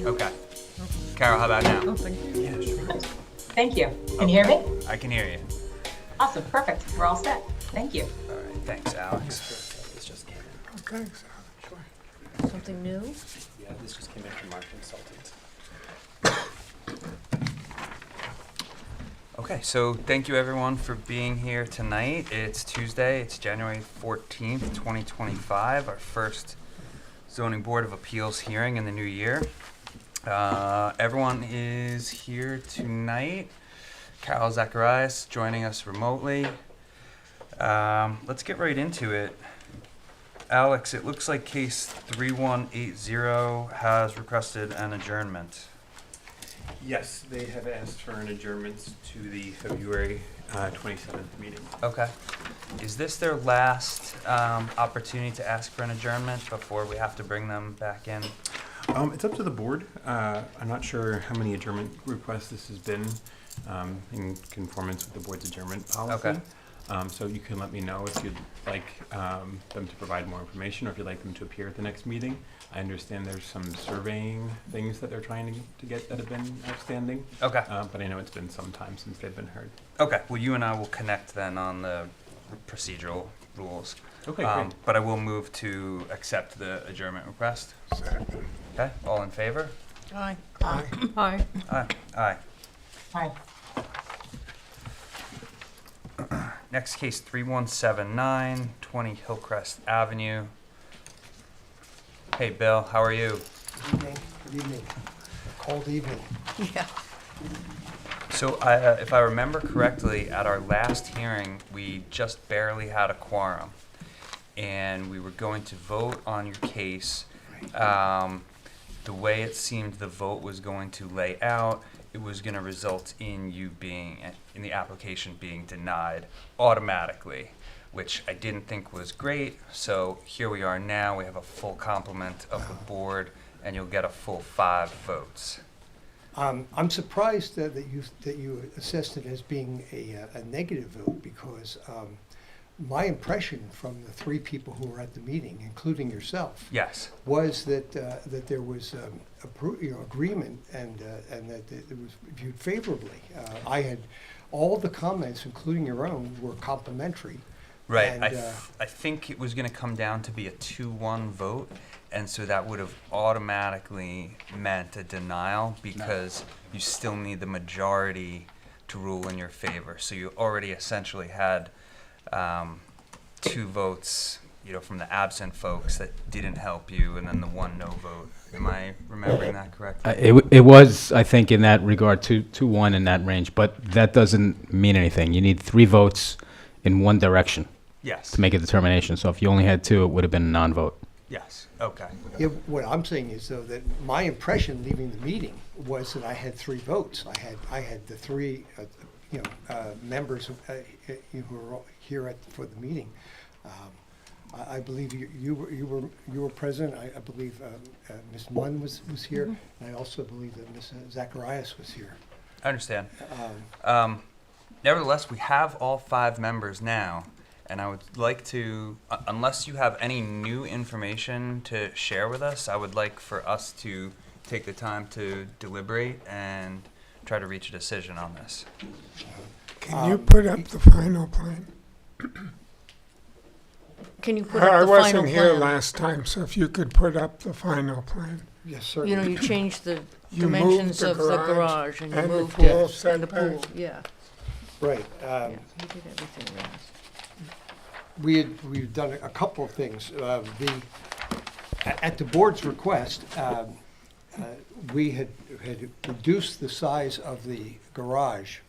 Okay. Carol, how about now? Oh, thank you. Yeah, sure. Thank you. Can you hear me? I can hear you. Awesome, perfect. We're all set. Thank you. All right, thanks, Alex. This just came in. Oh, thanks. Sure. Something new? Yeah, this just came in from our consultant. Okay, so thank you everyone for being here tonight. It's Tuesday, it's January 14th, 2025, our first Zoning Board of Appeals hearing in the new year. Everyone is here tonight. Carol Zacharias joining us remotely. Let's get right into it. Alex, it looks like case 3180 has requested an adjournment. Yes, they have asked for an adjournment to the February 27th meeting. Okay. Is this their last opportunity to ask for an adjournment before we have to bring them back in? It's up to the board. I'm not sure how many adjournment requests this has been in conformance with the board's adjournment policy. Okay. So you can let me know if you'd like them to provide more information or if you'd like them to appear at the next meeting. I understand there's some surveying things that they're trying to get that have been outstanding. Okay. But I know it's been some time since they've been heard. Okay. Well, you and I will connect then on the procedural rules. Okay, great. But I will move to accept the adjournment request. Second. Okay. All in favor? Aye. Aye. Aye. Aye. Aye. Hi. Next case, 3179, 20 Hillcrest Avenue. Hey, Bill, how are you? Good evening. Cold evening. Yeah. So if I remember correctly, at our last hearing, we just barely had a quorum. And we were going to vote on your case. The way it seemed the vote was going to lay out, it was going to result in you being, in the application being denied automatically, which I didn't think was great. So here we are now. We have a full complement of the board, and you'll get a full 5 votes. I'm surprised that you assessed it as being a negative vote because my impression from the 3 people who were at the meeting, including yourself, Yes. was that there was agreement and that it was viewed favorably. I had all the comments, including your own, were complimentary. Right. And, I think it was going to come down to be a 2-1 vote, and so that would have automatically meant a denial because you still need the majority to rule in your favor. So you already essentially had 2 votes, from the absent folks that didn't help you, and then the 1 no vote. Am I remembering that correctly? It was, I think, in that regard, 2-1 in that range, but that doesn't mean anything. You need 3 votes in one direction Yes. to make a determination. So if you only had 2, it would have been a non-vote. Yes. Okay. Yeah, what I'm saying is, though, that my impression leaving the meeting was that I had 3 votes. I had the 3, members who were all here for the meeting. I believe you were present. I believe Ms. Munn was here, and I also believe that Ms. Zacharias was here. I understand. Nevertheless, we have all 5 members now, and I would like to, unless you have any new information to share with us, I would like for us to take the time to deliberate and try to reach a decision on this. Can you put up the final plan? Can you put up I the final wasn't here plan? last time, so if you could put up the final plan. Yes, You certainly. you changed the You moved dimensions the of the garage garage and you and the moved pool it, and the setback. pool, yeah. Right. Yeah, you did everything right. We've done a couple of things. At the board's request, we had reduced the size of the garage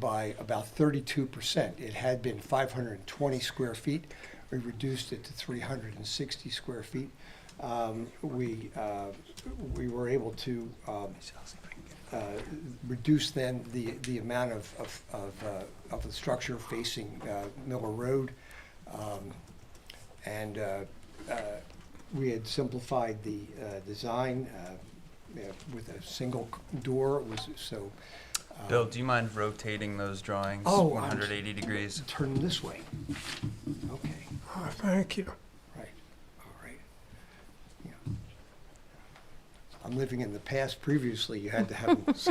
by about 32%. It had been 520 square feet. We reduced it to 360 square feet. We were able to reduce then the amount of the structure facing Miller Road, and we had simplified the design with a single door. It was so. Bill, do you mind rotating those drawings Oh, 180 degrees? Turn this way. Okay. Oh, thank you. Right. All right. Yeah. living in the past previously, you had to have, you know, Nice.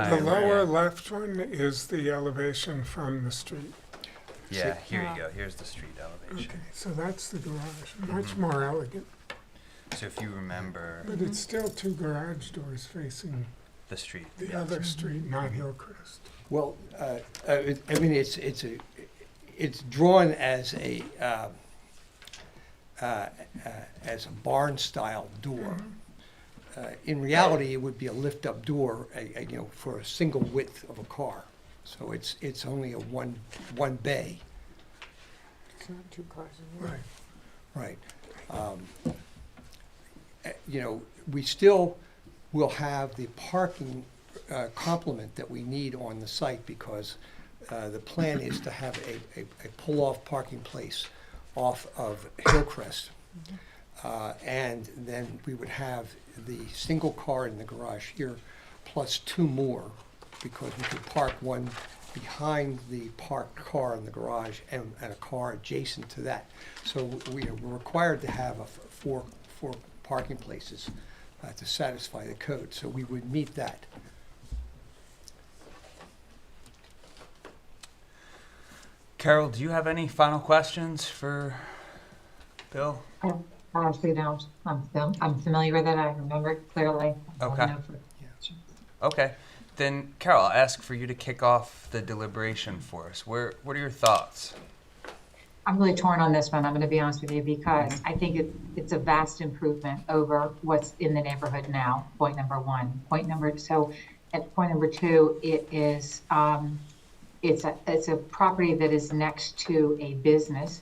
The Right, lower yeah. left one is the elevation from the street. Yeah, here you go. Here's the street elevation. Okay, so that's the garage, much more elegant, So if you remember but it's still two garage doors facing the street. the yes. other street, not Hillcrest. well, I mean, it's drawn as a barn-style door. In reality, it would be a lift-up door, you know, for a single width of a car. So it's only a one bay, It's not two cars in there. Right. right? You know, we still will have the parking complement that we need on the site because the plan is to have a pull-off parking place off of Hillcrest. And then we would have the single car in the garage here, plus two more, because we could park one behind the parked car in the garage and a car adjacent to that. So we're required to have four parking places to satisfy the code, so we would meet that. Carol, do you have any final questions for Bill? I honestly don't. I'm familiar with it. I remember it clearly. Okay. Okay, then Carol, I'll ask for you to kick off the deliberation for us. What are your thoughts? I'm really torn on this one, I'm gonna be honest with you, because I think it's a vast improvement over what's in the neighborhood now, point number one. At point number two, it is, it's a property that is next to a business,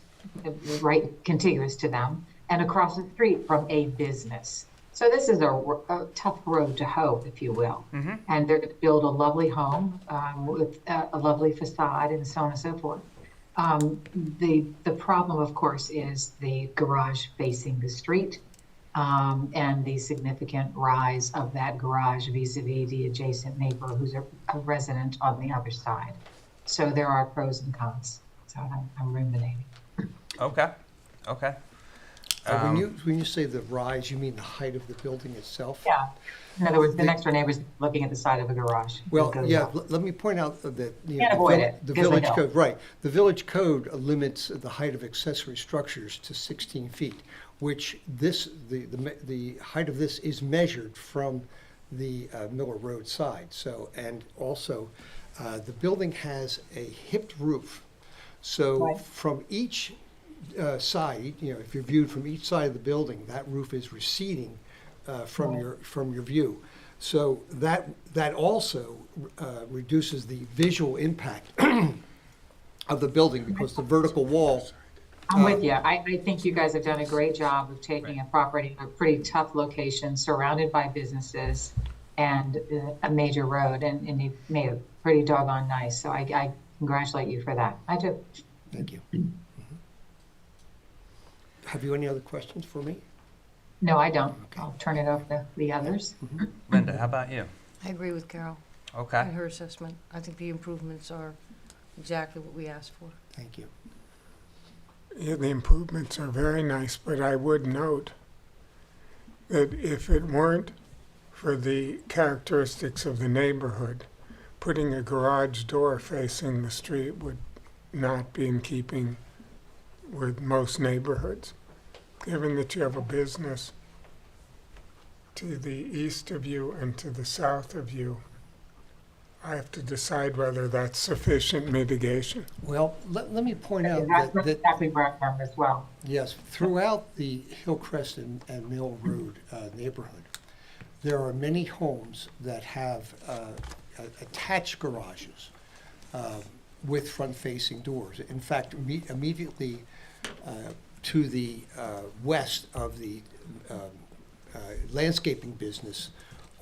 right, contiguous to them, and across the street from a business. So this is a tough road to hoe, if you will. Mm-hmm. And they're gonna build a lovely home with a lovely facade and so on and so forth. The problem, of course, is the garage facing the street, and the significant rise of that garage vis-a-vis the adjacent neighbor who's a resident on the other side. So there are pros and cons. So I'm ruminating. Okay, okay. When you say the rise, you mean the height of the building itself? Yeah. In other words, the next door neighbor's looking at the side of a garage. Well, It goes yeah, up. let me point out that, you Can't know, avoid it, the because of the village hill. code, right. The village code limits the height of accessory structures to 16 feet, which the height of this is measured from the Miller Road side. So, and also, the building has a hipped roof. So Right. from each side, you know, if you're viewed from each side of the building, that roof is receding from your view. So that also reduces the visual impact of the building because the vertical wall. I'm with you. I think you guys have done a great job of taking a property, a pretty tough location, surrounded by businesses and a major road, and you've made it pretty doggone nice. So I congratulate you for that. I do. Thank you. Have you any other questions for me? No, I don't. I'll turn it over to the others. Linda, how about you? I agree with Carol Okay. and her assessment. I think the improvements are exactly what we asked for. Thank you. Yeah, the improvements are very nice, but I would note that if it weren't for the characteristics of the neighborhood, putting a garage door facing the street would not be in keeping with most neighborhoods. Given that you have a business to the east of you and to the south of you, I have to decide whether that's sufficient mitigation. Well, let me point out That's that exactly where I'm from as well. yes, throughout the Hillcrest and Mill Road neighborhood, there are many homes that have attached garages with front-facing doors. In fact, immediately to the west of the landscaping business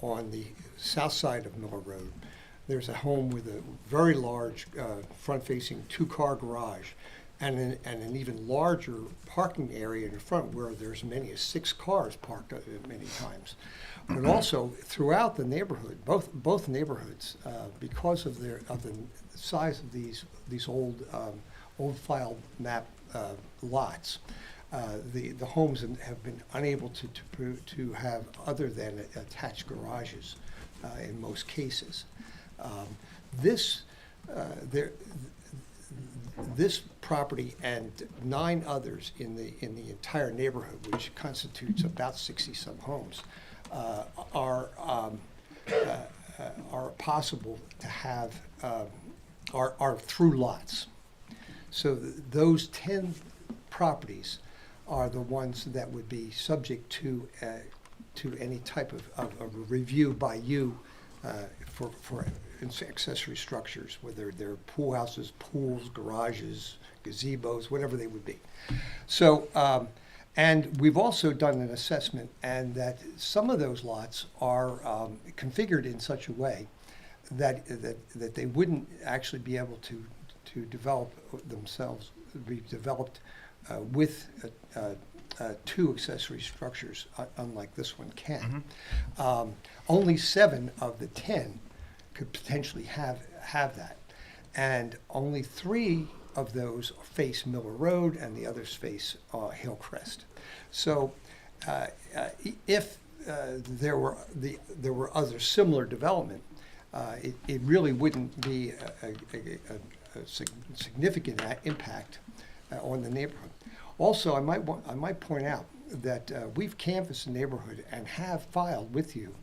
on the south side of Miller Road, there's a home with a very large front-facing two-car garage and an even larger parking area in the front where there's many as 6 cars parked many times. But also throughout the neighborhood, both neighborhoods, because of the size of these old file map lots, The homes have been unable to have other than attached garages in most cases. This this property and 9 others in the entire neighborhood, which constitutes about 60-some homes, are possible to have are through lots. So those 10 properties are the ones that would be subject to any type of a review by you for accessory structures, whether they're pool houses, pools, garages, gazebos, whatever they would be. So, and we've also done an assessment, and that some of those lots are configured in such a way that they wouldn't actually be able to develop themselves, be developed with 2 accessory structures, unlike this one can. Only 7 of the 10 could potentially have that, and only 3 of those face Miller Road, and the others face Hillcrest. So, if there were other similar development, it really wouldn't be a significant impact on the neighborhood. Also, I might point out that we've canvassed the neighborhood and have filed with you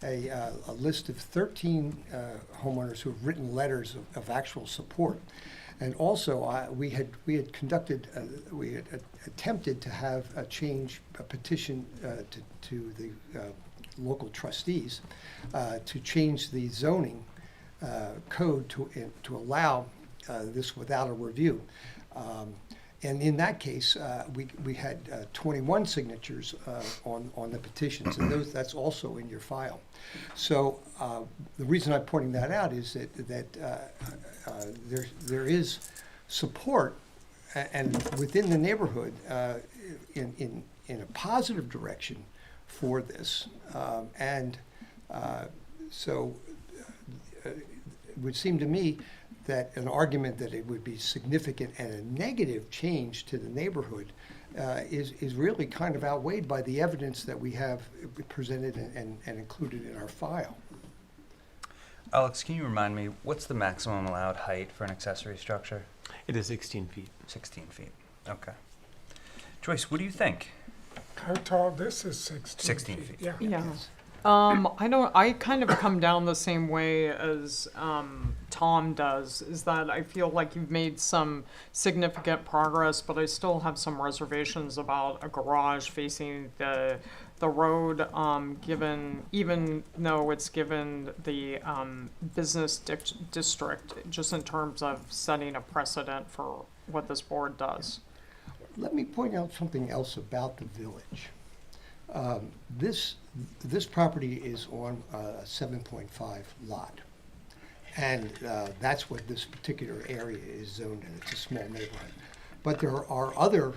a list of 13 homeowners who have written letters of actual support. And also, we had attempted to have a petition to the local trustees to change the zoning code to allow this without a review. And in that case, we had 21 signatures on the petitions, and that's also in your file. So the reason I'm pointing that out is that there is support, and within the neighborhood, in a positive direction for this, so it would seem to me that an argument that it would be significant and a negative change to the neighborhood is really kind of outweighed by the evidence that we have presented and included in our file. Alex, can you remind me, what's the maximum allowed height for an accessory structure? It is 16 feet. 16 feet. Okay. Joyce, what do you think? How tall? This is 16 feet. Yeah. Yeah. I kind of come down the same way as Tom does, is that I feel like you've made some significant progress, but I still have some reservations about a garage facing the road, even though it's given the business district, just in terms of setting a precedent for what this board does. Let me point out something else about the village. This property is on a 7.5 lot, and that's what this particular area is zoned in. It's a small neighborhood, but there are other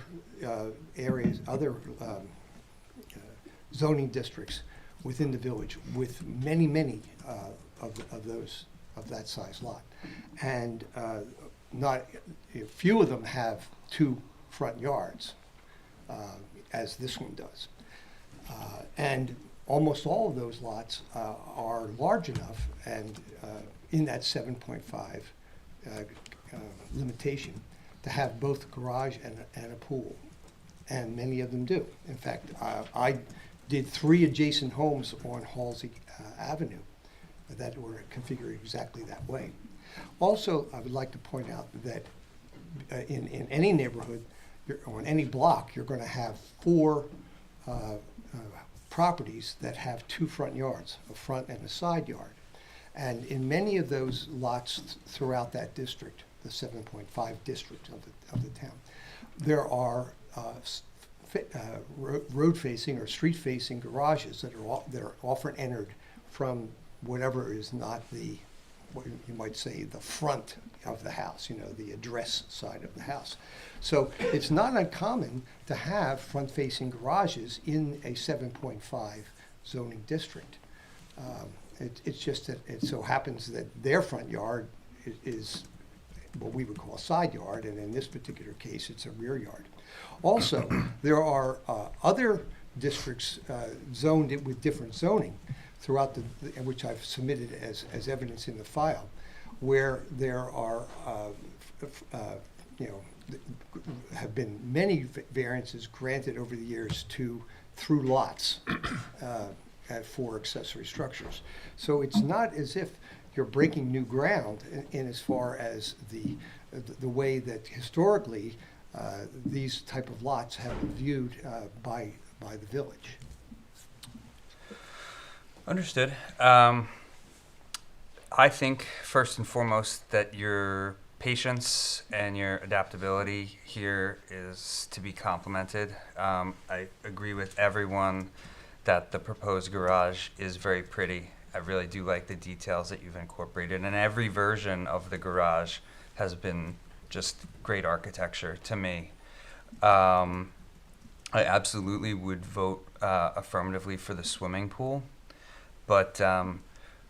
areas, other zoning districts within the village with many of that size lot, and few of them have 2 front yards, as this one does. And almost all of those lots are large enough and in that 7.5 limitation to have both a garage and a pool. And many of them do. In fact, I did 3 adjacent homes on Halsey Avenue that were configured exactly that way. Also, I would like to point out that in any neighborhood, on any block, you're going to have 4 properties that have 2 front yards, a front and a side yard. And in many of those lots throughout that district, the 7.5 district of the town, there are road-facing or street-facing garages that are often entered from whatever is not what you might say the front of the house, the address side of the house. So it's not uncommon to have front-facing garages in a 7.5 zoning district. It's just that it so happens that their front yard is what we would call a side yard, and in this particular case, it's a rear yard. Also, there are other districts zoned it with different zoning throughout which I've submitted as evidence in the file, where there are, have been many variances granted over the years through lots for accessory structures. So it's not as if you're breaking new ground in as far as the way that historically these type of lots have been viewed by the village. Understood. I think first and foremost that your patience and your adaptability here is to be complimented. I agree with everyone that the proposed garage is very pretty. I really do like the details that you've incorporated, and every version of the garage has been just great architecture to me. I absolutely would vote affirmatively for the swimming pool, but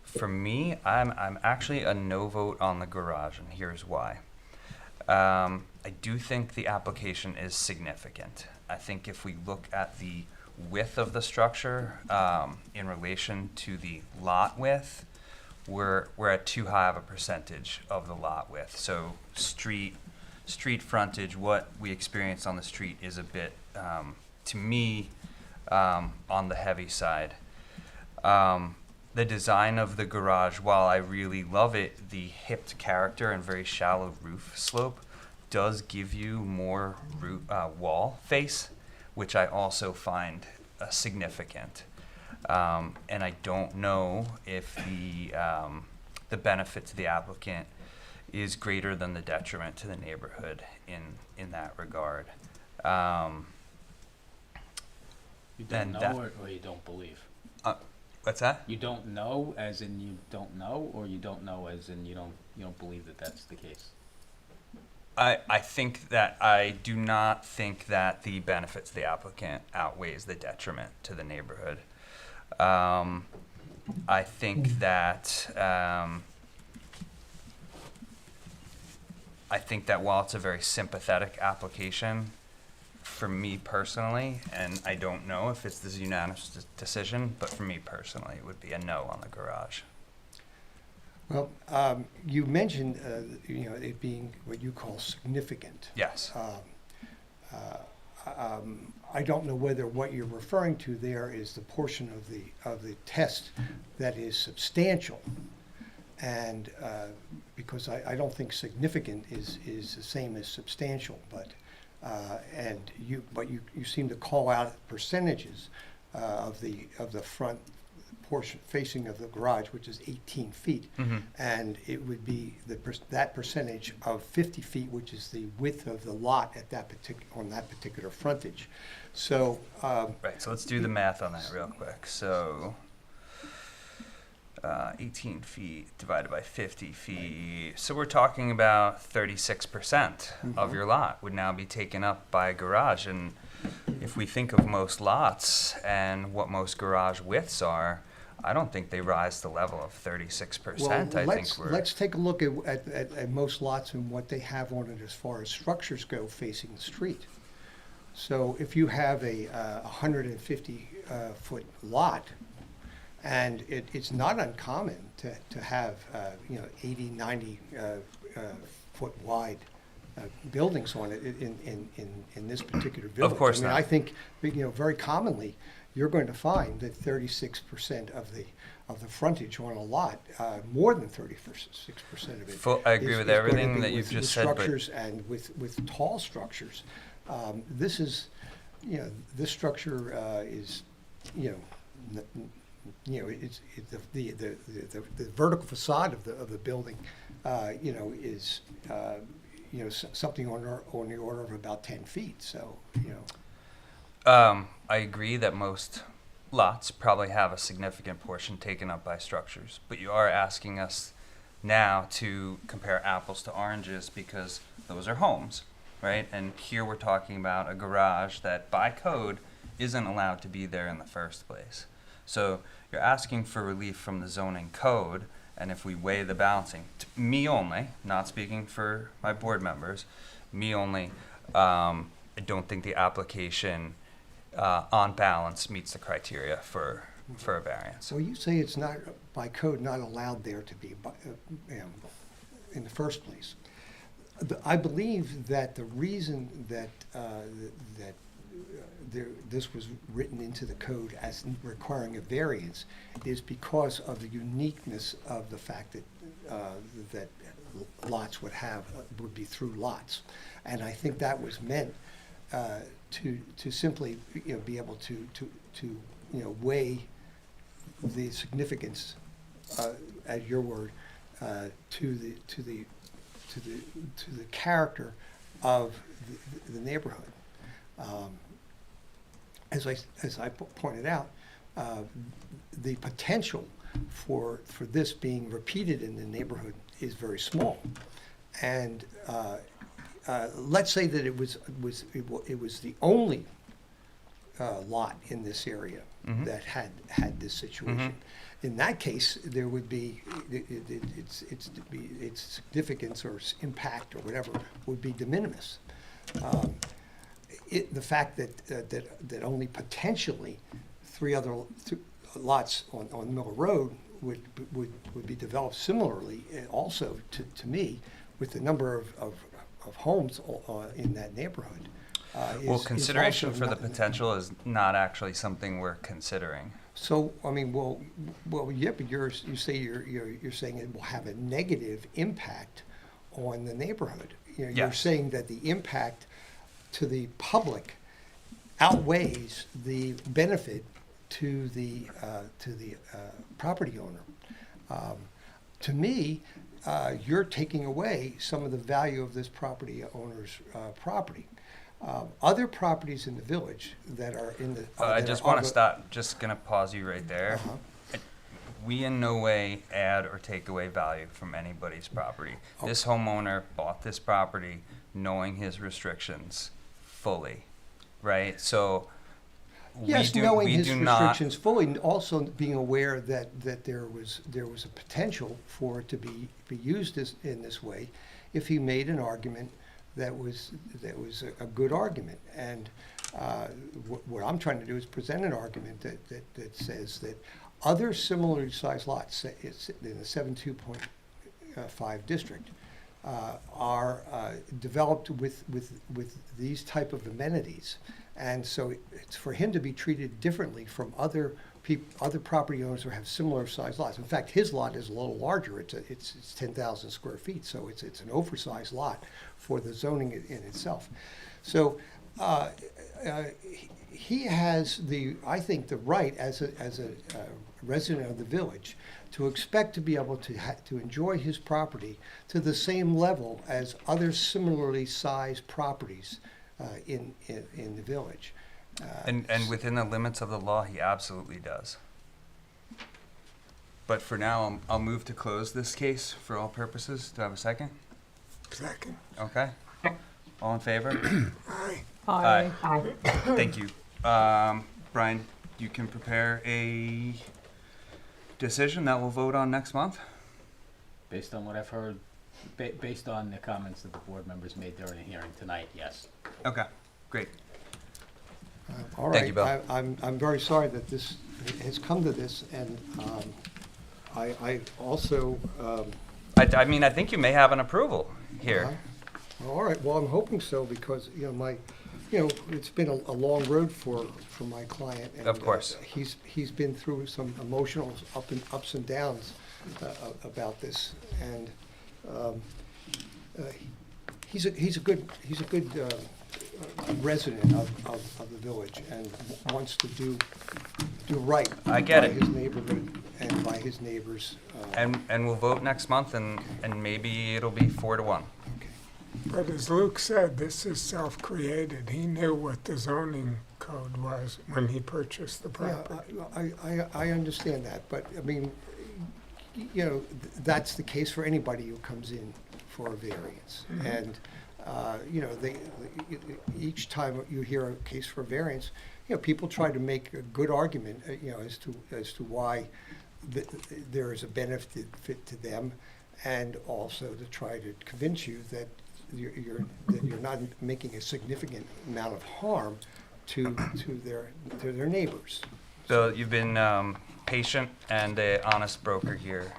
for me, I'm actually a no vote on the garage, and here's why. I do think the application is significant. I think if we look at the width of the structure in relation to the lot width, we're at too high of a percentage of the lot width. So street frontage, what we experience on the street is a bit, to me, on the heavy side. The design of the garage, while I really love it, the hipped character and very shallow roof slope does give you more wall face, which I also find significant. And I don't know if the benefit to the applicant is greater than the detriment to the neighborhood in that regard. You Then don't that- know or you don't believe? What's that? You don't know as in you don't know, or you don't know as in you don't believe that that's the case? I think that I do not think that the benefit to the applicant outweighs the detriment to the neighborhood. I think that while it's a very sympathetic application, for me personally, and I don't know if it's this unanimous decision, but for me personally, it would be a no on the garage. Well, you mentioned, it being what you call significant. Yes. I don't know whether what you're referring to there is the portion of the test that is substantial, and because I don't think significant is the same as substantial, but you seem to call out percentages of the front portion facing of the garage, which is 18 feet, and it would be that percentage of 50 feet, which is the width of the lot at on that particular frontage. So Right, so let's do the math on that real quick. So 18 feet divided by 50 feet. So we're talking about 36% of your lot would now be taken up by a garage. And if we think of most lots and what most garage widths are, I don't think they rise to the level of 36%. well, I think we're let's take a look at most lots and what they have on it as far as structures go facing the street. So if you have a 150 foot lot, and it's not uncommon to have 80, 90 foot wide buildings on it in this particular village. Of course I mean, not. I think very commonly you're going to find that 36% of the frontage on a lot, more than 36% of it. I agree with is going to everything be that you've with just said, but structures and with tall structures. This is, this structure is, it's the vertical facade of the building, is something on the order of about 10 feet. So I agree that most lots probably have a significant portion taken up by structures, but you are asking us now to compare apples to oranges because those are homes, right? And here we're talking about a garage that by code isn't allowed to be there in the first place. So you're asking for relief from the zoning code, And if we weigh the balancing, me only, not speaking for my board members, me only, I don't think the application on balance meets the criteria for a variance. So you say it's not, by code, not allowed there to be in the first place. I believe that the reason that this was written into the code as requiring a variance is because of the uniqueness of the fact that that lots would be through lots, and I think that was meant to simply be able to weigh the significance, as your word, to the character of the neighborhood. As I pointed out, the potential for this being repeated in the neighborhood is very small. And let's say that it was the only lot in this area that had this situation. In that case, there would be its significance or impact or whatever would be de minimis. The fact that only potentially three other lots on Miller Road would be developed similarly, also to me, with the number of homes in that neighborhood. Well, consideration for the potential is not actually something we're considering. So, I mean, well, yeah, but you're saying it will have a negative impact on the neighborhood. You're Yes. saying that the impact to the public outweighs the benefit to the property owner. To me, you're taking away some of the value of this property owner's property. Other properties in the village that are in the. I just want to stop, just going to pause you right there. We in no way add or take away value from anybody's property. This homeowner bought this property knowing his restrictions fully, right? So Yes, we knowing his do not. restrictions fully, and also being aware that there was a potential for it to be used in this way, if he made an argument that was a good argument. And what I'm trying to do is present an argument that says that other similarly sized lots in the 72.5 district are developed with these type of amenities. And so it's for him to be treated differently from other property owners who have similar sized lots. In fact, his lot is a little larger. It's 10,000 square feet, so it's an oversized lot for the zoning in itself. So he has I think the right as a resident of the village to expect to be able to enjoy his property to the same level as other similarly sized properties in the village. And within the limits of the law, he absolutely does. But for now, I'll move to close this case for all purposes. Do I have a second? Second. Okay. All in favor? Aye. Aye. Aye. Thank you. Brian, you can prepare a decision that we'll vote on next month? Based on what I've heard, based on the comments that the board members made during the hearing tonight, yes. Okay, great. All right. Thank you, Bill. I'm very sorry that this has come to this, and I also. I mean, I think you may have an approval here. All right. Well, I'm hoping so, because it's been a long road for my client. And, Of course. He's been through some emotional ups and downs about this, and he's a good resident of the village, and wants to do right I get by it. his neighborhood and by his neighbors. And we'll vote next month, and maybe it'll be 4-1. Okay. But as Luke said, this is self-created. He knew what the zoning code was when he purchased the property. Yeah, I understand that, but I mean, that's the case for anybody who comes in for a variance. And, each time you hear a case for a variance, people try to make a good argument, as to why there is a benefit to them, and also to try to convince you that you're not making a significant amount of harm to their neighbors. Bill, you've been patient and an honest broker here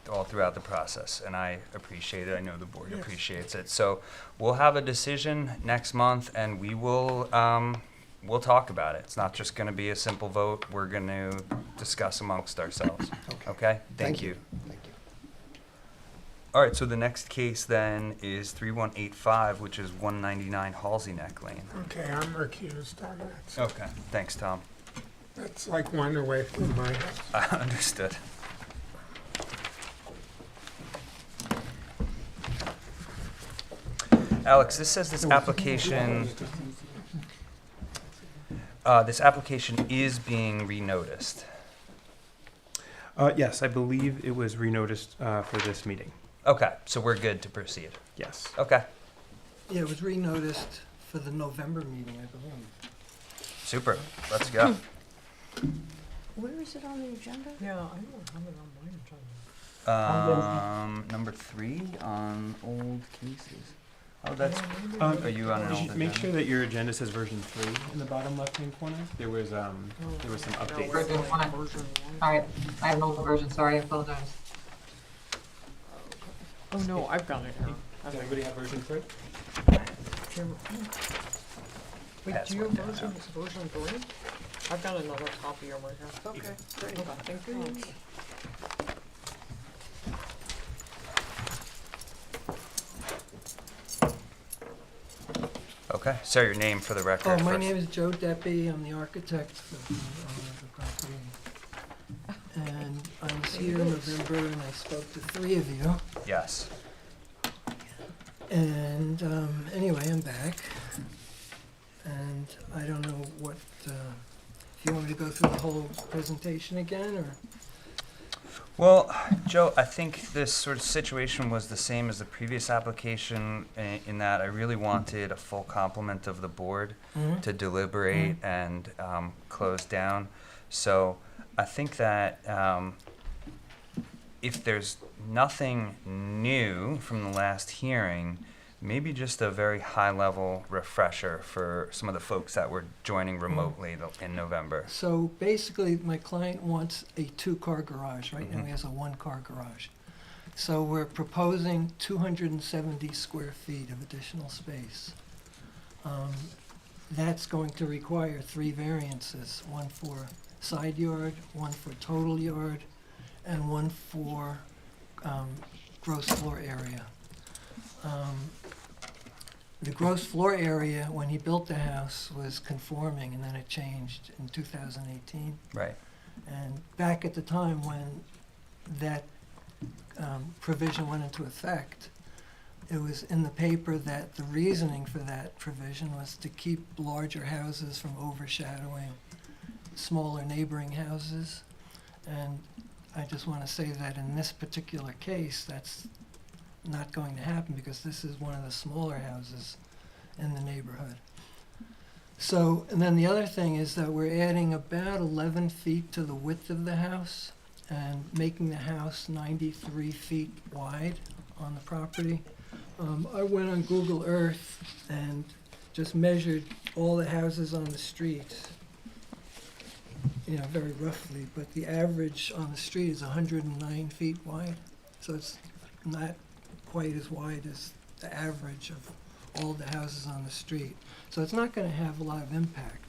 all throughout the process, and I appreciate it. I know the board Yes. appreciates it. So we'll have a decision next month, and we will we'll talk about it. It's not just going to be a simple vote. We're going to discuss amongst ourselves. Okay? Thank you. Thank you. All right, so the next case then is 3185, which is 199 Halsey Neck Lane. Okay, I'm recused on that. So Okay, thanks, Tom. that's like one away from my house. Understood. Alex, this says this application is being renoticed. Yes, I believe it was renoticed for this meeting. Okay, so we're good to proceed. Yes. Okay, Yeah, it was renoticed for the November meeting, I believe. super. Let's go. Where is it on the agenda? Yeah, I don't have it on my agenda. Number 3 on old cases. Oh, that's. Um, Are you on an You old should make agenda? sure that your agenda says version 3 in the bottom left-hand corner. There was some updates. Version one. Version one. All right, I have an older version, sorry, I apologize. Oh, no, I've got it here. I Does think. everybody have version 3? Wait, That's do you have what that version 3? I've got another copy over here. Okay, great. Okay, thank you. Okay. Okay, sir, your name for the record. Oh, my first. name is Joe Deppie, I'm the architect for the property. And I was here in November and I spoke to 3 of you. Yes. And anyway, I'm back. And I don't know what, if you want me to go through the whole presentation again, or? Well, Joe, I think this sort of situation was the same as the previous application in that I really wanted a full complement of the board to deliberate and close down. So I think that if there's nothing new from the last hearing, maybe just a very high-level refresher for some of the folks that were joining remotely in November. So basically, my client wants a 2-car garage. Right now, Mhm. he has a 1-car garage. So we're proposing 270 square feet of additional space. That's going to require 3 variances, 1 for side yard, 1 for total yard, and 1 for gross floor area. The gross floor area, when he built the house, was conforming, and then it changed in 2018. Right. And back at the time when that provision went into effect, it was in the paper that the reasoning for that provision was to keep larger houses from overshadowing smaller neighboring houses. And I just want to say that in this particular case, that's not going to happen because this is one of the smaller houses in the neighborhood. So, and then the other thing is that we're adding about 11 feet to the width of the house and making the house 93 feet wide on the property. I went on Google Earth and just measured all the houses on the street, you know, very roughly, but the average on the street is 109 feet wide. So it's not quite as wide as the average of all the houses on the street. So it's not going to have a lot of impact.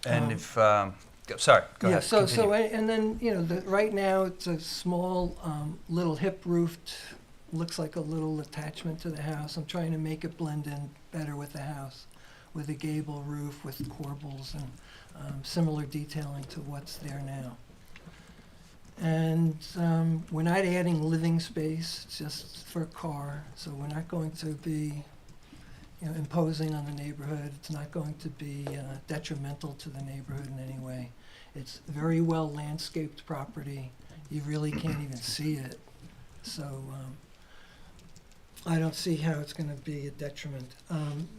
And if, sorry, go Yeah, ahead. so, continue. and then, you know, right now, it's a small, little hip-roofed, looks like a little attachment to the house. I'm trying to make it blend in better with the house, with a gable roof, with corbels, and similar detailing to what's there now. And we're not adding living space, it's just for a car, so we're not going to be, you know, imposing on the neighborhood. It's not going to be detrimental to the neighborhood in any way. It's very well landscaped property. You really can't even see it. So I don't see how it's gonna be a detriment.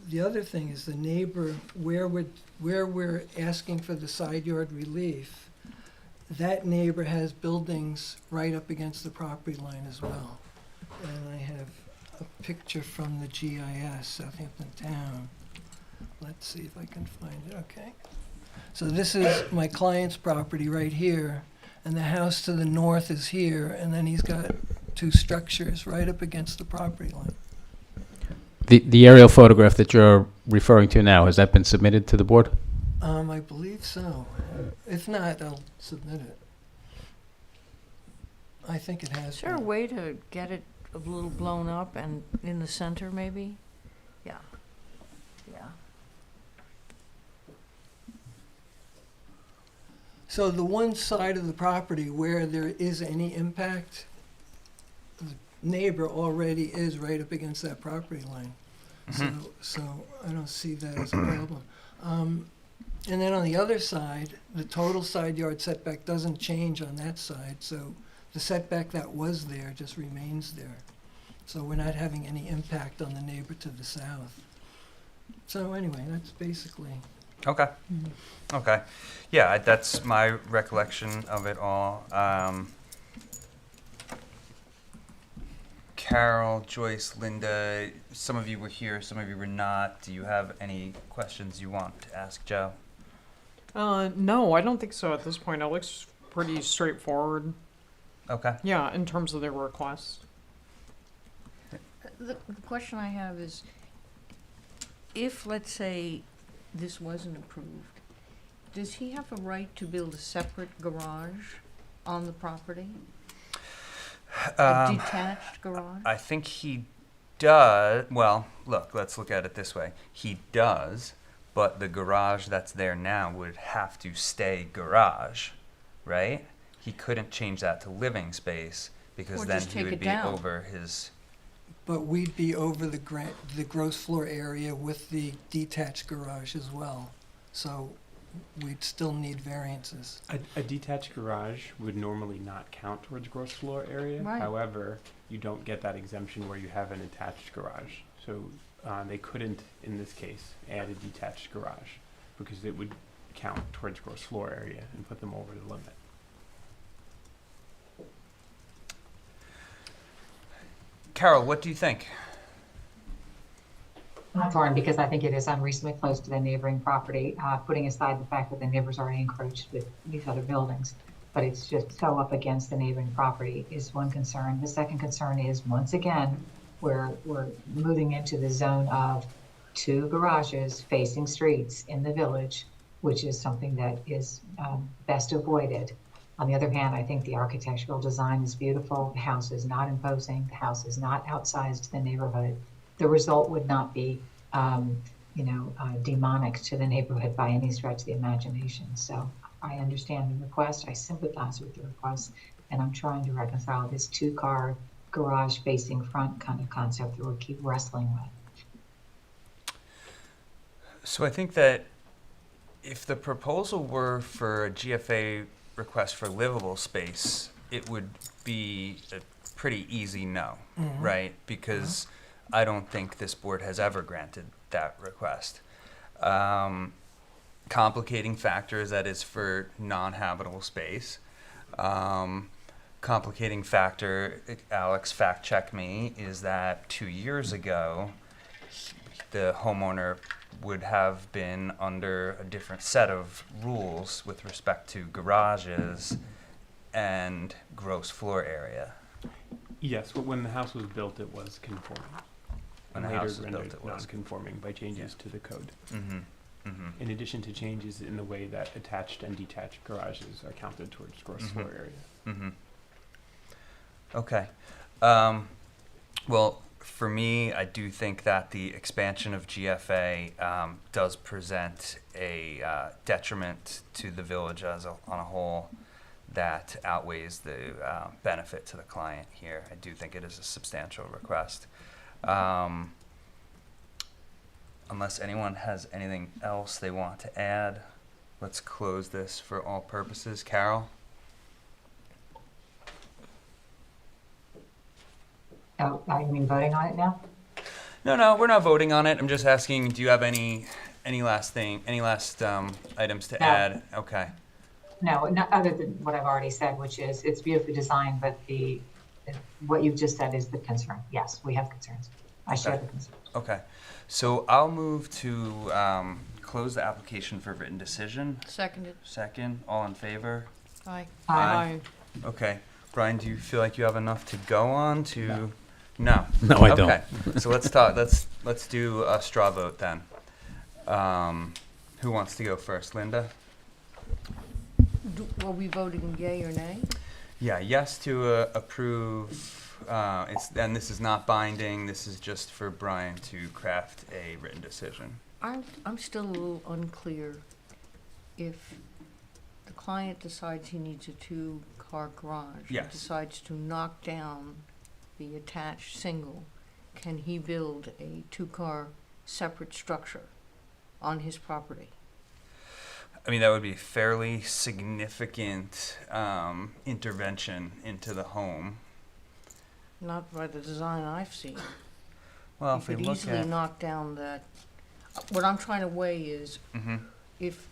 The other thing is the neighbor, where we're asking for the side yard relief, that neighbor has buildings right up against the property line as well. And I have a picture from the GIS, Southampton Town. Let's see if I can find it, okay. So this is my client's property right here, and the house to the north is here, and then he's got two structures right up against the property line. The aerial photograph that you're referring to now, has that been submitted to the board? I believe so. If not, I'll submit it. I think it has Is there a been. way to get it a little blown up and in the center, maybe? Yeah. Yeah. So the one side of the property where there is any impact, the neighbor already is right up against that property line. So I don't see that as a problem. And then on the other side, the total side yard setback doesn't change on that side, so the setback that was there just remains there. So we're not having any impact on the neighbor to the south. So anyway, that's basically. Okay. Okay. Yeah, that's my recollection of it all. Carol, Joyce, Linda, some of you were here, some of you were not. Do you have any questions you want to ask Joe? No, I don't think so at this point. It looks pretty straightforward. Okay. Yeah, in terms of their request. The question I have is, if, let's say, this wasn't approved, does he have a right to build a separate garage on the property? A detached garage? I think he does. Well, look, let's look at it this way. He does, but the garage that's there now would have to stay garage, right? He couldn't change that to living space because Or then just he take would it be down. over his. But we'd be over the gross floor area with the detached garage as well. So we'd still need variances. A detached garage would normally not count towards gross floor area. Right. However, you don't get that exemption where you have an attached garage. So they couldn't, in this case, add a detached garage because it would count towards gross floor area and put them over the limit. Carol, what do you think? I'm torn because I think it is unreasonably close to the neighboring property, putting aside the fact that the neighbors are encroached with these other buildings. But it's just so up against the neighboring property is one concern. The second concern is, once again, we're moving into the zone of two garages facing streets in the village, which is something that is best avoided. On the other hand, I think the architectural design is beautiful. The house is not imposing. The house is not outsized to the neighborhood. The result would not be, demonic to the neighborhood by any stretch of the imagination. So I understand the request. I sympathize with the request, and I'm trying to reconcile this two-car garage facing front kind of concept that we'll keep wrestling with. So I think that if the proposal were for a GFA request for livable space, it would be a pretty easy no, right? Because I don't think this board has ever granted that request. Complicating factor is that it's for non-habitable space. Complicating factor, Alex fact check me, is that 2 years ago, the homeowner would have been under a different set of rules with respect to garages and gross floor area. Yes, but when the house was built, it was conforming. When the Later house was built, rendered it was. non-conforming by changes to the code. Mm-hmm. Mm-hmm. In addition to changes in the way that attached and detached garages are counted towards gross Mhm. floor area. Mm-hmm. Okay. Well, for me, I do think that the expansion of GFA does present a detriment to the village on a whole that outweighs the benefit to the client here. I do think it is a substantial request. Unless anyone has anything else they want to add, let's close this for all purposes. Carol? Oh, you mean voting on it now? No, we're not voting on it. I'm just asking, do you have any last items to No. add? Okay. No, not other than what I've already said, which is it's beautifully designed, but what you've just said is the concern. Yes, we have concerns. I share the concerns. Okay. So I'll move to close the application for written decision. Seconded. Second, all in favor? Aye. Aye. Okay. Brian, do you feel like you have enough to go on to? No. No, I don't. Okay. So let's talk. Let's do a straw vote then. Who wants to go first? Linda? Are we voting yay or nay? Yeah. Yes to approve. And this is not binding. This is just for Brian to craft a written decision. I'm still a little unclear if the client decides he needs a two-car garage. Yes. Decides to knock down the attached single, can he build a two-car separate structure on his property? I mean, that would be fairly significant intervention into the home. Not by the design I've seen. Well, You if we could look easily at. knock down that. What I'm trying to weigh is Mm-hmm. if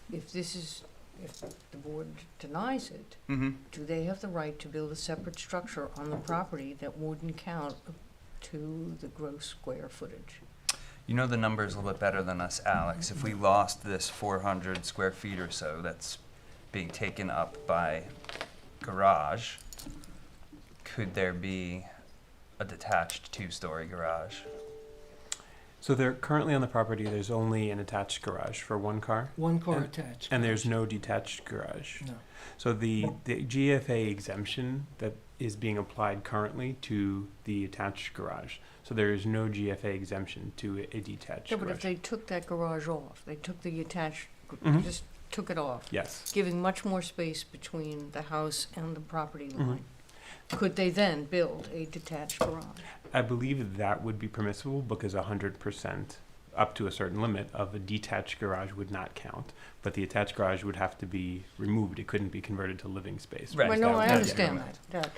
the board denies it, Mm-hmm. do they have the right to build a separate structure on the property that wouldn't count to the gross square footage? You know the numbers a little bit better than us, Alex. If we lost this 400 square feet or so that's being taken up by garage, could there be a detached two-story garage? So there, currently on the property, there's only an attached garage for one car, One car And- attached. and there's no detached garage. No. So the GFA exemption that is being applied currently to the attached garage. So there is no GFA exemption to a detached Yeah, but if garage. they took that garage off, they took the attached, Mhm. just took it off, Yes. giving much more space between the house and the property Mhm. line, could they then build a detached garage? I believe that would be permissible because 100% up to a certain limit of a detached garage would not count, but the attached garage would have to be removed. It couldn't be converted to living space. Right. Well, because no, that I would be understand removed. that.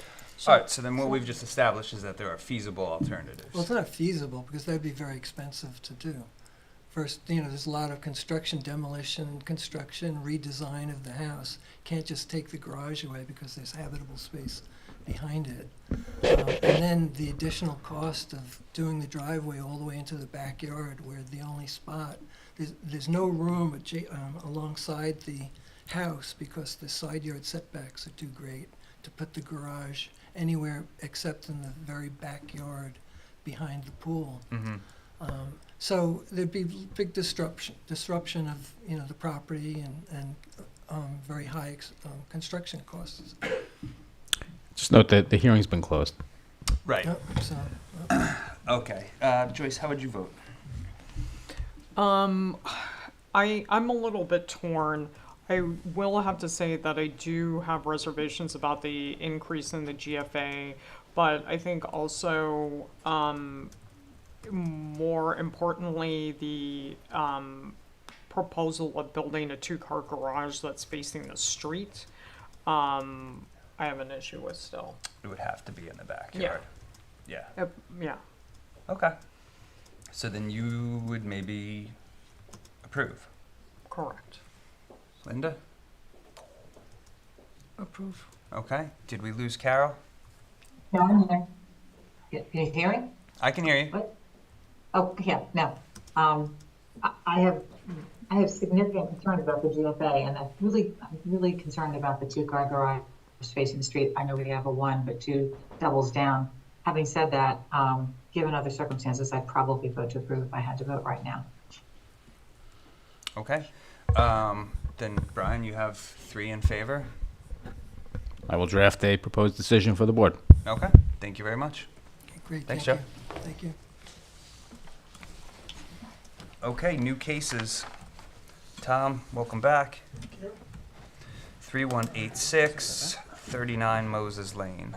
All right, so then what we've just established is that there are feasible alternatives. Well, it's not feasible because that'd be very expensive to do. First, there's a lot of construction, demolition, construction, redesign of the house. Can't just take the garage away because there's habitable space behind it. And then the additional cost of doing the driveway all the way into the backyard where the only spot, there's no room alongside the house because the side yard setbacks are too great to put the garage anywhere except in the very backyard behind the pool. Mm-hmm. So there'd be big disruption of, the property and very high construction costs. Just note that the hearing's been closed. Right. So, Okay. Joyce, how would you vote? I'm a little bit torn. I will have to say that I do have reservations about the increase in the GFA, but I think also, more importantly, the proposal of building a two-car garage that's facing the street, I have an issue with still. It would have to be in the backyard. Yeah. Yeah. Okay. So then you would maybe approve. Correct. Linda? Approve. Okay. Did we lose Carol? No, I'm here. Can you hear me? I can hear you. What? Oh, yeah, no. I have significant concern about the GFA, and I'm really concerned about the two-car garage facing the street. I know we have a one, but two doubles down. Having said that, given other circumstances, I'd probably vote to approve if I had to vote right now. Okay. Then Brian, you have 3 in favor. I will draft a proposed decision for the board. Okay. Thank you very much. okay, great. Thanks, thank Joe. you. Thank you. Okay, new cases. Tom, welcome back. 3186, 39 Moses Lane.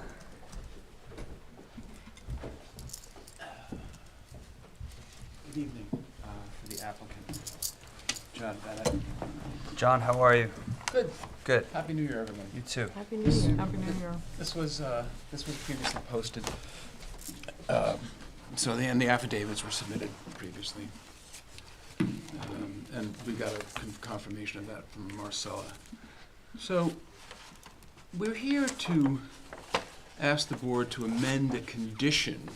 Good evening for the applicant, John Bennett. John, how are you? Good. Good. Happy New Year, everyone. You too. Happy New Year. Happy New Year. This was previously posted So the affidavits were submitted previously. And we got a confirmation of that from Marcella. So we're here to ask the board to amend a condition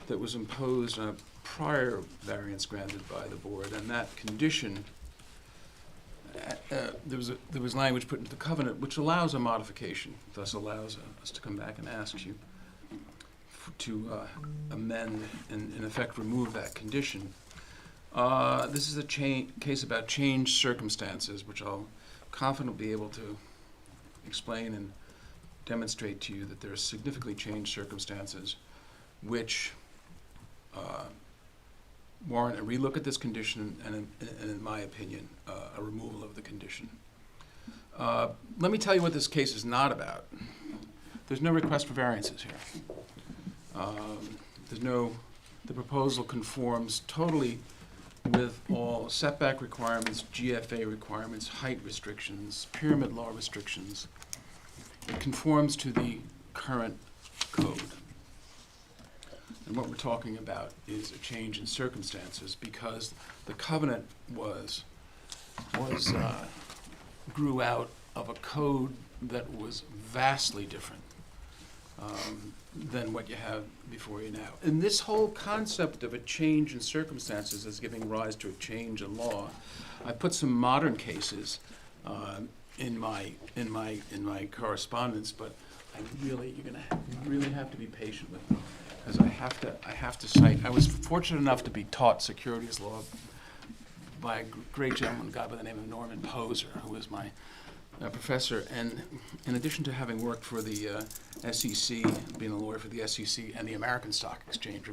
that was imposed on a prior variance granted by the board, and that condition, there was language put into the covenant which allows a modification, thus allows us to come back and ask you to amend and in effect remove that condition. This is a case about changed circumstances, which I'll confidently be able to explain and demonstrate to you that there are significantly changed circumstances which warrant a relook at this condition and in my opinion, a removal of the condition. Let me tell you what this case is not about. There's no request for variances here. The proposal conforms totally with all setback requirements, GFA requirements, height restrictions, pyramid law restrictions. It conforms to the current code. And what we're talking about is a change in circumstances because the covenant grew out of a code that was vastly different than what you have before you now. And this whole concept of a change in circumstances is giving rise to a change in law. I put some modern cases in my correspondence, but you're gonna really have to be patient with me because I have to cite. I was fortunate enough to be taught securities law by a great gentleman, guy by the name of Norman Poser, who was my professor, and in addition to having worked for the SEC, being a lawyer for the SEC and the American Stock Exchange,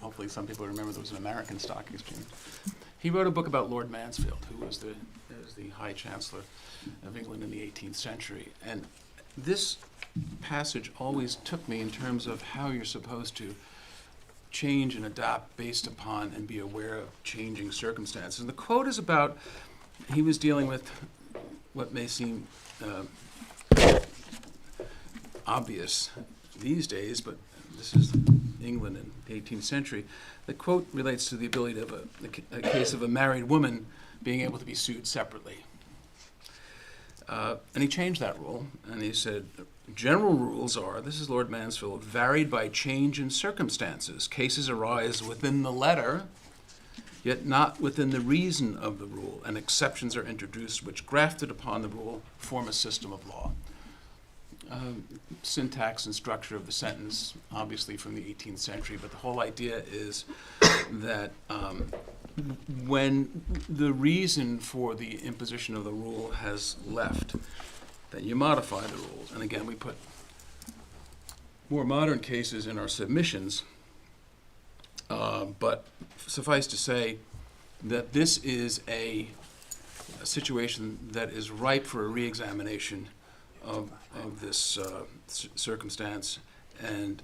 hopefully some people remember there was an American Stock Exchange. He wrote a book about Lord Mansfield, who was the High Chancellor of England in the 18th century. And this passage always took me in terms of how you're supposed to change and adapt based upon and be aware of changing circumstances. And the quote is about, he was dealing with what may seem obvious these days, but this is England in the 18th century. The quote relates to the ability of a case of a married woman being able to be sued separately. And he changed that rule, and he said, general rules are, this is Lord Mansfield, varied by change in circumstances. Cases arise within the letter, yet not within the reason of the rule, and exceptions are introduced which, grafted upon the rule, form a system of law. Syntax and structure of the sentence, obviously from the 18th century, but the whole idea is that when the reason for the imposition of the rule has left, then you modify the rules. And again, we put more modern cases in our submissions, but suffice to say that this is a situation that is ripe for a re-examination of this circumstance and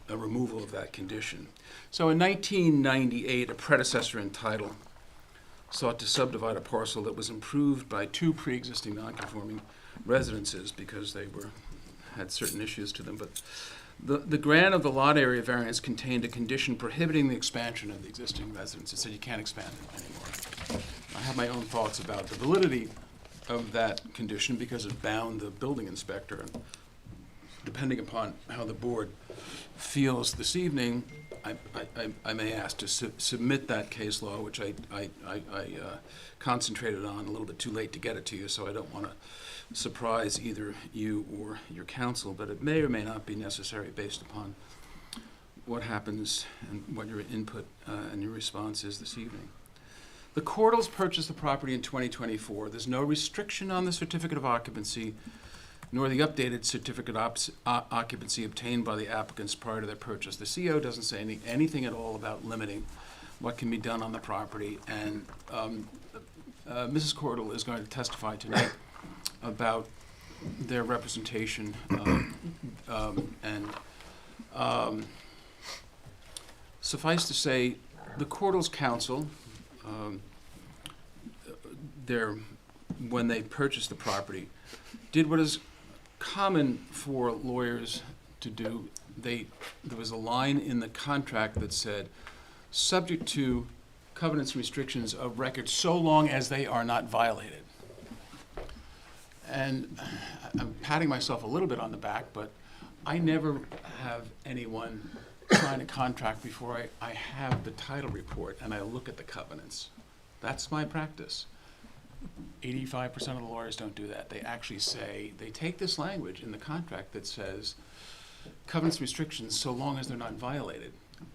a removal of that condition. So in 1998, a predecessor in title sought to subdivide a parcel that was improved by two pre-existing non-conforming residences because they had certain issues to them. But the grant of the lot area variance contained a condition prohibiting the expansion of the existing residence. It said you can't expand it anymore. I have my own thoughts about the validity of that condition because it bound the building inspector. And depending upon how the board feels this evening, I may ask to submit that case law, which I concentrated on a little bit too late to get it to you, so I don't want to surprise either you or your counsel, but it may or may not be necessary based upon what happens and what your input and your response is this evening. The Cordals purchased the property in 2024. There's no restriction on the certificate of occupancy, nor the updated certificate occupancy obtained by the applicants prior to their purchase. The CO doesn't say anything at all about limiting what can be done on the property, and Mrs. Cordal is going to testify tonight about their representation and suffice to say, the Cordals Council, when they purchased the property, did what is common for lawyers to do there was a line in the contract that said, subject to covenants and restrictions of record so long as they are not violated. And I'm patting myself a little bit on the back, but I never have anyone sign a contract before I have the title report and I look at the covenants. That's my practice. 85% of the lawyers don't do that. They actually say, they take this language in the contract that says covenants and restrictions so long as they're not violated.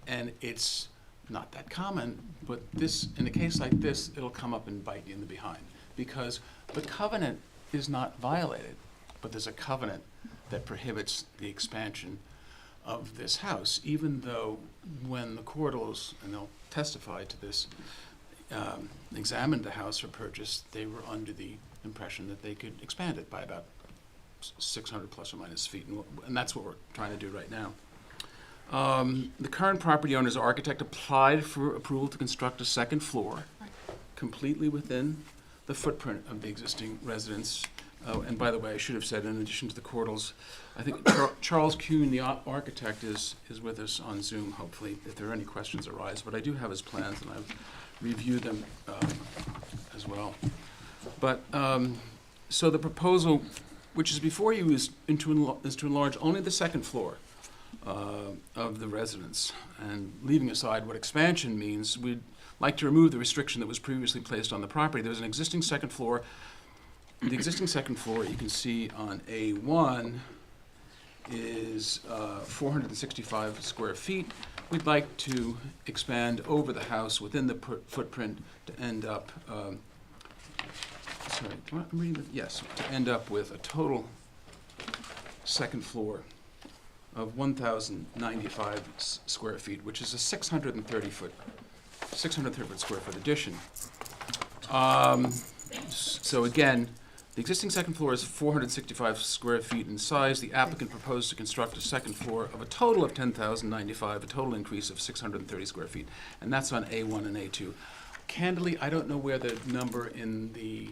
And it's not that common, but this, in a case like this, it'll come up and bite you in the behind. Because the covenant is not violated, but there's a covenant that prohibits the expansion of this house, even though when the Cordals, and they'll testify to this, examined the house for purchase, they were under the impression that they could expand it by about 600 plus or minus feet, and that's what we're trying to do right now. The current property owner's architect applied for approval to construct a second floor, completely within the footprint of the existing residence. And by the way, I should have said, in addition to the Cordals, I think Charles Kuhn, the architect, is with us on Zoom, hopefully, if there are any questions arise. But I do have his plans, and I've reviewed them as well. But, so the proposal, which is before you, is to enlarge only the second floor of the residence. And leaving aside what expansion means, we'd like to remove the restriction that was previously placed on the property. There's an existing second floor. The existing second floor, you can see on A1, is 465 square feet. We'd like to expand over the house within the footprint to end up, to end up with a total second floor of 1,095 square feet, which is a 630 foot square foot addition. So again, the existing second floor is 465 square feet in size. The applicant proposed to construct a second floor of a total of 10,095, a total increase of 630 square feet. And that's on A1 and A2. Candidly, I don't know where the number in the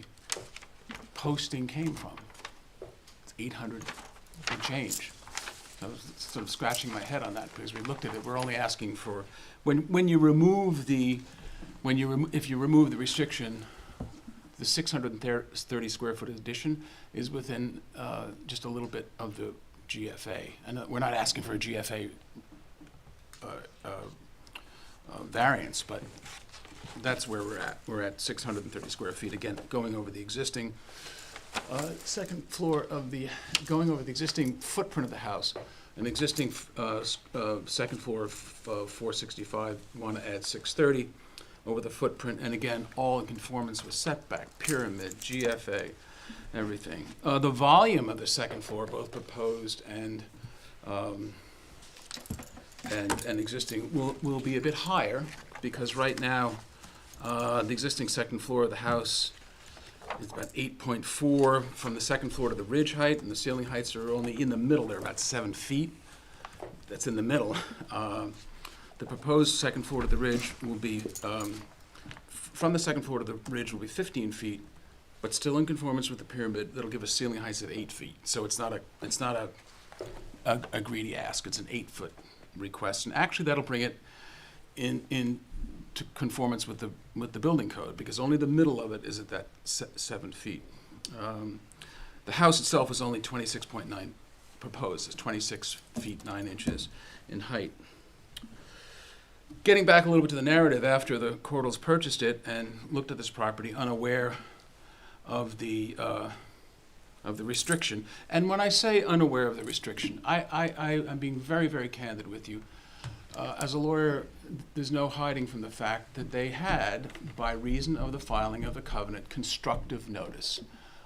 posting came from. It's 800 and change. I was sort of scratching my head on that because we looked at it. We're only asking for, when you remove the, if you remove the restriction, the 630 square foot addition is within just a little bit of the GFA. And we're not asking for a GFA variance, but that's where we're at. We're at 630 square feet. Again, going over the existing second floor of the, going over the existing footprint of the house. An existing second floor of 465, want to add 630. Over the footprint, and again, all in conformance with setback, pyramid, GFA, everything. The volume of the second floor, both proposed and existing, will be a bit higher because right now the existing second floor of the house is about 8.4 from the second floor to the ridge height, and the ceiling heights are only in the middle. They're about 7 feet. That's in the middle. The proposed second floor to the ridge will be, from the second floor to the ridge will be 15 feet, but still in conformance with the pyramid. That'll give us ceiling heights of 8 feet. So it's not a greedy ask. It's an 8-foot request, and actually that'll bring it in to conformance with the building code, because only the middle of it is at that 7 feet. The house itself is only 26.9 proposed. It's 26 feet 9 inches in height. Getting back a little bit to the narrative, after the Cordals purchased it and looked at this property unaware of the restriction, and when I say unaware of the restriction, I'm being very, very candid with you. As a lawyer, there's no hiding from the fact that they had, by reason of the filing of the covenant, constructive notice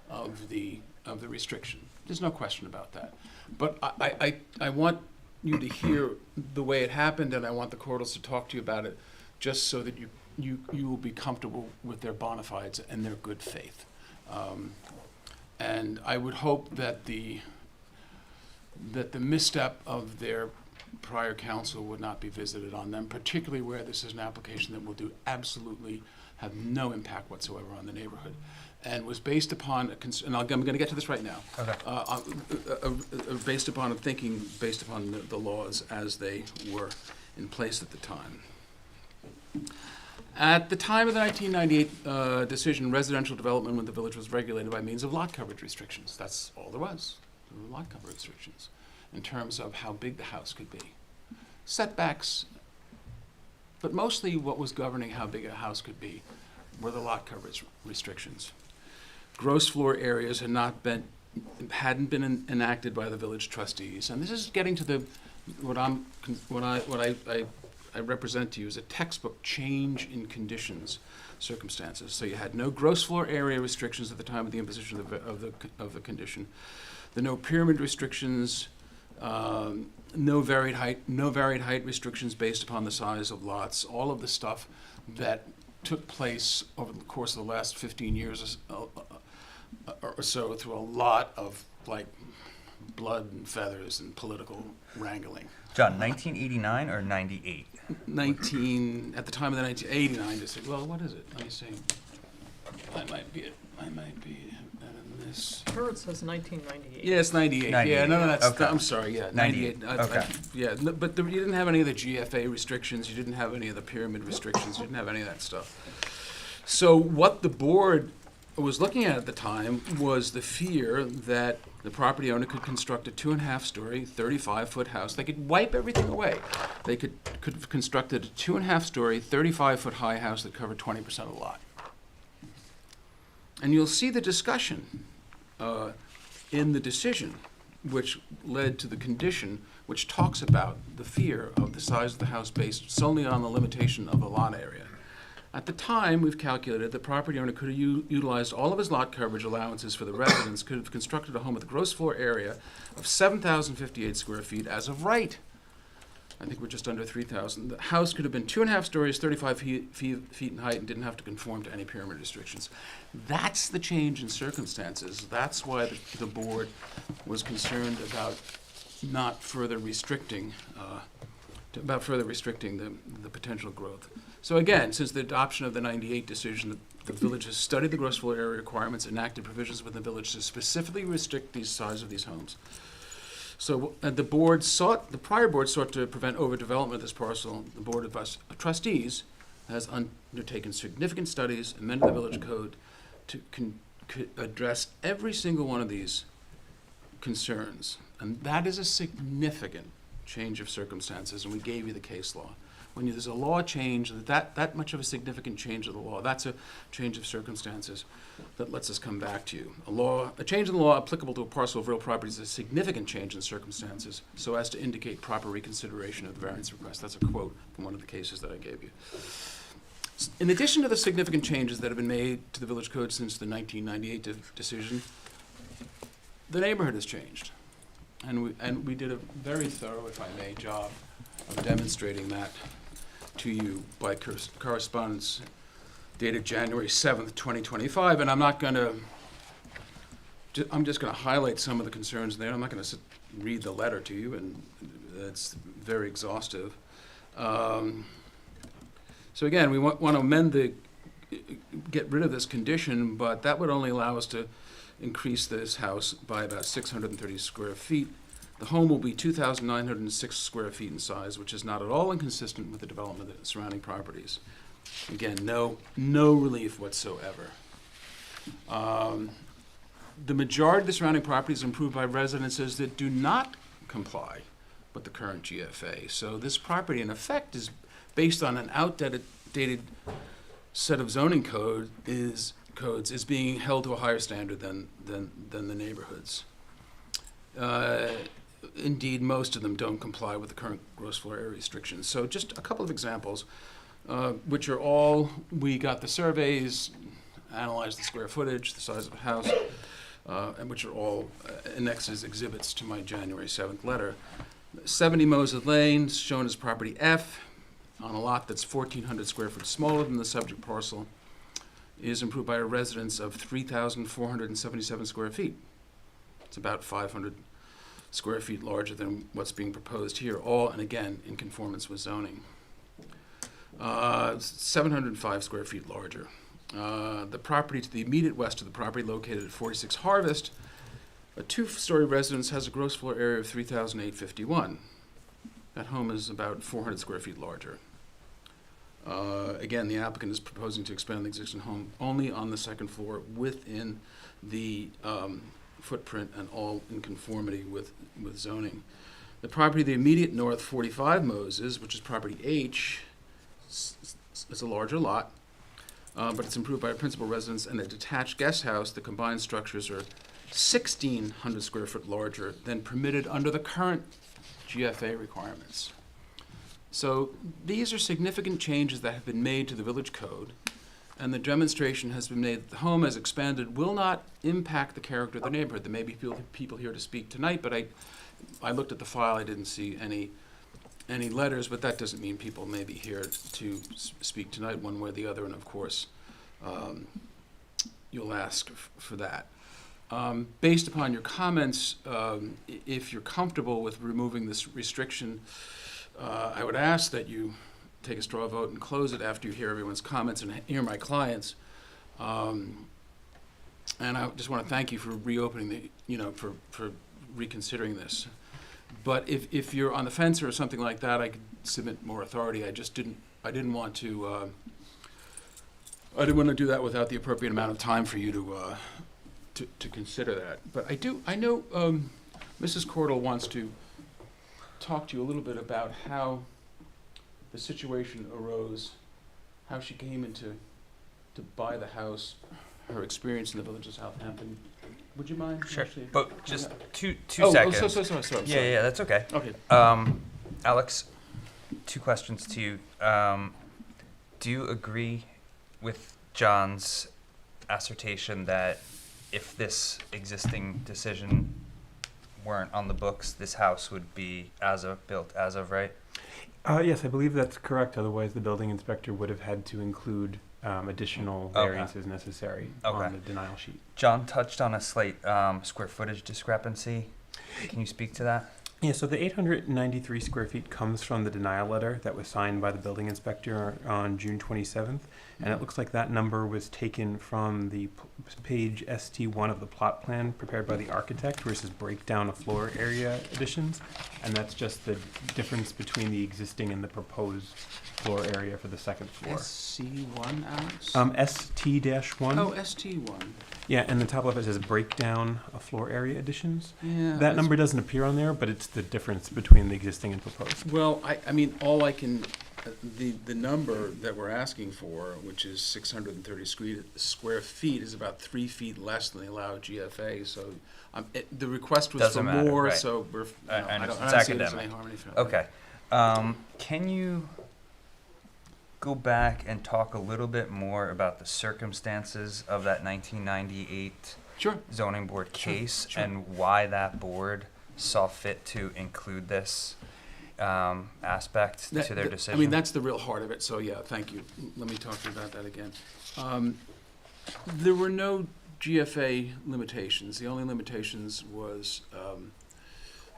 of the restriction. There's no question about that. But I want you to hear the way it happened, and I want the Cordals to talk to you about it, just so that you will be comfortable with their bona fides and their good faith. And I would hope that the misstep of their prior counsel would not be visited on them, particularly where this is an application that will absolutely have no impact whatsoever on the neighborhood. and was based upon, and I'm going to get to this right now. Okay. Based upon thinking, based upon the laws as they were in place at the time. At the time of the 1998 decision, residential development in the village was regulated by means of lot coverage restrictions. That's all there was. There were lot coverage restrictions in terms of how big the house could be. Setbacks, but mostly what was governing how big a house could be were the lot coverage restrictions. Gross floor areas hadn't been enacted by the village trustees, and this is getting to what I represent to you as a textbook change in conditions, circumstances. So you had no gross floor area restrictions at the time of the imposition of the condition, the no pyramid restrictions, no varied height restrictions based upon the size of lots. All of the stuff that took place over the course of the last 15 years or so through a lot of like blood and feathers and political wrangling. John, 1989 or 98? At the time of the 1989 decision. Well, what is it? Let me see. I might be in this. Here it says 1998. Yeah, it's 98. 98. Yeah, no, that's. Okay. I'm sorry. Yeah, 98. Okay. Yeah, but you didn't have any of the GFA restrictions. You didn't have any of the pyramid restrictions. You didn't have any of that stuff. So what the board was looking at the time was the fear that the property owner could construct a 2.5-story, 35-foot house. They could wipe everything away. They could have constructed a 2.5-story, 35-foot high house that covered 20% of the lot. And you'll see the discussion in the decision, which led to the condition, which talks about the fear of the size of the house based solely on the limitation of the lot area. At the time, we've calculated the property owner could have utilized all of his lot coverage allowances for the residents, could have constructed a home with a gross floor area of 7,058 square feet as of right. I think we're just under 3,000. The house could have been 2.5 stories, 35 feet in height, and didn't have to conform to any pyramid restrictions. That's the change in circumstances. That's why the board was concerned about not further restricting, the potential growth. So again, since the adoption of the 98 decision, the village has studied the gross floor area requirements, enacted provisions within the village to specifically restrict the size of these homes. So the prior board sought to prevent overdevelopment of this parcel. The Board of Trustees has undertaken significant studies, amended the village code to address every single one of these concerns. And that is a significant change of circumstances, and we gave you the case law. When there's a law change, that much of a significant change of the law, that's a change of circumstances that lets us come back to you. A change in the law applicable to a parcel of real property is a significant change in circumstances, so as to indicate proper reconsideration of the variance request. That's a quote from one of the cases that I gave you. In addition to the significant changes that have been made to the village code since the 1998 decision, the neighborhood has changed. And we did a very thorough, if I may, job of demonstrating that to you by correspondence dated January 7th, 2025. And I'm just going to highlight some of the concerns there. I'm not going to read the letter to you, and it's very exhaustive. So again, we want to get rid of this condition, but that would only allow us to increase this house by about 630 square feet. The home will be 2,906 square feet in size, which is not at all inconsistent with the development of the surrounding properties. Again, no relief whatsoever. The majority of the surrounding property is improved by residences that do not comply with the current GFA. So this property, in effect, is based on an outdated set of zoning codes is being held to a higher standard than the neighborhoods. Indeed, most of them don't comply with the current gross floor area restrictions. So just a couple of examples, which are all, we got the surveys, analyzed the square footage, the size of the house, and which are all annexed as exhibits to my January 7th letter. 70 Moses Lane, shown as property F, on a lot that's 1,400 square feet smaller than the subject parcel, is improved by a residence of 3,477 square feet. It's about 500 square feet larger than what's being proposed here, all, and again, in conformance with zoning. 705 square feet larger. The property to the immediate west of the property, located at 46 Harvest, a two-story residence, has a gross floor area of 3,851. That home is about 400 square feet larger. Again, the applicant is proposing to expand the existing home only on the second floor within the footprint and all in conformity with zoning. The property to the immediate north, 45 Moses, which is property H, is a larger lot, but it's improved by a principal residence and a detached guest house. The combined structures are 1,600 square foot larger than permitted under the current GFA requirements. So these are significant changes that have been made to the village code, and the demonstration has been made that the home, as expanded, will not impact the character of the neighborhood. There may be people here to speak tonight, but I looked at the file, I didn't see any letters, but that doesn't mean people may be here to speak tonight one way or the other, and of course, you'll ask for that. Based upon your comments, if you're comfortable with removing this restriction, I would ask that you take a straw vote and close it after you hear everyone's comments and hear my clients. And I just want to thank you for reopening for reconsidering this. But if you're on the fence or something like that, I could submit more authority. I didn't want to do that without the appropriate amount of time for you to consider that. But I know Mrs. Cordell wants to talk to you a little bit about how the situation arose, how she came to buy the house, her experience in the village of Southampton. Would you mind? Sure, actually? but just two Oh, seconds. sorry. Yeah, that's okay. Okay. Alex, two questions to you. Do you agree with John's assertion that if this existing decision weren't on the books, this house would be built as of right? Yes, I believe that's correct. Otherwise, the building inspector would have had to include additional variances necessary on the denial sheet. John touched on a slight square footage discrepancy. Can you speak to that? Yeah, so the 893 square feet comes from the denial letter that was signed by the building inspector on June 27th. And it looks like that number was taken from the page ST1 of the plot plan prepared by the architect, where it says breakdown of floor area additions. And that's just the difference between the existing and the proposed floor area for the second floor. SC1, Alex? ST-1. Oh, ST1. Yeah, and the top left it says breakdown of floor area additions. Yeah. That number doesn't appear on there, but it's the difference between the existing and proposed. Well, I mean, all I can, the number that we're asking for, which is 630 square feet, is about 3 feet less than the allowed GFA. So the request was Doesn't for matter, more, right. so we're, I don't understand. It's see it as academic. any harm, any foul. Okay. Can you go back and talk a little bit more about the circumstances of that 1998 Sure. zoning board case sure. and why that board saw fit to include this aspect to their decision? I mean, that's the real heart of it, so yeah, thank you. Let me talk to you about that again. There were no GFA limitations. The only limitations was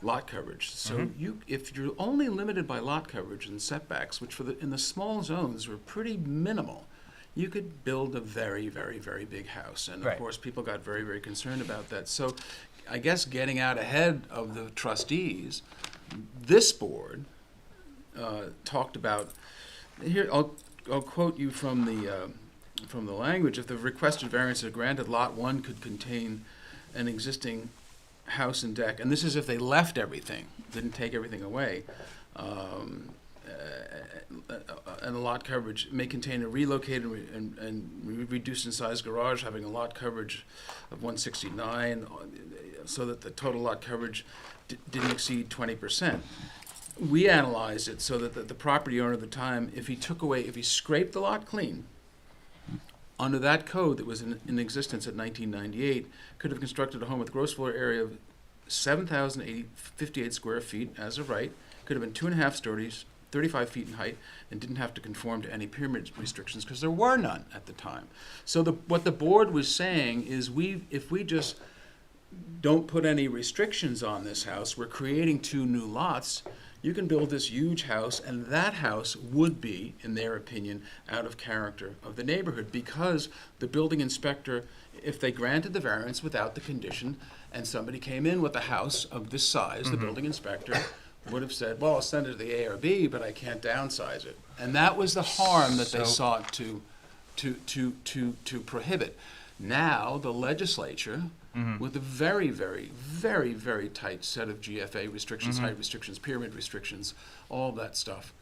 lot coverage. So if you're only limited by lot coverage and setbacks, which in the small zones were pretty minimal, you could build a very, very, very big house. And of course, people got very, very concerned about that. So I guess getting out ahead of the trustees, this board talked about, here, I'll quote you from the language. If the requested variance is granted, lot 1 could contain an existing house and deck, and this is if they left everything, didn't take everything away, and the lot coverage may contain a relocated and reduced in size garage having a lot coverage of 169, so that the total lot coverage didn't exceed 20%. We analyzed it so that the property owner at the time, if he scraped the lot clean, under that code that was in existence at 1998, could have constructed a home with gross floor area of 7,058 square feet as of right, could have been 2.5 stories, 35 feet in height, and didn't have to conform to any pyramid restrictions because there were none at the time. So what the board was saying is if we just don't put any restrictions on this house, we're creating 2 new lots. you can build this huge house, and that house would be, in their opinion, out of character of the neighborhood, because the building inspector, if they granted the variance without the condition, and somebody came in with a house of this size, the building inspector would have said, well, I'll send it to the ARB, but I can't downsize it. And that was the harm that they So- sought to prohibit. Now, the legislature, with a very, very, very, very tight set of GFA restrictions, height restrictions, pyramid restrictions, all that stuff,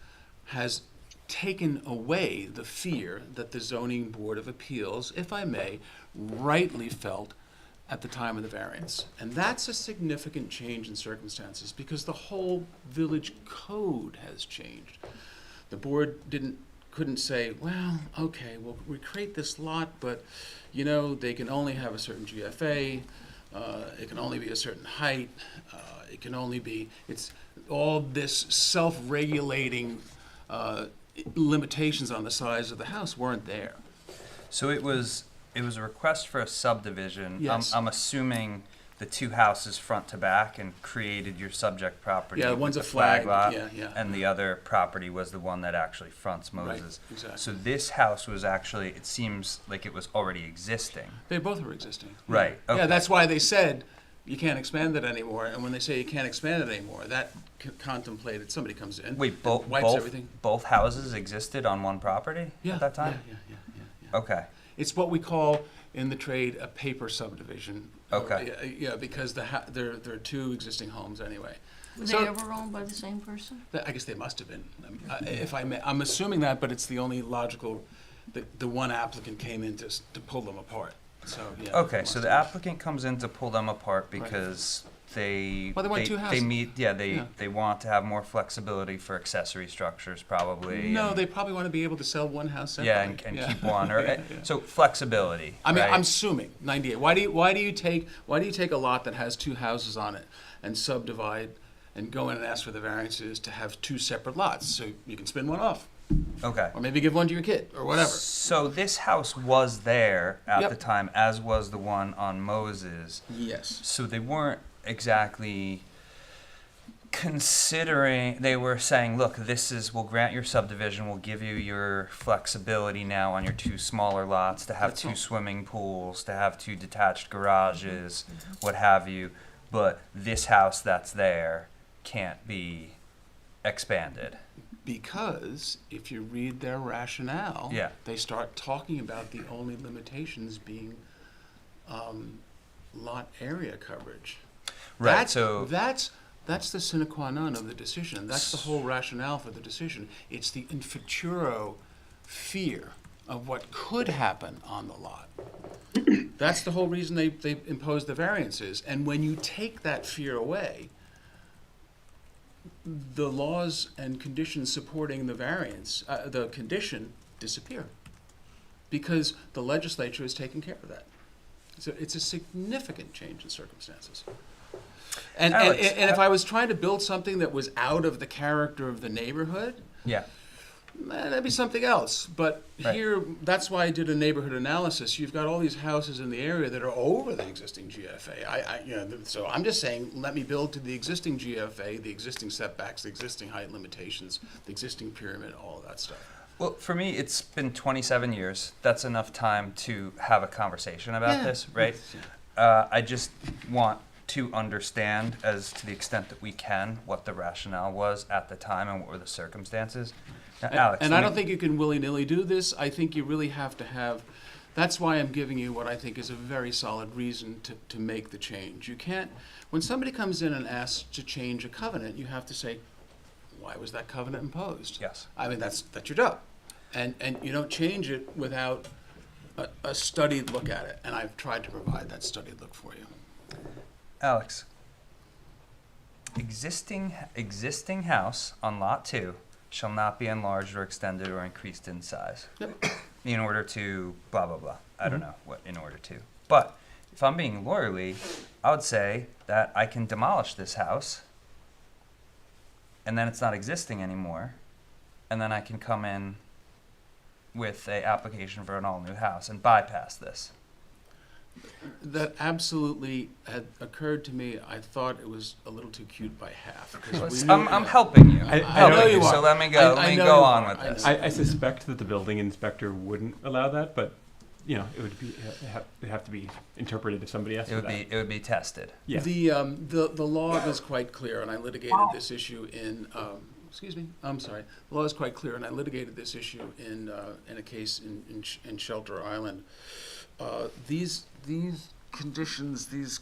has taken away the fear that the Zoning Board of Appeals, if I may, rightly felt at the time of the variance. And that's a significant change in circumstances, because the whole village code has changed. The board couldn't say, well, okay, well, we create this lot, but, you know, they can only have a certain GFA, it can only be a certain height, it can only be, it's all this self-regulating limitations on the size of the house weren't there. So it was a request for a subdivision. Yes. I'm assuming the two houses front to back and created your subject property. Yeah, with one's the a flag, lot, yeah. and the other property was the one that actually fronts Right, Moses. exactly. So this house was actually, it seems like it was already existing. They both were existing. Right, Yeah, okay. that's why they said you can't expand it anymore. And when they say you can't expand it anymore, that contemplated somebody comes in, Wait, wipes everything. both houses existed on one property Yeah, at that time? Yeah. Okay, It's what we call in the trade a paper subdivision. Okay. Yeah, because there are two existing homes anyway. Were So- they ever owned by the same person? I guess they must have been. If I may, I'm assuming that, but it's the only logical. The one applicant came in to pull them apart. So yeah. okay, must so the have. applicant comes in to pull them apart because they Well, they want two houses. they Yeah. want to have more flexibility for accessory structures probably. No, and- they probably want to be able to sell one house separately. yeah, and keep one or Yeah. so flexibility. I mean, right? I'm assuming 98. Why do you take a lot that has two houses on it and subdivide and go in and ask for the variances to have two separate lots so you can spin one off, Okay. or maybe give one to your kid or whatever. So this house was there at Yep. the time, as was the one on Moses. Yes. So they weren't exactly considering, they were saying, look, we'll grant your subdivision, we'll give you your flexibility now on your two smaller lots to have That's two all. swimming pools, to have two detached garages, what have you. But this house that's there can't be expanded. Because if you read their rationale, Yeah. they start talking about the only limitations being lot area coverage. Right, so That's the sine qua non of the decision. That's the whole rationale for the decision. It's the in futuro fear of what could happen on the lot. That's the whole reason they imposed the variances. And when you take that fear away, the laws and conditions supporting the variance, the condition, disappear. Because the legislature is taking care of that. So it's a significant change in circumstances. And Alex, if I was trying to build something that was out of the character of the neighborhood, yeah. that'd be something else. But Right. here, that's why I did a neighborhood analysis. You've got all these houses in the area that are over the existing GFA. So I'm just saying, let me build to the existing GFA, the existing setbacks, the existing height limitations, the existing pyramid, all of that stuff. Well, for me, it's been 27 years. That's enough time to have a conversation about Yeah. this, right? I just want to understand, as to the extent that we can, what the rationale was at the time and what were the circumstances. Now, Alex, And let I me- don't think you can willy-nilly do this. I think you really have to have, that's why I'm giving you what I think is a very solid reason to make the change. You can't, when somebody comes in and asks to change a covenant, you have to say, why was that covenant imposed? Yes. I mean, that's your job. And you don't change it without a studied look at it. And I've tried to provide that studied look for you. Alex, existing house on lot 2 shall not be enlarged or extended or increased in size. Yep. In order to blah, blah, blah. I don't know what in order to. But if I'm being lawyerly, I would say that I can demolish this house and then it's not existing anymore. And then I can come in with a application for an all-new house and bypass this. That absolutely had occurred to me. I thought it was a little too cute by half. 'Cause we knew- I'm helping you. I I'm know helping you So are. let me go. I Let me know go you on are. with I this. know. I suspect that the building inspector wouldn't allow that, but, you know, it would be, it'd have to be interpreted if somebody asked It for would that. be, it would be tested. Yeah. The law is quite clear, and I litigated this issue in, excuse me, I'm sorry. The law is quite clear, and I litigated this issue in a case in Shelter Island. These conditions, these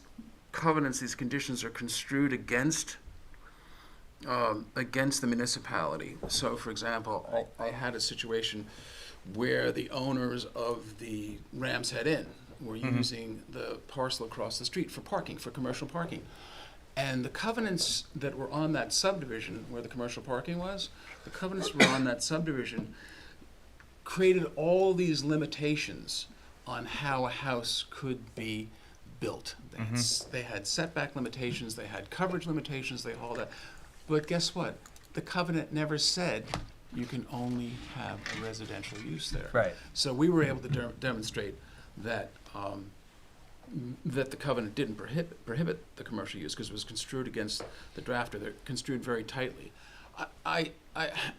covenants, these conditions are construed against the municipality. So, for example, I had a situation where the owners of the Ram's Head Inn were using the parcel across the street for parking, for commercial parking. And the covenants that were on that subdivision, where the commercial parking was, the covenants were on that subdivision created all these limitations on how a house could be built. They had setback limitations, they had coverage limitations, they had all that. But guess what? The covenant never said you can only have a residential use there. Right. So we were able to demonstrate that that the covenant didn't prohibit the commercial use because it was construed against the drafter. They're construed very tightly. I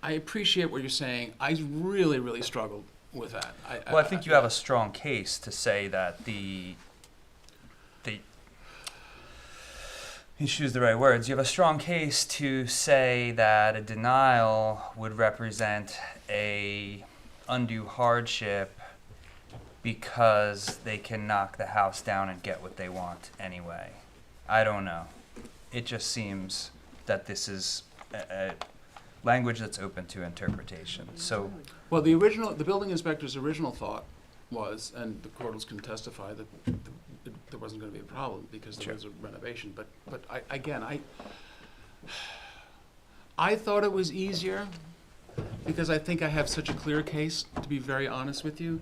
appreciate what you're saying. I really, really struggled with that. Well, I think you have a strong case to say that you choose the right words. You have a strong case to say that a denial would represent a undue hardship because they can knock the house down and get what they want anyway. I don't know. It just seems that this is a language that's open to interpretation. So, well, the building inspector's original thought was, and the courts can testify that there wasn't going to be a problem because there was a renovation. But I thought it was easier because I think I have such a clear case, to be very honest with you,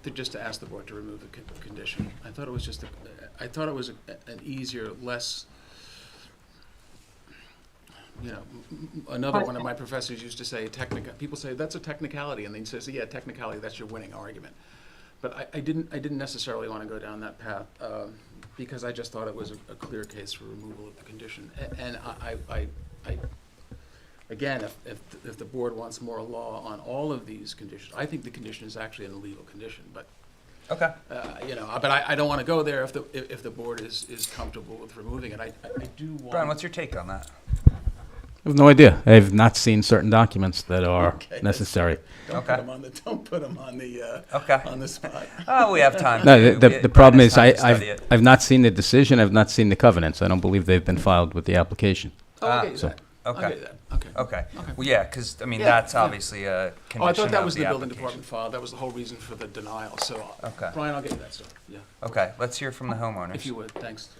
to ask the board to remove the condition. I thought it was just an easier, less. You know, another one of my professors used to say, people say that's a technicality, and then he says, yeah, technicality, that's your winning argument. But I didn't necessarily want to go down that path because I just thought it was a clear case for removal of the condition. And I again, if the board wants more law on all of these conditions, I think the condition is actually an illegal condition. But okay. But I don't want to go there if the board is comfortable with removing it. I do want. Brian, what's your take on that? I have no idea. I have not seen certain documents that are Okay. necessary. Don't put them on the spot. Oh, we have time. No, the Brian problem has is time to study it. I've not seen the decision. I've not seen the covenants. I don't believe they've been filed with the application. Oh, I'll get you so- that. I'll Okay. get you that. Okay. Okay. Okay. Well, yeah, because I mean Yeah, that's yeah. obviously a condition Oh, I thought that was of the building application. department file. That was the whole reason for the denial. So, Okay. Brian, I'll get you that stuff. Yeah, Okay. Let's hear from the homeowners. if you would. Thanks.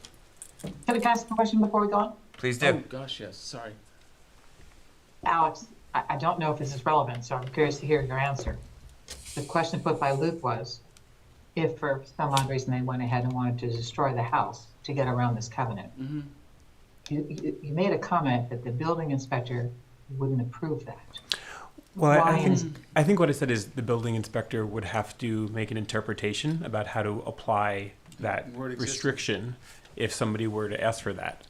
Can I ask a question before we go on? Please do. Oh gosh, yes. Sorry. Alex, I don't know if this is relevant, so I'm curious to hear your answer. The question put by Luke was, if for some odd reason they went ahead and wanted to destroy the house to get around this covenant, Mm-hmm. you made a comment that the building inspector wouldn't approve that. Well, Why I think what I said is the building inspector would have to make an interpretation about how to apply that Word exists. restriction if somebody were to ask for that.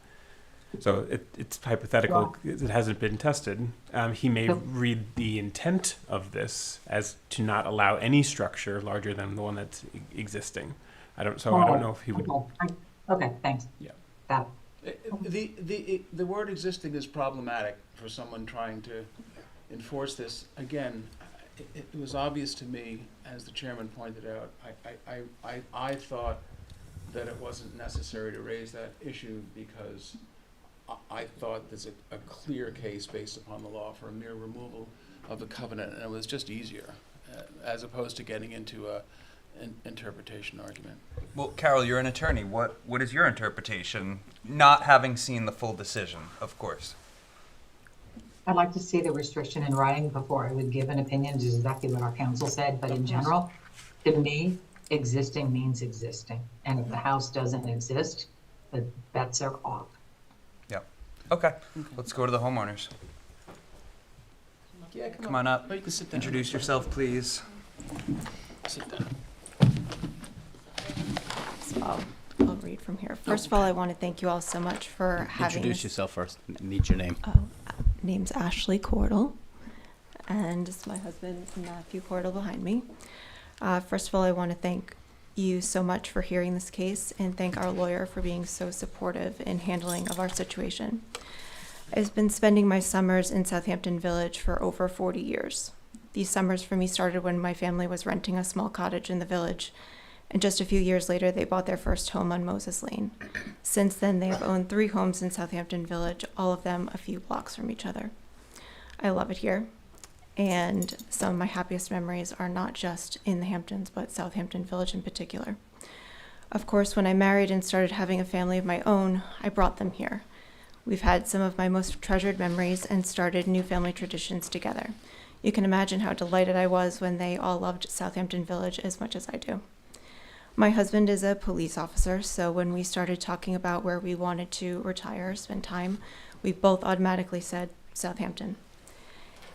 So it's hypothetical. It hasn't been tested. He may read the intent of this as to not allow any structure larger than the one that's existing. I don't know if he would. Okay, thanks. Yeah. Got The word existing is problematic for someone trying to enforce this. Again, it was obvious to me, as the chairman pointed out, I thought that it wasn't necessary to raise that issue because I thought there's a clear case based upon the law for a mere removal of the covenant, and it was just easier, as opposed to getting into an interpretation argument. Well, Carol, you're an attorney. What is your interpretation? Not having seen the full decision, of course. I'd like to see the restriction in writing before I would give an opinion, is exactly what our counsel said, but in general, to me, existing means existing. And if the house doesn't exist, the bets are off. Okay. Let's go to the homeowners. Yeah, Come on up. Oh, you can sit down. Introduce yourself, please. Sit down. read from here. First of all, I want to thank you all so much for having Introduce this- yourself first. Need your name. Oh, name's Ashley Cordell, and this is my husband, Matthew Cordell, behind me. First of all, I want to thank you so much for hearing this case and thank our lawyer for being so supportive in handling of our situation. I've been spending my summers in Southampton Village for over 40 years. These summers for me started when my family was renting a small cottage in the village, and just a few years later, they bought their first home on Moses Lane. Since then, they have owned 3 homes in Southampton Village, all of them a few blocks from each other. I love it here, and some of my happiest memories are not just in the Hamptons, but Southampton Village in particular. Of course, when I married and started having a family of my own, I brought them here. We've had some of my most treasured memories and started new family traditions together. You can imagine how delighted I was when they all loved Southampton Village as much as I do. My husband is a police officer, so when we started talking about where we wanted to retire, spend time, we both automatically said Southampton.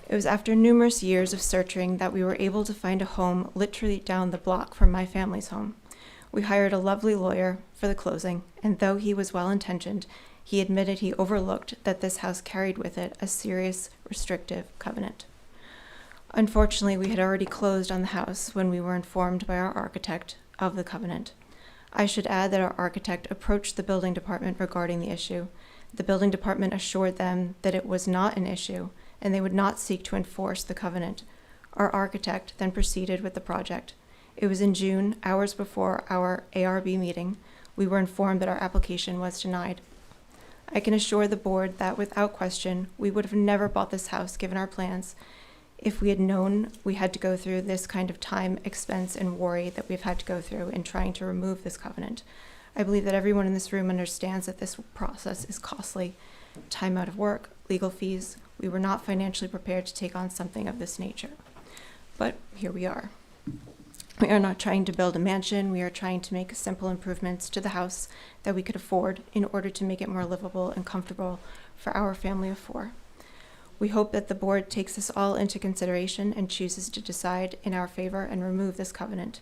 It was after numerous years of searching that we were able to find a home literally down the block from my family's home. We hired a lovely lawyer for the closing, and though he was well-intentioned, he admitted he overlooked that this house carried with it a serious restrictive covenant. Unfortunately, we had already closed on the house when we were informed by our architect of the covenant. I should add that our architect approached the building department regarding the issue. The building department assured them that it was not an issue and they would not seek to enforce the covenant. Our architect then proceeded with the project. It was in June, hours before our ARB meeting, we were informed that our application was denied. I can assure the board that without question, we would have never bought this house given our plans if we had known we had to go through this kind of time, expense, and worry that we've had to go through in trying to remove this covenant. I believe that everyone in this room understands that this process is costly. Time out of work, legal fees. We were not financially prepared to take on something of this nature. But here we are. We are not trying to build a mansion. We are trying to make simple improvements to the house that we could afford in order to make it more livable and comfortable for our family of 4. We hope that the board takes this all into consideration and chooses to decide in our favor and remove this covenant.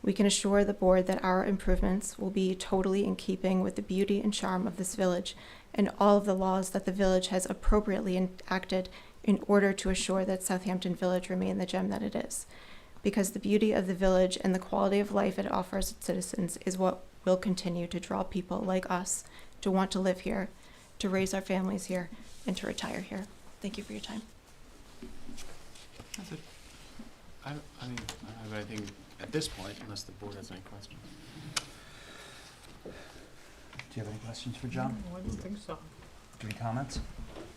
We can assure the board that our improvements will be totally in keeping with the beauty and charm of this village and all of the laws that the village has appropriately enacted in order to assure that Southampton Village remain the gem that it is. Because the beauty of the village and the quality of life it offers its citizens is what will continue to draw people like us to want to live here, to raise our families here, and to retire here. Thank you for your time. That's it. I mean, I don't have anything at this point, unless the board has any questions. Do you have any questions for John? No, I don't think so. Any comments?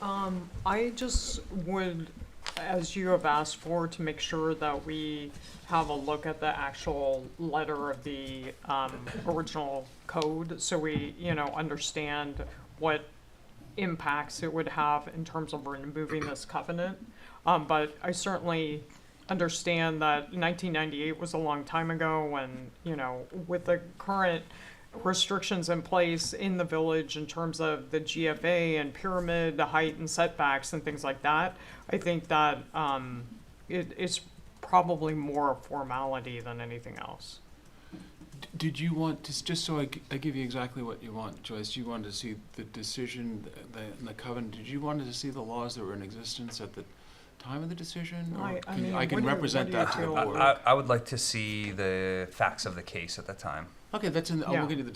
I just would, as you have asked for, to make sure that we have a look at the actual letter of the original code, so we, understand what impacts it would have in terms of removing this covenant. But I certainly understand that 1998 was a long time ago, and, with the current restrictions in place in the village in terms of the GFA and pyramid, the height and setbacks and things like that, I think that it's probably more a formality than anything else. Did you want to, just so I give you exactly what you want, Joyce, you wanted to see the decision, the covenant, did you want to see the laws that were in existence at the time of the decision? Or I can mean, I can what do you- represent what do you that to the feel? board. I would like to see the facts of the case at the time. Okay, that's in, Yeah. I'll get you the,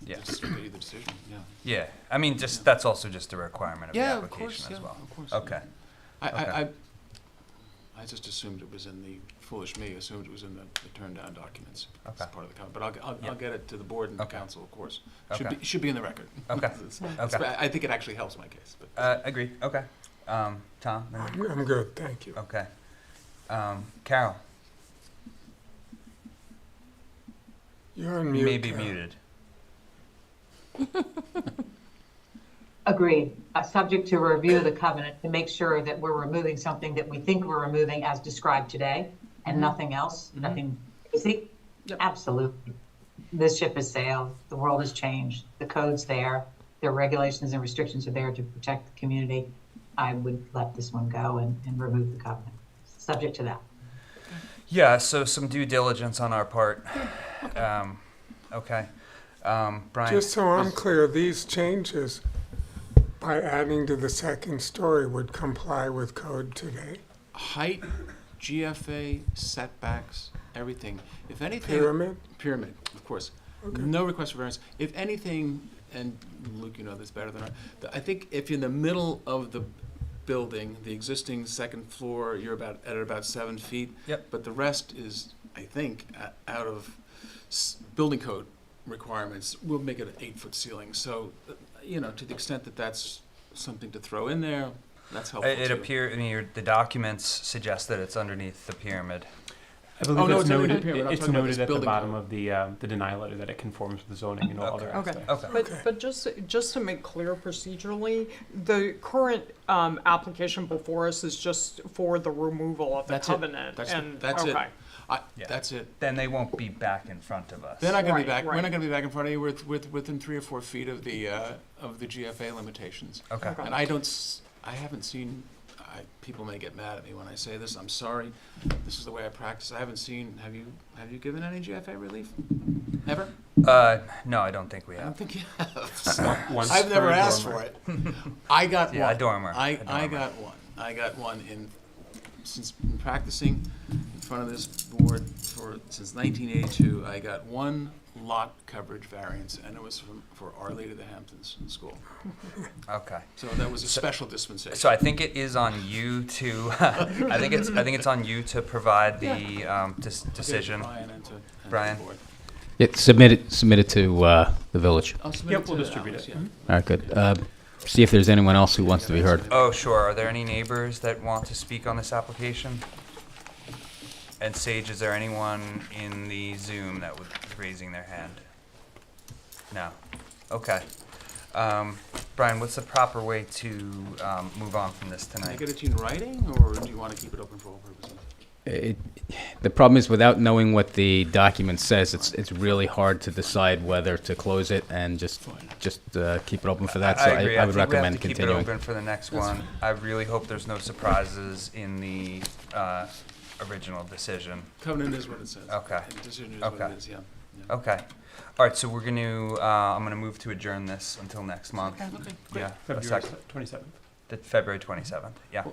Yeah. just get you the decision, yeah. Yeah, I mean, just, that's also just a requirement of the Yeah, of application course, as well. of course. Okay, Okay. I just assumed it was in the, foolish me, assumed it was in the turned down documents. It's Okay. part of the covenant, but I'll Yeah. get it to the board and the Okay. council, of course. Okay. Should be in the record. Okay. Okay. I think it actually helps my case, but. Agree, okay. Tom? I'm good, thank you. Okay. Carol, You're on you mute. may be Carol. muted. Agreed. Subject to review of the covenant to make sure that we're removing something that we think we're removing as described today and nothing else, nothing basic. Yep. Absolutely. This ship has sailed. The world has changed. The code's there. Their regulations and restrictions are there to protect the community. I would let this one go and remove the covenant, subject to that. Yeah, so some due diligence on our part. Okay. Brian? Just so I'm clear, these changes, by adding to the second story, would comply with code today? Height, GFA, setbacks, everything. If anything. Pyramid? Of course. Okay. No request for variance. If anything, and Luke, you know this better than I think if you're in the middle of the building, the existing second floor, you're at about 7 feet. Yep. But the rest is, I think, out of building code requirements. We'll make it an 8-foot ceiling. So, to the extent that that's something to throw in there, that's helpful too. The documents suggest that it's underneath the pyramid. I believe no, it's it's noted, underneath the pyramid. I'm it's talking about noted this at the building bottom code. of the denial letter that it conforms with the zoning and all other Okay. aspects. Okay. But just to make clear procedurally, the current application before us is just for the removal of the That's it. covenant. That's okay. it. Yeah. That's it. Then they won't be back in front of us. They're not going to be Right, back. We're right. not going to be back in front of you within 3 or 4 feet of the GFA limitations. Okay. And I haven't seen. People may get mad at me when I say this. I'm sorry. This is the way I practice. I haven't seen. Have you given any GFA relief? Ever? No, I don't think we I don't have. think you have. Once I've never per asked dormer. for it. I got Yeah, one. a dormer. I A dormer. got one. I got one since been practicing in front of this board since 1982. I got one lot coverage variance, and it was for Our Lady of the Hamptons School. Okay. So that was a special dispensation. So I think it is on you to. I think it's on you to provide the decision. Brian and to Brian? the board. Yeah, submit it to the village. I'll submit Yep, it we'll to distribute Alex, it. yeah. All right, good. See if there's anyone else who wants to be heard. Oh, sure. Are there any neighbors that want to speak on this application? And Sage, is there anyone in the Zoom that was raising their hand? No. Okay. Brian, what's the proper way to move on from this Can I tonight? get it to you in writing, or do you want to keep it open for all purposes? The problem is, without knowing what the document says, it's really hard to decide whether to close it and just keep it open for that. So I agree. I would think we have recommend to keep continuing. it open for the next one. I really hope there's no surprises in the original decision. Covenant is what it says. Okay. And decision is what Okay. it is, yeah. Yeah. Okay. All right. So we're I'm gonna move to adjourn this until next month. Okay, great. Yeah. A February second. 27th. The February 27th. Yeah.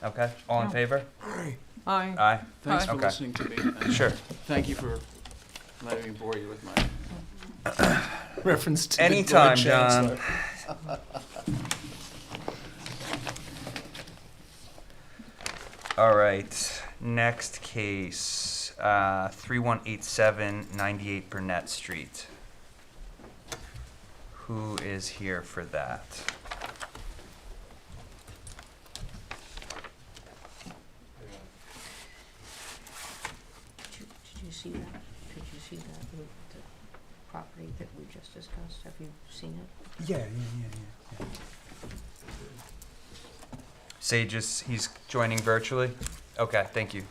Okay. All in Yeah. favor? Aye. Aye. Aye. Thanks for Okay. listening to me. And Sure. Thank you for letting me bore you with my reference to Anytime, the Lord John. Chancellor. All right. Next case, 3187 98 Burnett Street. Who is here for that? Did you see that? Did you see that, the property that we just discussed? Have you seen it? Yeah. Sage he's joining virtually? Okay, thank you.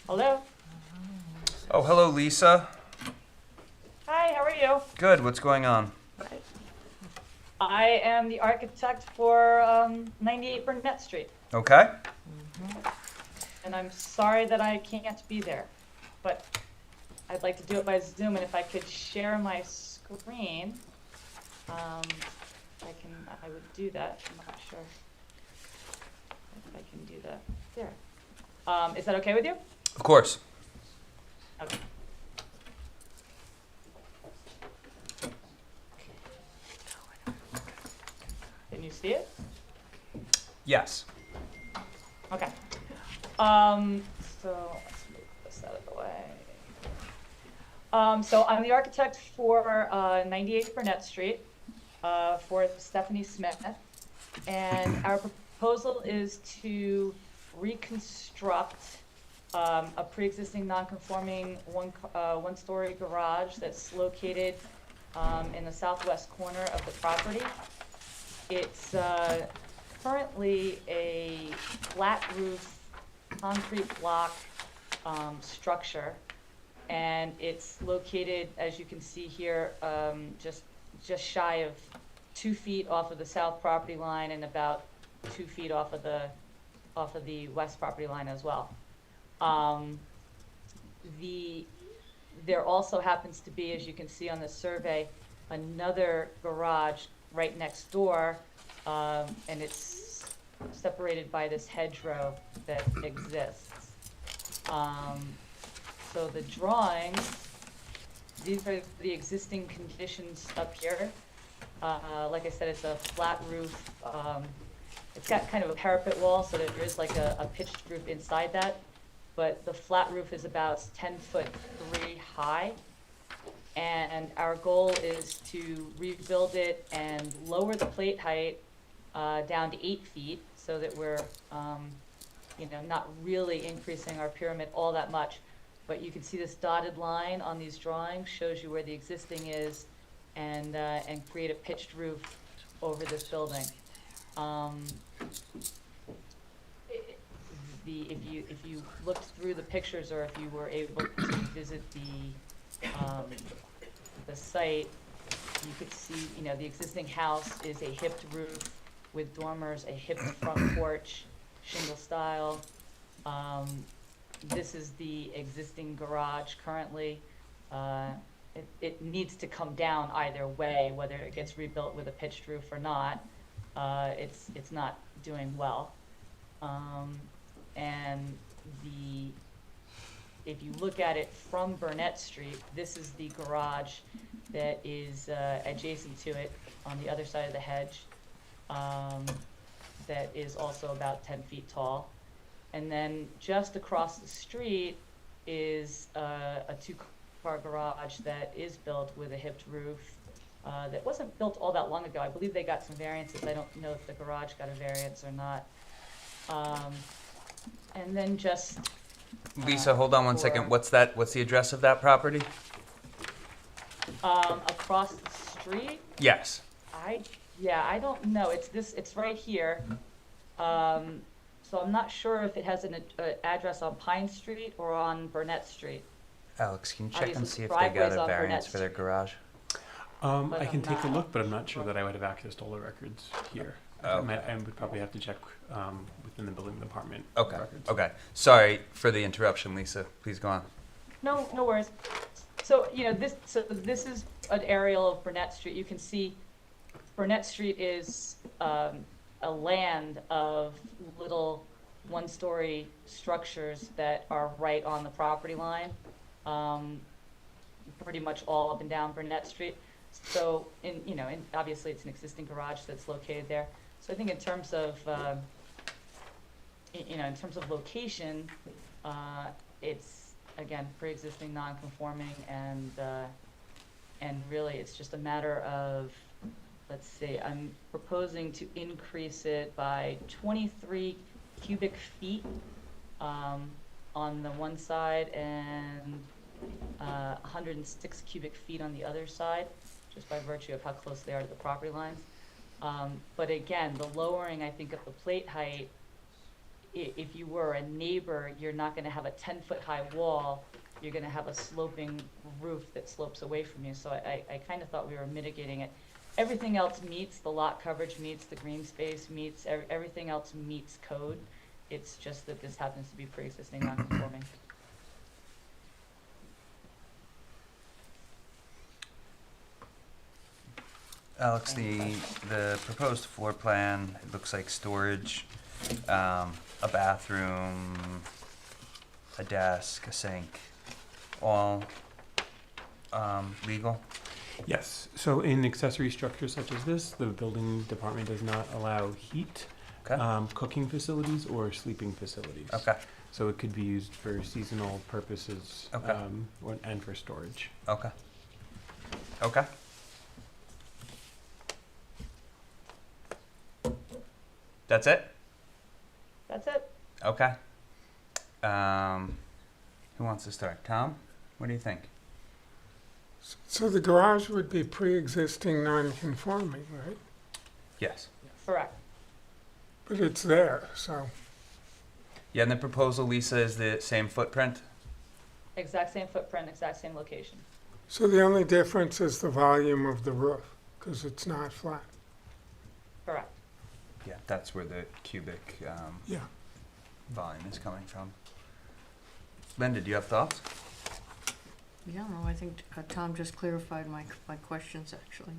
Hello. Oh, hello, Lisa. Hi, how are you? Good, what's going on? I am the architect for 98 Burnett Street, Okay. and I'm sorry that I can't be there, but I'd like to do it by Zoom, and if I could share my screen, I would do that. I'm not sure if I can do that. There. Is that okay with you? Of course. Okay. Can you see it? Yes. Okay. So let's move this out of the way. So I'm the architect for 98 Burnett Street for Stephanie Smith, and our proposal is to reconstruct a pre-existing non-conforming one-story garage that's located in the southwest corner of the property. It's currently a flat roof, concrete block structure, and it's located, as you can see here, just shy of 2 feet off of the south property line and about 2 feet off of the west property line as well. There also happens to be, as you can see on the survey, another garage right next door, and it's separated by this hedgerow that exists. So the drawings, these are the existing conditions up here. Like I said, it's a flat roof. It's got kind of a parapet wall, so that there is like a pitched roof inside that. But the flat roof is about 10'3" high. And our goal is to rebuild it and lower the plate height down to 8 feet, so that we're, not really increasing our pyramid all that much. But you can see this dotted line on these drawings shows you where the existing is, and create a pitched roof over this building. If you looked through the pictures, or if you were able to visit the site, you could see, the existing house is a hipped roof with dormers, a hipped front porch, shingle style. This is the existing garage currently. It needs to come down either way, whether it gets rebuilt with a pitched roof or not. It's not doing well. And if you look at it from Burnett Street, this is the garage that is adjacent to it on the other side of the hedge, that is also about 10 feet tall. And then just across the street is a 2-car garage that is built with a hipped roof, that wasn't built all that long ago. I believe they got some variances. I don't know if the garage got a variance or not. And then just Lisa, hold on one second. What's the address of that property? across the street, Yes. I don't know. It's right here. So I'm not sure if it has an address on Pine Street or on Burnett Street. Alex, can you check Obviously, and see if the they got driveway's a on Burnett variance for their Street. garage? I can I'm take a not- look, but I'm not sure that I would have access to all the records here. Okay. I would probably have to check within the building department Okay. records. Okay. Sorry for the interruption, Lisa. Please go on. No worries. So, this is an aerial of Burnett Street. You can see Burnett Street is a land of little one-story structures that are right on the property line, pretty much all up and down Burnett Street. So, obviously it's an existing garage that's located there. So I think in terms of, location, it's, again, pre-existing, non-conforming, and really it's just a matter of, let's see, I'm proposing to increase it by 23 cubic feet on the one side and 106 cubic feet on the other side, just by virtue of how close they are to the property lines. But again, the lowering, I think, of the plate height, if you were a neighbor, you're not going to have a 10-foot high wall. You're going to have a sloping roof that slopes away from you. So I kind of thought we were mitigating it. Everything else meets, the lot coverage meets, the green space meets, everything else meets code. It's just that this happens to be pre-existing non-conforming. Alex, the proposed floor plan, it looks like storage, a bathroom, a desk, a sink, all legal? Yes. So in accessory structures such as this, the building department does not allow heat, Okay. cooking facilities, or sleeping facilities. Okay. So it could be used for seasonal purposes Okay. and for storage. Okay. Okay. That's it? That's it. Okay. Who wants to start? Tom? What do you think? So the garage would be pre-existing non-conforming, right? Yes. Correct. But it's there, so Yeah, and the proposal, Lisa, is the same footprint? Exact same footprint, exact same location. So the only difference is the volume of the roof, because it's not flat. Correct. Yeah, that's where the cubic Yeah. volume is coming from. Linda, do you have thoughts? Yeah, no, I think Tom just clarified my questions, actually.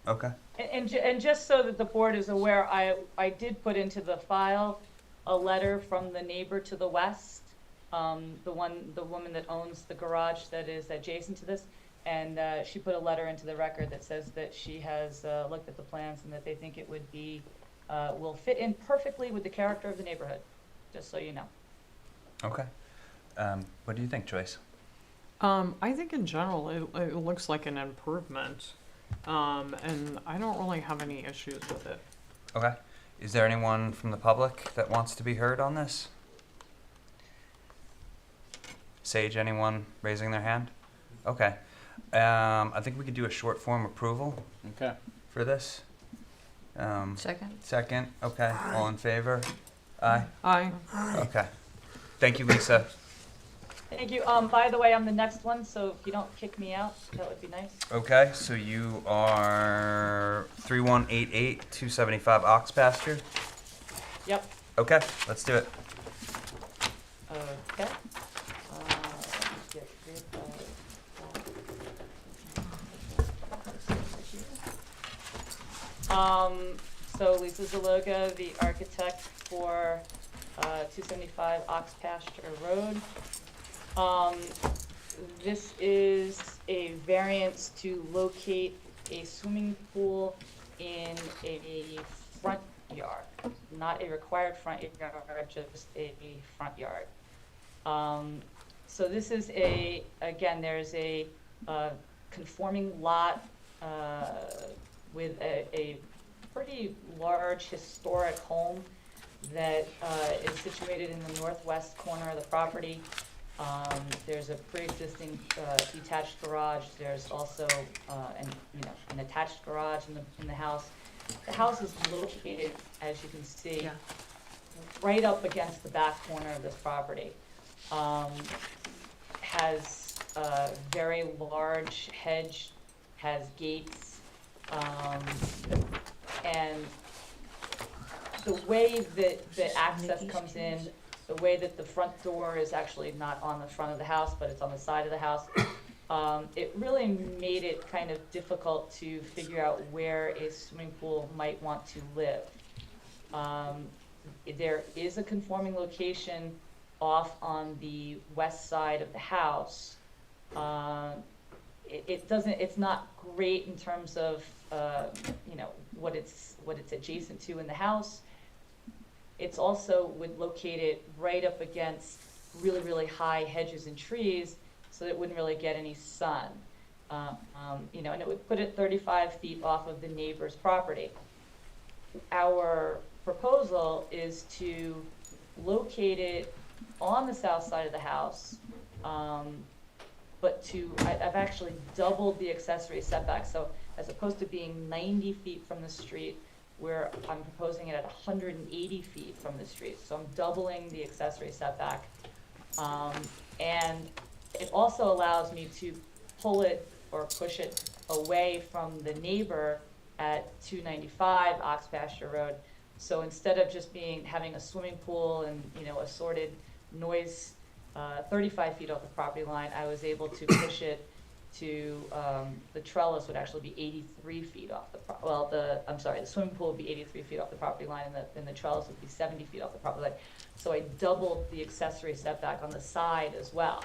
Okay. And just so that the board is aware, I did put into the file a letter from the neighbor to the west, the woman that owns the garage that is adjacent to this, and she put a letter into the record that says that she has looked at the plans and that they think it would be, will fit in perfectly with the character of the neighborhood, just so you know. Okay. What do you think, Joyce? I think in general, it looks like an improvement. And I don't really have any issues with it. Okay. Is there anyone from the public that wants to be heard on this? Sage, anyone raising their hand? Okay. I think we could do a short form approval Okay. for this. Second? Second, okay. All in favor? Aye. Aye. Okay. Thank you, Lisa. Thank you. By the way, I'm the next one, so if you don't kick me out, that would be nice. Okay, so you are 3188 275 Ox Pasture. Yep. Okay, let's do it. Okay. Get rid of so Lisa Zaloga, the architect for 275 Ox Pasture Road. This is a variance to locate a swimming pool in a front yard, not a required front yard, just a front yard. So this is again, there's a conforming lot with a pretty large historic home that is situated in the northwest corner of the property. There's a pre-existing detached garage. There's also an attached garage in the house. The house is located, as you can see, right up against the back corner of this property. Has a very large hedge, has gates, and the way that the access comes in, the way that the front door is actually not on the front of the house, but it's on the side of the house, it really made it kind of difficult to figure out where a swimming pool might want to live. There is a conforming location off on the west side of the house. It's not great in terms of what it's adjacent to in the house. It's also would locate it right up against really, really high hedges and trees, so that it wouldn't really get any sun. And it would put it 35 feet off of the neighbor's property. Our proposal is to locate it on the south side of the house, but I've actually doubled the accessory setback. So as opposed to being 90 feet from the street, where I'm proposing it at 180 feet from the street. So I'm doubling the accessory setback. And it also allows me to pull it or push it away from the neighbor at 295 Ox Pasture Road. So instead of just having a swimming pool and assorted noise 35 feet off the property line, I was able to push it to the trellis would actually be 83 feet off the swimming pool would be 83 feet off the property line, and the trellis would be 70 feet off the property line. So I doubled the accessory setback on the side as well.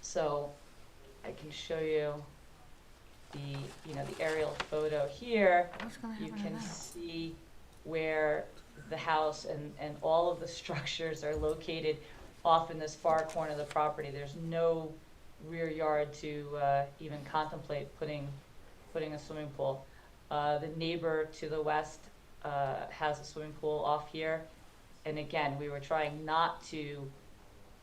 So I can show you the aerial photo here. You can see where the house and all of the structures are located off in this far corner of the property. There's no rear yard to even contemplate putting a swimming pool. The neighbor to the west has a swimming pool off here. And again, we were trying not to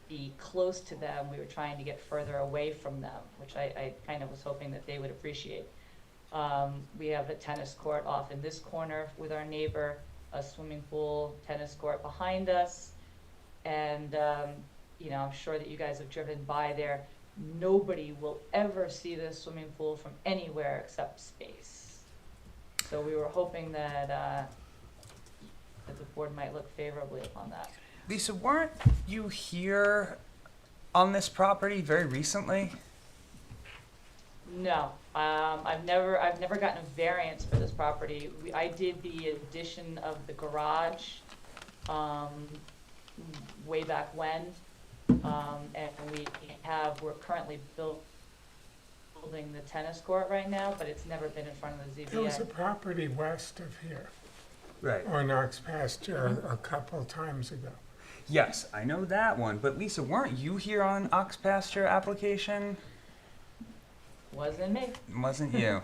be close to them. We were trying to get further away from them, which I kind of was hoping that they would appreciate. We have a tennis court off in this corner with our neighbor, a swimming pool, tennis court behind us. And you know, I'm sure that you guys have driven by there. Nobody will ever see this swimming pool from anywhere except space. So we were hoping that, that the board might look favorably upon that. Lisa, weren't you here on this property very recently? No, I've never gotten a variance for this property. I did the addition of the garage, way back when. And we're currently building the tennis court right now, but it's never been in front of the There was a ZBA. property west of here Right. on Ox Pasture a couple times ago. Yes, I know that one. But Lisa, weren't you here on Ox Pasture application? Wasn't me. Wasn't you?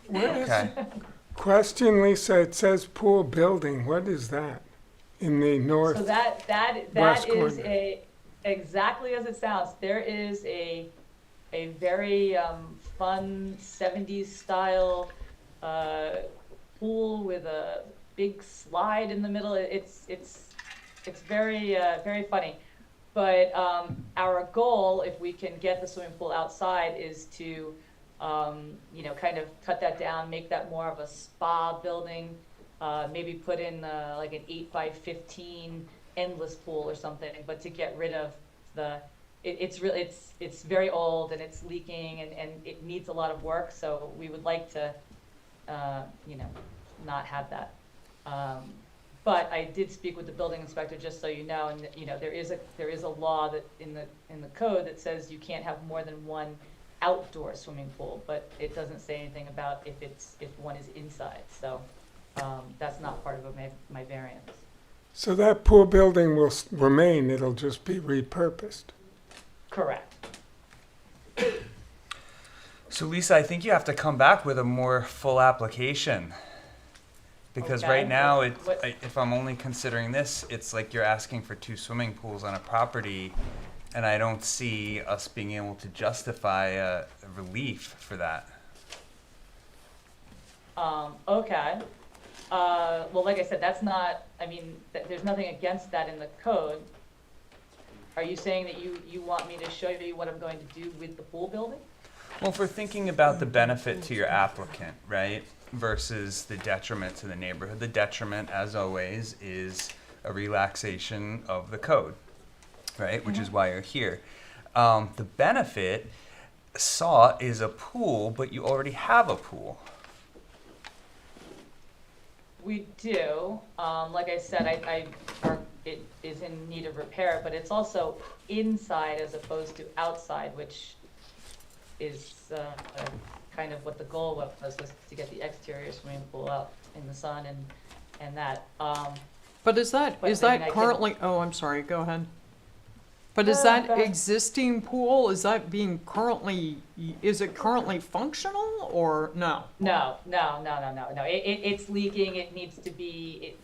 What is, Okay. question, Lisa, it says pool building, what is that? In the So north, that west is corner. exactly as it sounds. There is a very fun 70s style pool with a big slide in the middle. It's very very funny. But our goal, if we can get the swimming pool outside, is to you know, kind of cut that down, make that more of a spa building. Maybe put in like an 8x15 endless pool or something, but to get rid of it's very old and it's leaking and it needs a lot of work. So we would like to, you know, not have that. But I did speak with the building inspector, just so you know, and you know, there is a law that in the code that says you can't have more than one outdoor swimming pool, but it doesn't say anything about if one is inside. So that's not part of my variance. So that pool building will remain, it'll just be repurposed. Correct. So Lisa, I think you have to come back with a more full application. Because Okay. right now, What- if I'm only considering this, it's like you're asking for 2 swimming pools on a property, and I don't see us being able to justify a relief for that. Okay. Well, like I said, that's not, I mean, there's nothing against that in the code. Are you saying that you want me to show you what I'm going to do with the pool building? Well, if we're thinking about the benefit to your applicant, right, versus the detriment to the neighborhood, the detriment, as always, is a relaxation of the code, right, which is why you're here. The benefit sought is a pool, but you already have a pool. We do. Like I said, it is in need of repair, but it's also inside as opposed to outside, which is kind of what the goal was to get the exterior swimming pool out in the sun and that. But is that But, I mean, I can- currently, oh, I'm sorry, go ahead. But is No, that go ahead. existing pool, is it currently functional or no? No. It's leaking. It needs to be.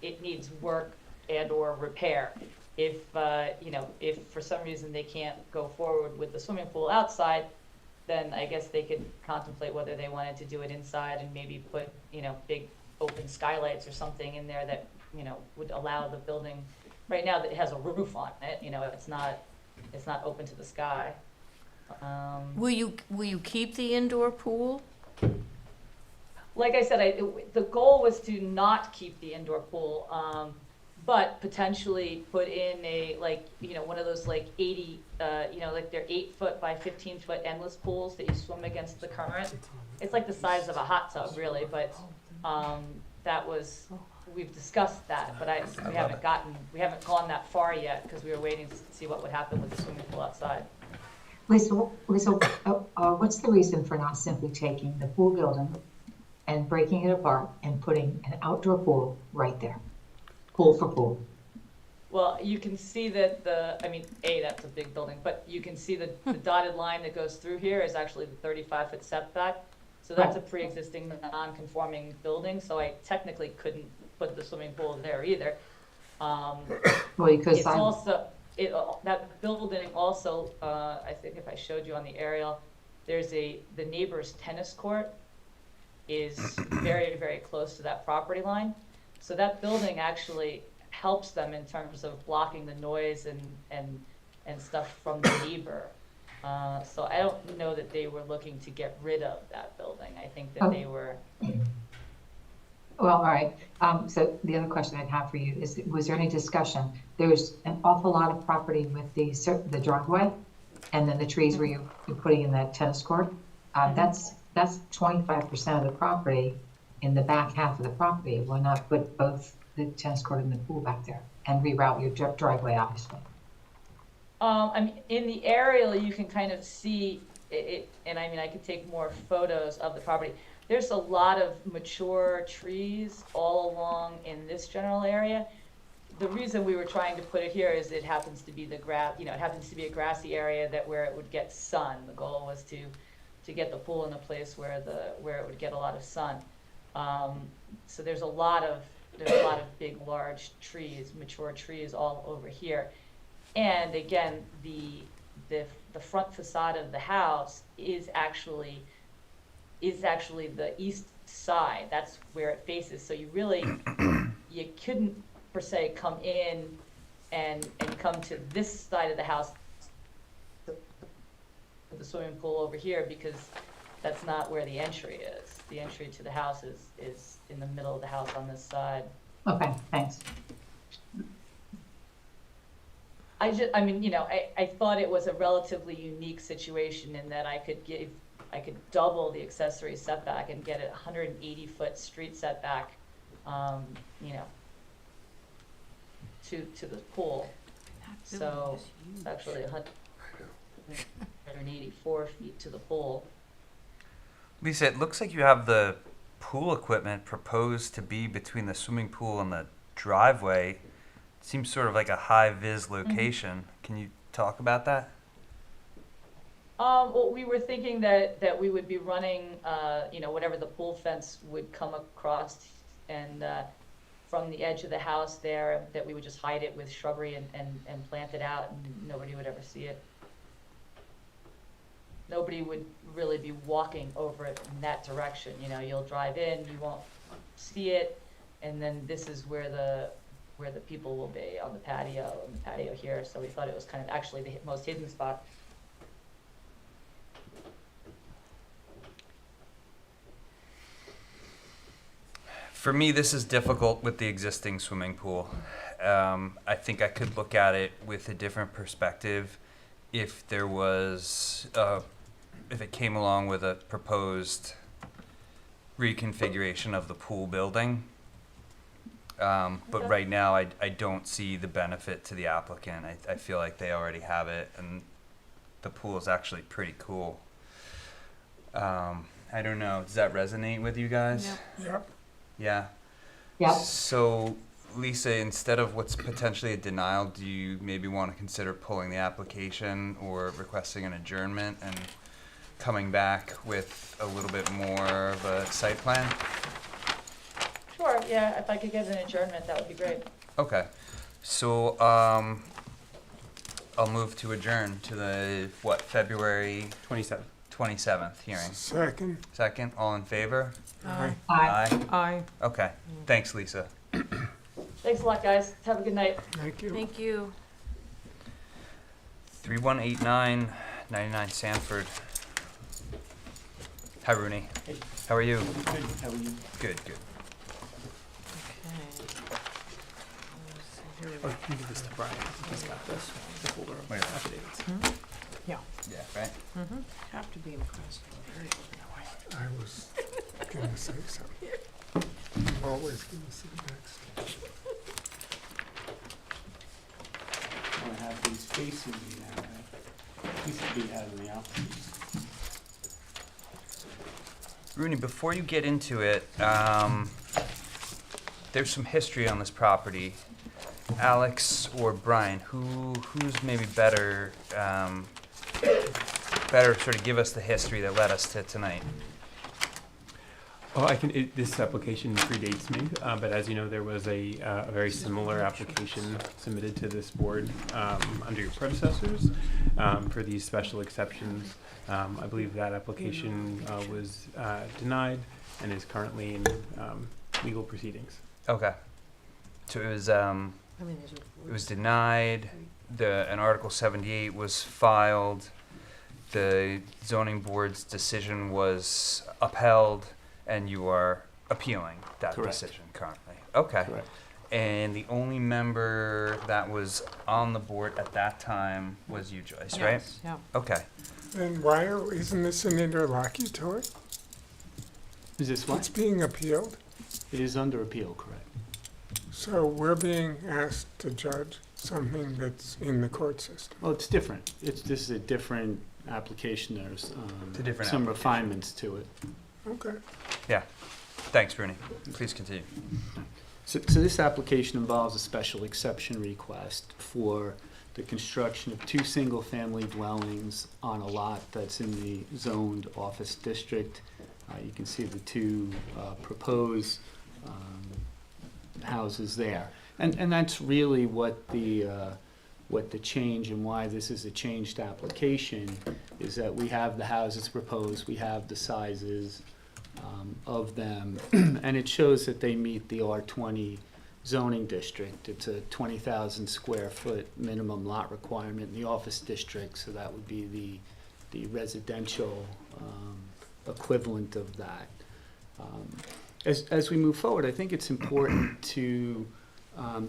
It needs work and/or repair. If you know, if for some reason they can't go forward with the swimming pool outside, then I guess they could contemplate whether they wanted to do it inside and maybe put, you know, big open skylights or something in there that, you know, would allow the building. Right now, that it has a roof on it. You know, it's not open to the sky. Will you keep the indoor pool? Like I said, the goal was to not keep the indoor pool, but potentially put in a, like, you know, one of those like 80, you know, like they're 8-foot by 15-foot endless pools that you swim against the current. It's like the size of a hot tub, really, but that was, we've discussed that, but we haven't gone that far yet because we were waiting to see what would happen with the swimming pool outside. Lisa, what's the reason for not simply taking the pool building and breaking it apart and putting an outdoor pool right there? Pool for pool. Well, you can see that that's a big building, but you can see the dotted line that goes through here is actually the 35-foot setback. So that's a pre-existing non-conforming building, so I technically couldn't put the swimming pool there either. Well, because It's also, that building also, I think if I showed you on the aerial, the neighbor's tennis court is very, very close to that property line. So that building actually helps them in terms of blocking the noise and and stuff from the neighbor. So I don't know that they were looking to get rid of that building. I think that they were, Well, all right. So the other question I'd have for you is, was there any discussion? There's an awful lot of property with the driveway and then the trees where you're putting in that tennis court. That's 25% of the property in the back half of the property. Why not put both the tennis court and the pool back there and reroute your driveway, obviously? I mean, in the aerial, you can kind of see it, and I mean, I could take more photos of the property. There's a lot of mature trees all along in this general area. The reason we were trying to put it here is it happens to be the grass, you know, it happens to be a grassy area that where it would get sun. The goal was to get the pool in a place where it would get a lot of sun. So there's a lot of big, large trees, mature trees all over here. And again, the front facade of the house is actually the east side. That's where it faces. So you really, you couldn't per se come in and come to this side of the house, the swimming pool over here, because that's not where the entry is. The entry to the house is in the middle of the house on this side. Okay, thanks. I mean, you know, I thought it was a relatively unique situation in that I could double the accessory setback and get a 180-foot street setback, you know, to the pool. So it's actually 184 feet to the pool. Lisa, it looks like you have the pool equipment proposed to be between the swimming pool and the driveway. Seems sort of like a high-vis location. Can you talk about that? Well, we were thinking that we would be running, you know, whatever the pool fence would come across, and from the edge of the house there, that we would just hide it with shrubbery and plant it out, and nobody would ever see it. Nobody would really be walking over it in that direction. You know, you'll drive in, you won't see it, and then this is where the people will be on the patio here. So we thought it was kind of actually the most hidden spot. For me, this is difficult with the existing swimming pool. I think I could look at it with a different perspective if there was, if it came along with a proposed reconfiguration of the pool building. But right now, I don't see the benefit to the applicant. I feel like they already have it, and the pool is actually pretty cool. I don't know. Does that resonate with you guys? Yep. Yeah. Yep. So, Lisa, instead of what's potentially a denial, do you maybe want to consider pulling the application or requesting an adjournment and coming back with a little bit more of a site plan? Sure, yeah, if I could get an adjournment, that would be great. Okay. So, I'll move to adjourn to the, February 27th hearing. Second, all in favor? Aye. Aye. Aye. Okay. Thanks, Lisa. Thanks a lot, guys. Have a good night. Thank you. Thank you. 3189 99 Sanford. Hi, Rooney. Hey. How are you? Good. How are you? Good. Oh, you can give this to Brian. He's got this. The folder of my affidavits. Yeah. Yeah, right? Mm-hmm. Have to be impressed. Very I was gonna say something. I'm always gonna say next. I have these facing me now. Right? These should be out in the office. Rooney, before you get into it, there's some history on this property. Alex or Brian, who's maybe better sort of give us the history that led us to tonight? Oh, this application predates me, but as you know, there was a very similar application submitted to this board under your predecessors for these special exceptions. I believe that application was denied and is currently in legal proceedings. Okay. So it was I mean, there's It was denied. An Article 78 was filed. The zoning board's decision was upheld, and you are appealing that Correct. decision currently. Okay. Correct. And the only member that was on the board at that time was you, Joyce, right? Yes, yeah. Okay. And isn't this an interlocutory? Is this It's what? being appealed, It is under appeal, correct? so we're being asked to judge something that's in the court system. Well, it's different. This is a different application. There's It's a different some application. refinements to it. Okay. Yeah. Thanks, Bruni. Please continue. So this application involves a special exception request for the construction of 2 single-family dwellings on a lot that's in the zoned office district. You can see the 2 proposed houses there. And that's really what the change and why this is a changed application is that we have the houses proposed, we have the sizes of them, and it shows that they meet the R20 zoning district. It's a 20,000 square foot minimum lot requirement in the office district, so that would be the residential equivalent of that. As we move forward, I think it's important to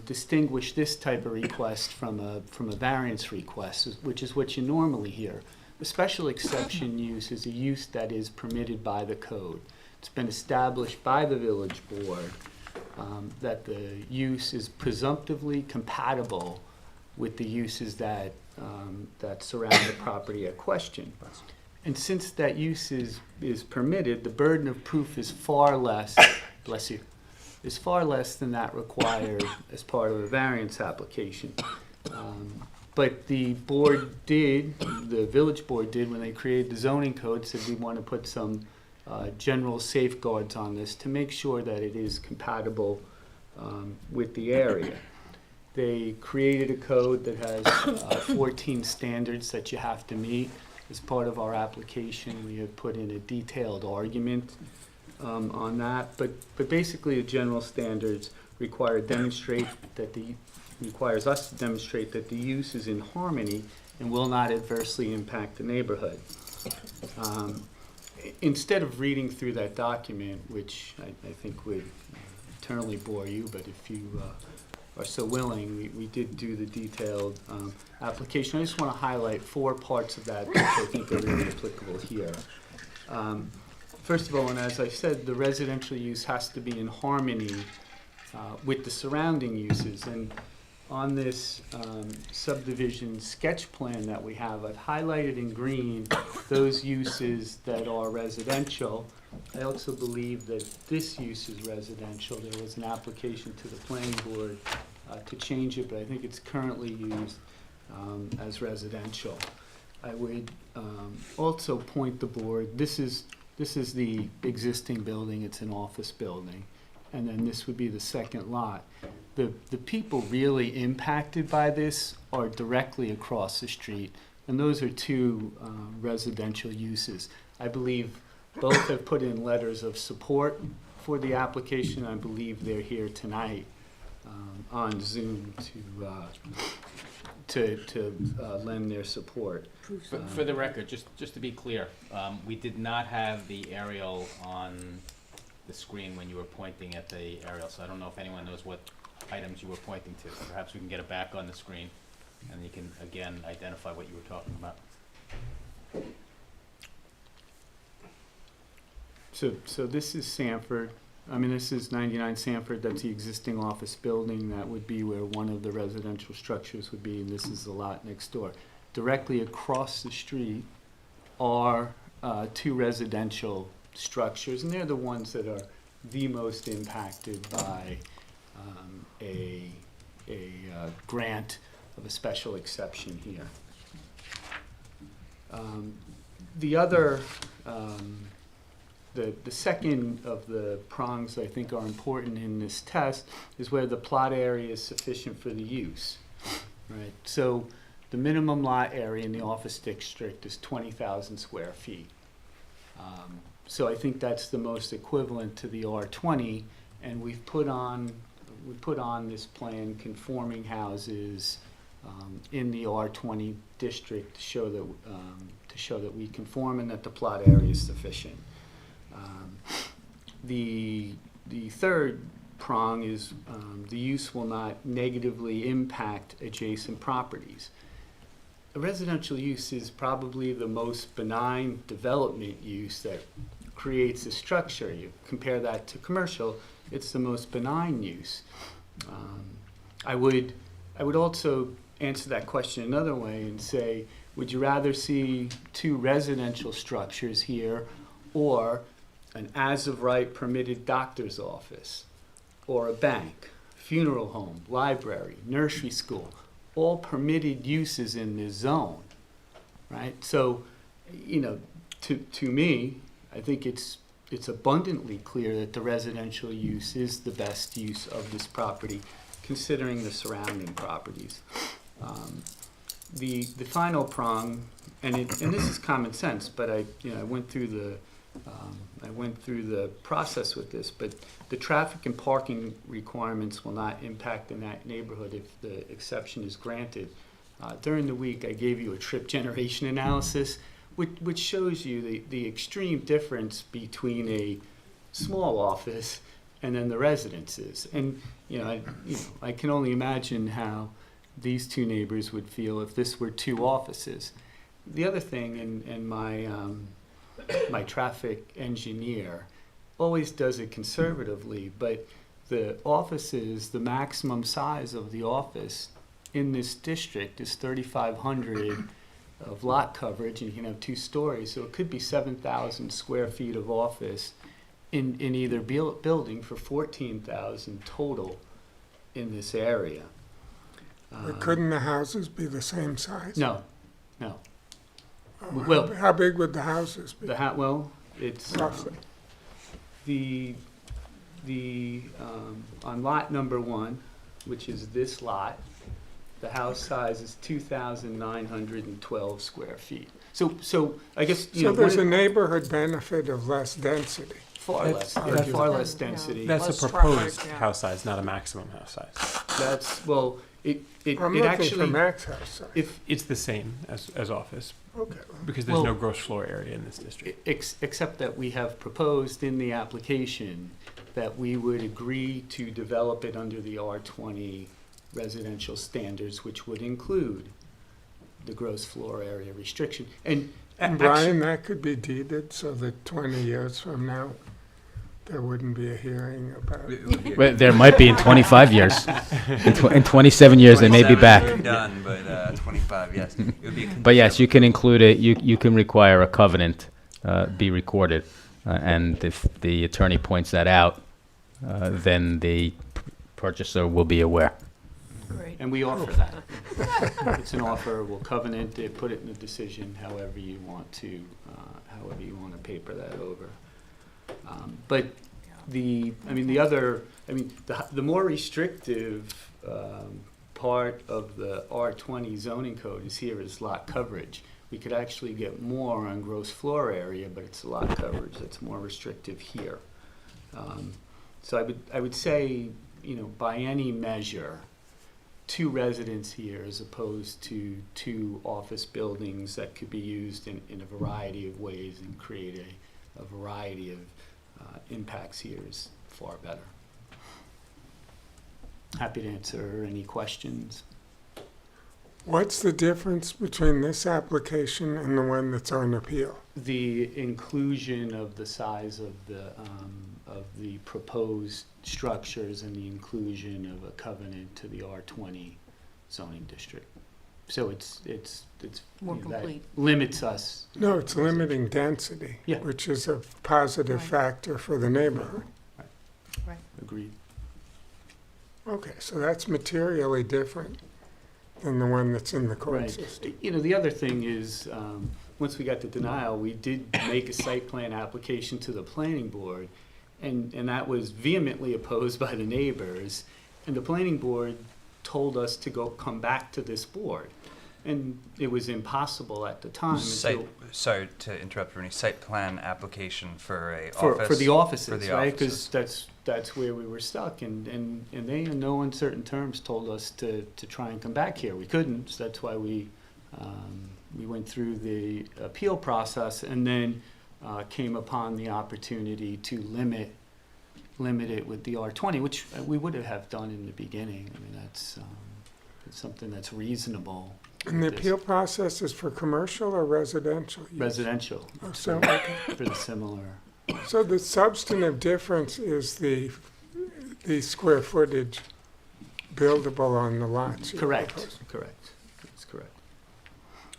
distinguish this type of request from a variance request, which is what you normally hear. A special exception use is a use that is permitted by the code. It's been established by the village board that the use is presumptively compatible with the uses that surround the property at question. And since that use is permitted, the burden of proof is far less, bless you, is far less than that required as part of a variance application. But the village board did, when they created the zoning code, said we want to put some general safeguards on this to make sure that it is compatible with the area. They created a code that has 14 standards that you have to meet. As part of our application, we have put in a detailed argument on that. But basically, the general standards requires us to demonstrate that the use is in harmony and will not adversely impact the neighborhood. Instead of reading through that document, which I think would eternally bore you, but if you are so willing, we did do the detailed application. I just want to highlight 4 parts of that which I think are really applicable here. First of all, and as I said, the residential use has to be in harmony with the surrounding uses. And on this subdivision sketch plan that we have, I've highlighted in green those uses that are residential. I also believe that this use is residential. There was an application to the planning board to change it, but I think it's currently used as residential. I would also point the board, this is the existing building, it's an office building, and then this would be the second lot. The people really impacted by this are directly across the street, and those are 2 residential uses. I believe both have put in letters of support for the application. I believe they're here tonight on Zoom to lend their support. For the record, just to be clear, we did not have the aerial on the screen when you were pointing at the aerial, so I don't know if anyone knows what items you were pointing to. Perhaps we can get it back on the screen, and you can, again, identify what you were talking about. So this is Sanford. I mean, this is 99 Sanford. That's the existing office building. That would be where one of the residential structures would be, and this is the lot next door. Directly across the street are 2 residential structures, and they're the ones that are the most impacted by a grant of a special exception here. The other, the second of the prongs I think are important in this test is where the plot area is sufficient for the use, right? So the minimum lot area in the office district is 20,000 square feet. So I think that's the most equivalent to the R20, and we've put on we put on this plan conforming houses in the R20 district to show that we conform and that the plot area is sufficient. The third prong is the use will not negatively impact adjacent properties. A residential use is probably the most benign development use that creates a structure. You compare that to commercial, it's the most benign use. I would also answer that question another way and say, would you rather see 2 residential structures here, or an as-of-right permitted doctor's office, or a bank, funeral home, library, nursery school, all permitted uses in this zone, right? So, you know, to me, I think it's abundantly clear that the residential use is the best use of this property, considering the surrounding properties. The final prong, and this is common sense, but I went through the process with this, but the traffic and parking requirements will not impact in that neighborhood if the exception is granted. During the week, I gave you a trip generation analysis, which shows you the extreme difference between a small office and then the residences. And I can only imagine how these 2 neighbors would feel if this were 2 offices. The other thing, and my traffic engineer always does it conservatively, but the offices, the maximum size of the office in this district is 3,500 of lot coverage, and you can have 2 stories, so it could be 7,000 square feet of office in either building for 14,000 total in this area. But couldn't the houses be the same size? No. Oh, how big would the houses be? It's roughly. On lot number 1, which is this lot, the house size is 2,912 square feet. So I guess there's a neighborhood benefit of less density. Far less density. That's Less a proposed traffic, yeah. house size, not a maximum house size. I'm looking for max house size. It's the same as office, Okay. because there's no gross floor area in this district. Except that we have proposed in the application that we would agree to develop it under the R20 residential standards, which would include the gross floor area restriction. And Brian, that could be deeded so that 20 years from now, there wouldn't be a hearing about it. Well, there might be in 25 years. In 27 years, they may be 27 back. we're done, but 25, yes. It would be a But yes, you can include it, you can require a covenant be recorded. And if the attorney points that out, then the purchaser will be aware. Great. And we offer that. It's an offer, we'll covenant it, put it in the decision, however you want to paper that over. But the more restrictive part of the R20 zoning code is here is lot coverage. We could actually get more on gross floor area, but it's lot coverage that's more restrictive here. So I would say, by any measure, 2 residents here as opposed to 2 office buildings that could be used in a variety of ways and create a variety of impacts here is far better. Happy to answer any questions. What's the difference between this application and the one that's on appeal? The inclusion of the size of the proposed structures and the inclusion of a covenant to the R20 zoning district. So it's More that complete. limits us. No, it's limiting density, Yeah. which is a positive Right. factor for the neighborhood. Right. Agreed. Okay, so that's materially different than the one that's in the court Right. system. The other thing is, once we got the denial, we did make a site plan application to the planning board, and that was vehemently opposed by the neighbors. And the planning board told us to come back to this board. And it was impossible at the time until, Sorry to interrupt, Rooney, site plan application for a for office? the offices, For the right? offices. Because that's where we were stuck, and they in no uncertain terms told us to try and come back here. We couldn't, so that's why we went through the appeal process, and then came upon the opportunity to limit it with the R20, which we would have done in the beginning. I mean, that's it's something that's reasonable. And the This- appeal process is for commercial or residential use? Residential, Oh, so, okay. for the similar. So the substantive difference is the square footage buildable on the lots? you're Correct, proposing. correct. That's correct.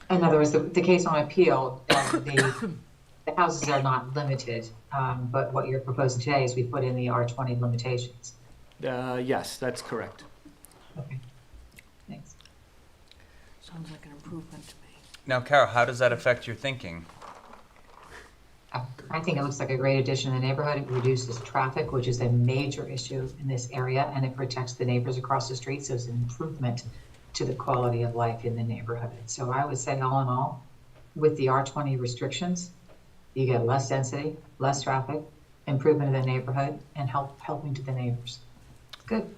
In other words, the case on appeal, the houses are not limited, but what you're proposing today is we put in the R20 limitations. Yes, that's correct. Okay, thanks. Sounds like an improvement to me. Now, Carol, how does that affect your thinking? I think it looks like a great addition to the neighborhood. It reduces traffic, which is a major issue in this area, and it protects the neighbors across the street, so it's an improvement to the quality of life in the neighborhood. So I would say all in all, with the R20 restrictions, you get less density, less traffic, improvement of the neighborhood, and helping to the neighbors. Good,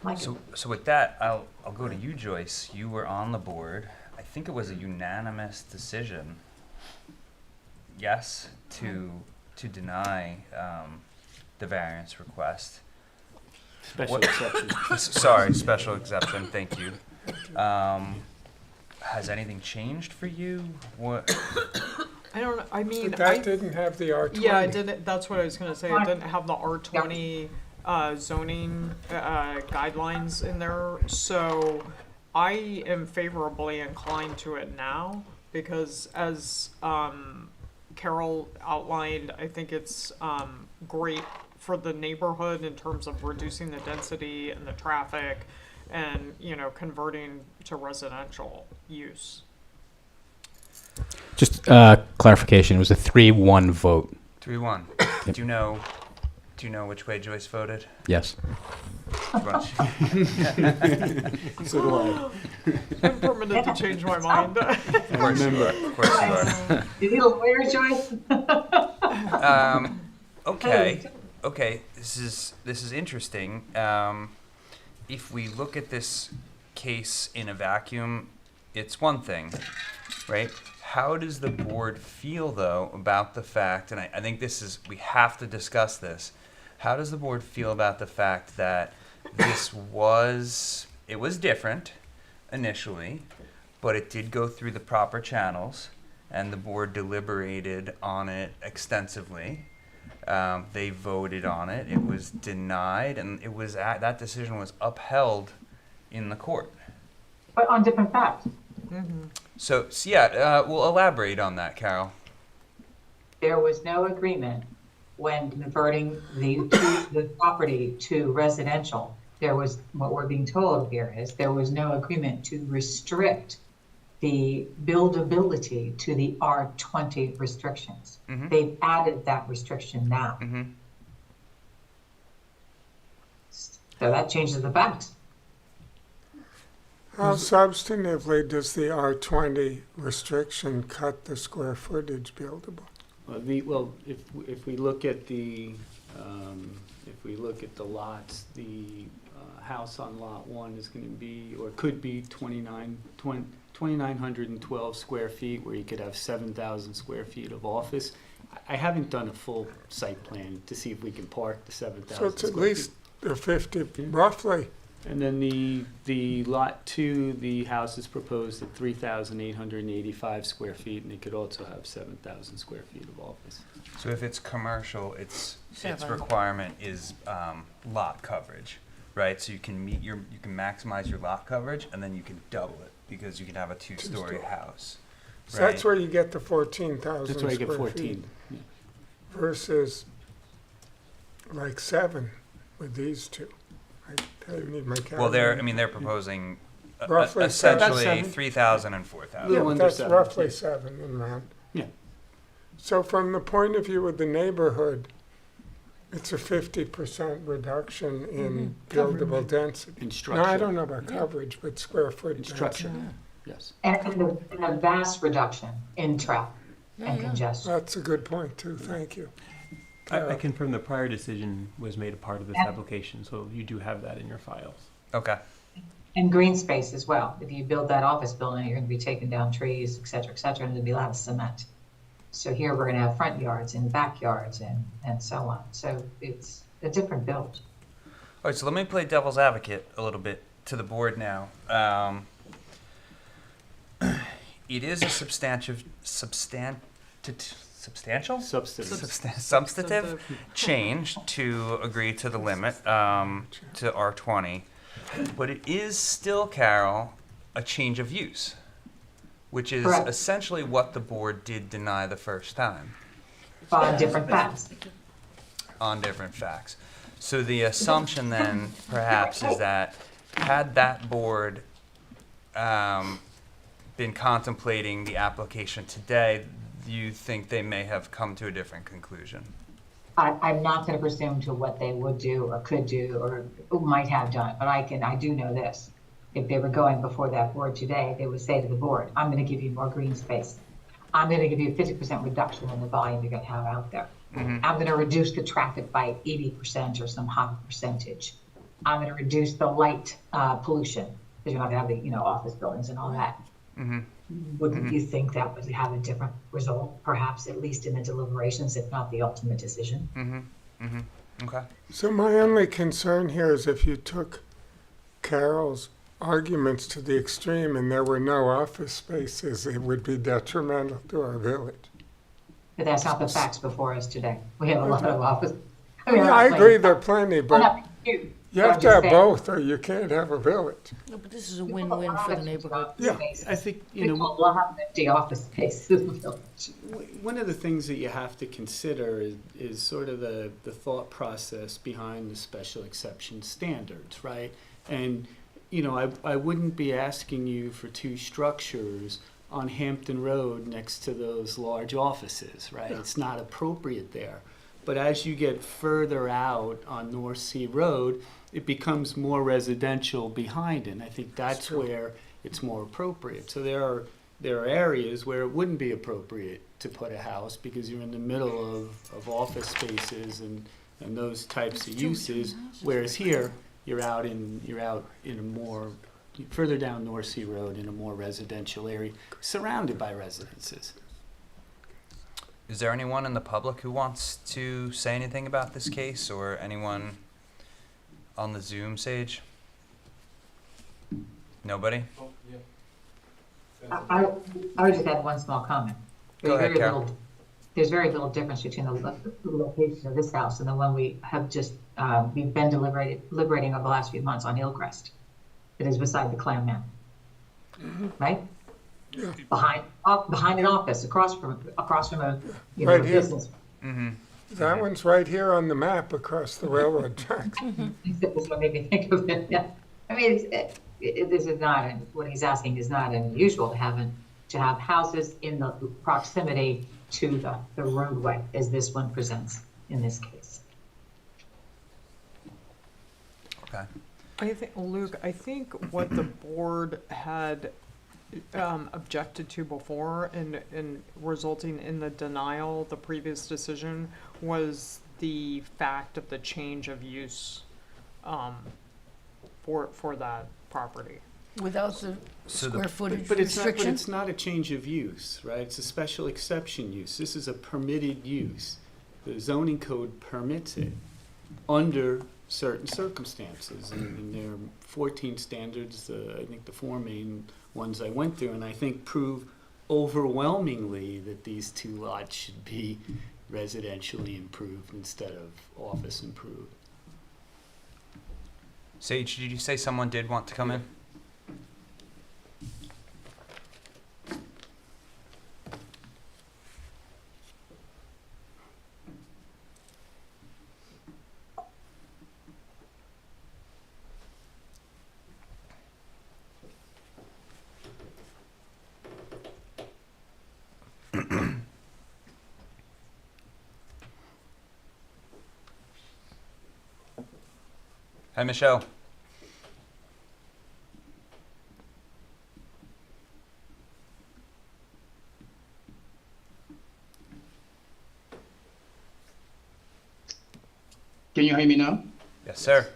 like it. So with that, I'll go to you, Joyce. You were on the board. I think it was a unanimous decision, yes, to deny the variance request. Special What- exception. Sorry, special exception, thank you. Has anything changed for you? What? I don't know, I mean, But that didn't have the R20. yeah, it didn't, that's what I was gonna say, it didn't have the R20 zoning guidelines in there, so I am favorably inclined to it now, because as Carol outlined, I think it's great for the neighborhood in terms of reducing the density and the traffic and, you know, converting to residential use. Just clarification, it was a 3-1 vote. 3-1. Do you know which way Joyce voted? Yes. Do you want to- So do I. I'm permitted to change my mind. Of course you are. Of course you are. You need a lawyer, Joyce? Okay. This is interesting. If we look at this case in a vacuum, it's one thing, right? How does the board feel, though, about the fact, and I think we have to discuss this. How does the board feel about the fact that it was different initially, but it did go through the proper channels, and the board deliberated on it extensively. They voted on it. It was denied, and that decision was upheld in the court. But on different facts. So yeah, we'll elaborate on that, Carol. There was no agreement when converting the property to residential. What we're being told here is there was no agreement to restrict the buildability to the R20 restrictions. Mhm. They've added that restriction now. Mm-hmm. So that changes the facts. How substantively does the R20 restriction cut the square footage buildable? Well, if we look at the lots, the house on lot 1 is going to be, or could be 2,912 square feet, where you could have 7,000 square feet of office. I haven't done a full site plan to see if we can park the 7,000 So it's at square least the 50, roughly. And then the lot 2, the house is proposed at 3,885 square feet, and it could also have 7,000 square feet of office. So if it's commercial, its 7. requirement is lot coverage, right? So you can maximize your lot coverage, and then you can double it because you can have a two-story house. So that's where you get the 14,000 That's where you get square 14. feet Yeah. versus like 7 with these two. I need my calculator. Well, they're proposing Roughly essentially seven. 3,000 and 4,000. Little Yeah, under that's 7. roughly 7 in round. Yeah. So from the point of view of the neighborhood, it's a 50% reduction in buildable density. In No, structure. I don't know about coverage, but square foot In density. structure. Yes. And a vast reduction in traffic and congestion. That's a good point too, thank you. I confirm the prior decision was made a part of this Yeah. application, so you do have that in your files. Okay. And green space as well. If you build that office building, you're gonna be taking down trees, et cetera, and there'll be a lot of cement. So here we're gonna have front yards and backyards and so on. So it's a different build. All right, so let me play devil's advocate a little bit to the board now. It is a substantial substantive change to agree to the limit to R20, but it is still, Carol, a change of use, which is Correct. essentially what the board did deny the first time On different facts. on different facts. So the assumption then, perhaps, is that had that board been contemplating the application today, you think they may have come to a different conclusion? I'm not gonna presume to what they would do or could do or might have done, but I do know this. If they were going before that board today, they would say to the board, I'm gonna give you more green space. I'm gonna give you a 50% reduction in the volume you're gonna have out there. I'm gonna reduce the traffic by 80% or some high percentage. I'm gonna reduce the light pollution, because you're not gonna have the, office buildings and all that. Wouldn't you think that would have a different result, perhaps at least in the deliberations, if not the ultimate decision? Okay. So my only concern here is if you took Carol's arguments to the extreme and there were no office spaces, it would be detrimental to our village. But that's not the facts before us today. We have a lot of office. I agree there are plenty, Well, but not you. you have I'm to just have saying. both or you can't have a village. No, but this is a win-win for the neighborhood. Yeah. I think, We have a lot of empty office space in the village. one of the things that you have to consider is sort of the thought process behind the special exception standards, right? And, I wouldn't be asking you for two structures on Hampton Road next to those large offices, right? It's not appropriate there. But as you get further out on North Sea Road, it becomes more residential behind it. And I think that's true. where it's more appropriate. So there are areas where it wouldn't be appropriate to put a house because you're in the middle of office spaces and those types of uses. Whereas here, you're out in a more further down North Sea Road in a more residential area, surrounded by residences. Is there anyone in the public who wants to say anything about this case, or anyone on the Zoom stage? Nobody? I would just add one small comment. Go ahead, Carol. There's very little difference between the location of this house and the one we have just, we've been deliberating over the last few months on Hillcrest. It is beside the Clam Man. Right? Yeah. Behind an office, across from a, Right here. business. That one's right here on the map across the railroad tracks. That's what made me think of it, yeah. I mean, this is not, what he's asking is not unusual to have houses in the proximity to the roadway, as this one presents in this case. Okay. Luke, I think what the board had objected to before and resulting in the denial, the previous decision, was the fact of the change of use for that property. Without the So the- square footage But it's restriction? not a change of use, right? It's a special exception use. This is a permitted use. The zoning code permits it under certain circumstances. And there are 14 standards, I think the four main ones I went through, and I think prove overwhelmingly that these two lots should be residentially improved instead of office improved. Sage, did you say someone did want to come in? Hi, Michelle. Can you hear me now? Yes, sir.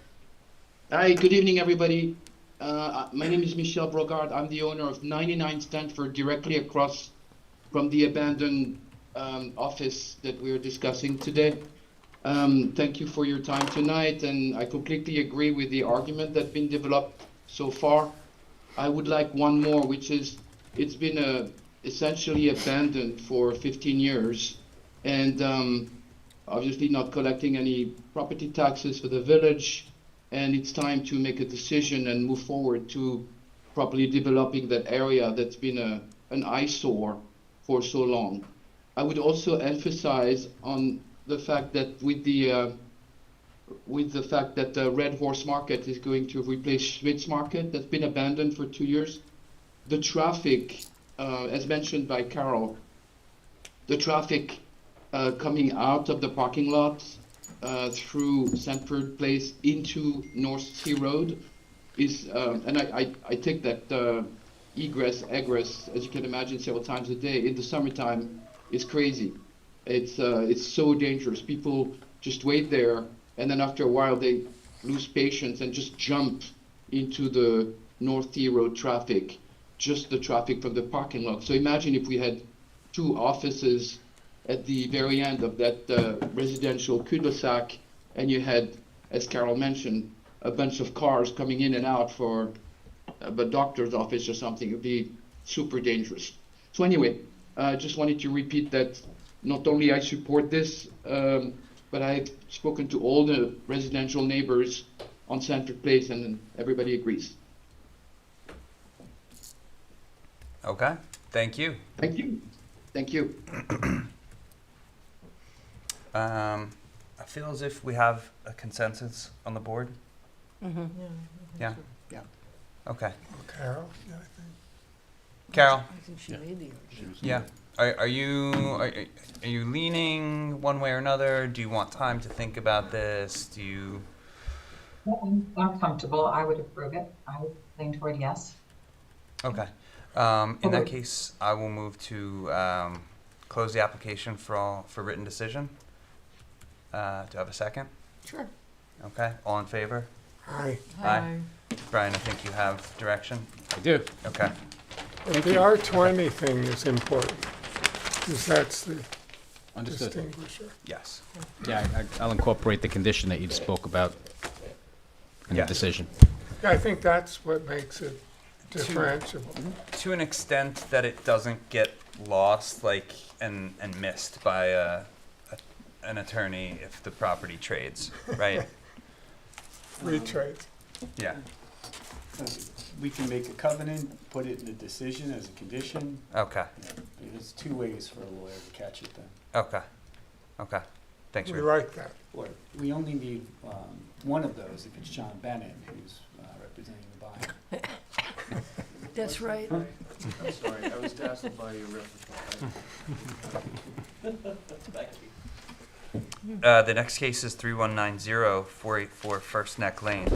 Hi, good evening, everybody. My name is Michel Brogard. I'm the owner of 99 Stanford, directly across from the abandoned office that we're discussing today. Thank you for your time tonight, and I completely agree with the argument that's been developed so far. I would like one more, which is it's been essentially abandoned for 15 years, and obviously not collecting any property taxes for the village, and it's time to make a decision and move forward to properly developing that area that's been an eyesore for so long. I would also emphasize on the fact that with the fact that the Red Horse Market is going to replace Schmitz Market that's been abandoned for 2 years, the traffic, as mentioned by Carol, the traffic coming out of the parking lot through Sanford Place into North Sea Road is, and I take that egress, as you can imagine, several times a day. In the summertime, is crazy. It's so dangerous. People just wait there, and then after a while they lose patience and just jump into the North Sea Road traffic, just the traffic from the parking lot. So imagine if we had 2 offices at the very end of that residential cul-de-sac, and you had, as Carol mentioned, a bunch of cars coming in and out for a doctor's office or something. It would be super dangerous. So anyway, I just wanted to repeat that not only I support this, but I've spoken to all the residential neighbors on Sanford Place, and everybody agrees. Okay, thank you. Thank you. Thank you. I feel as if we have a consensus on the board. Mm-hmm. Yeah? Yeah. Okay. Carol? Yeah, I think. Carol? I think she made the argument. Yeah. Are you leaning one way or another? Do you want time to think about this? Do you? I'm comfortable. I would approve it. I would lean toward yes. Okay. In that case, I will move to close the application for written decision. Do I have a second? Sure. Okay. All in favor? Aye. Aye. Brian, I think you have direction. I do. Okay. But the R20 thing is important, because that's the Understood. distinguisher. Yes. Yeah, I'll incorporate the condition that you just spoke about in the Yes. decision. Yeah, I think that's what makes it differentiable. To an extent that it doesn't get lost, and missed by an attorney if the property trades, right? Free trade. Yeah. We can make a covenant, put it in the decision as a condition. Okay. There's 2 ways for a lawyer to catch it then. Okay. Okay. Thanks, We Rick. like that. Or we only need one of those if it's John Bennett who's representing the buyer. That's right. I'm sorry, I was dazzled by your repertoire. Thank you. The next case is 3190-484 First Neck Lane.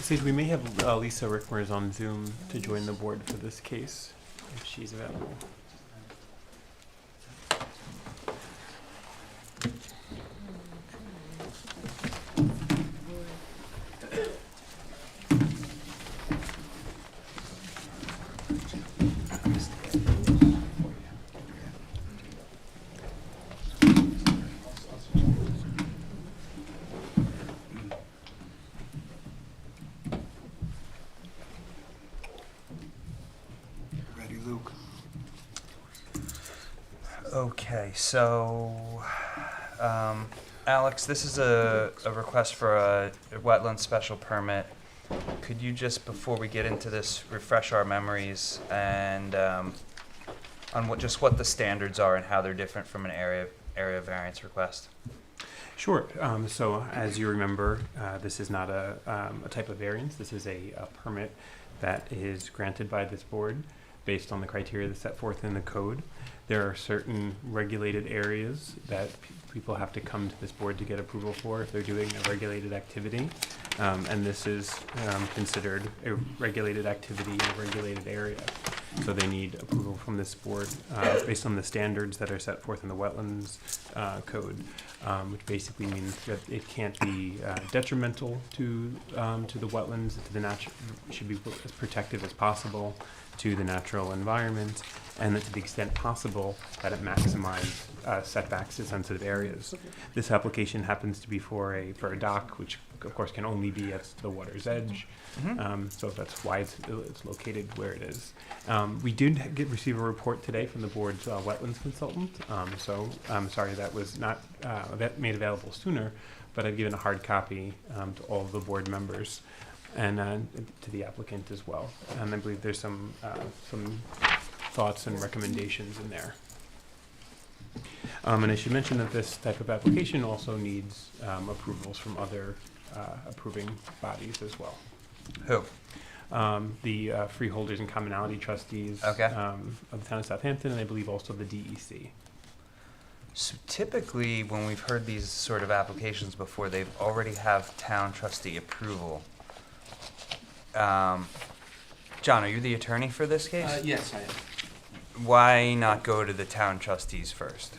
Sage, we may have Lisa Rickmers on Zoom to join the board for this case, if she's available. Ready, Luke? Okay, so, Alex, this is a request for a wetland special permit. Could you just, before we get into this, refresh our memories and on what the standards are and how they're different from an area variance request? Sure. So as you remember, this is not a type of variance. This is a permit that is granted by this board based on the criteria that's set forth in the code. There are certain regulated areas that people have to come to this board to get approval for if they're doing a regulated activity. And this is considered a regulated activity in a regulated area. So they need approval from this board based on the standards that are set forth in the wetlands code, which basically means that it can't be detrimental to the wetlands, to the natural, should be as protective as possible to the natural environment, and that to the extent possible that it maximize setbacks to sensitive areas. This application happens to be for a dock, which of course can only be at the water's edge. So that's why it's located where it is. We did receive a report today from the board's wetlands consultant. So I'm sorry that was not that made available sooner, but I've given a hard copy to all of the board members and to the applicant as well. And I believe there's some thoughts and recommendations in there. And I should mention that this type of application also needs approvals from other approving bodies as well. Who? The freeholders and commonality trustees Okay. of the town of Southampton, and I believe also the DEC. So typically, when we've heard these sort of applications before, they've already have town trustee approval. John, are you the attorney for this case? Yes, I am. Why not go to the town trustees first?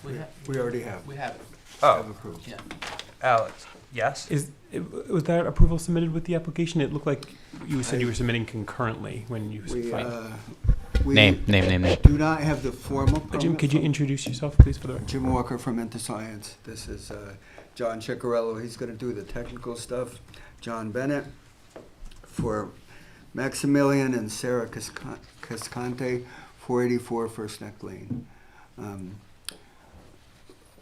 We already have. We have it. Oh, approved. Yeah. Alex, yes? Was that approval submitted with the application? It looked like you said you were submitting concurrently when you filed. We Name. do not have the formal permit. Jim, could you from- introduce yourself, please, for the record? Jim Walker from InterScience. This is John Ciccarello. He's going to do the technical stuff. John Bennett for Maximilian and Sarah Cascante, 484 First Neck Lane.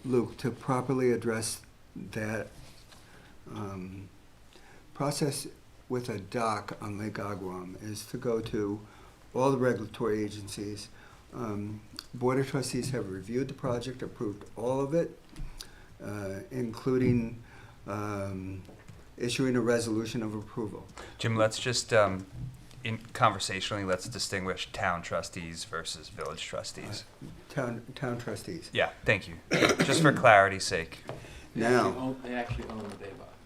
Luke, to properly address that process with a dock on Lake Agawam is to go to all the regulatory agencies. Board of Trustees have reviewed the project, approved all of it, including issuing a resolution of approval. Jim, let's just, conversationally, let's distinguish town trustees versus village trustees. Town trustees. Yeah, thank you. Just for clarity's sake. Now, They actually own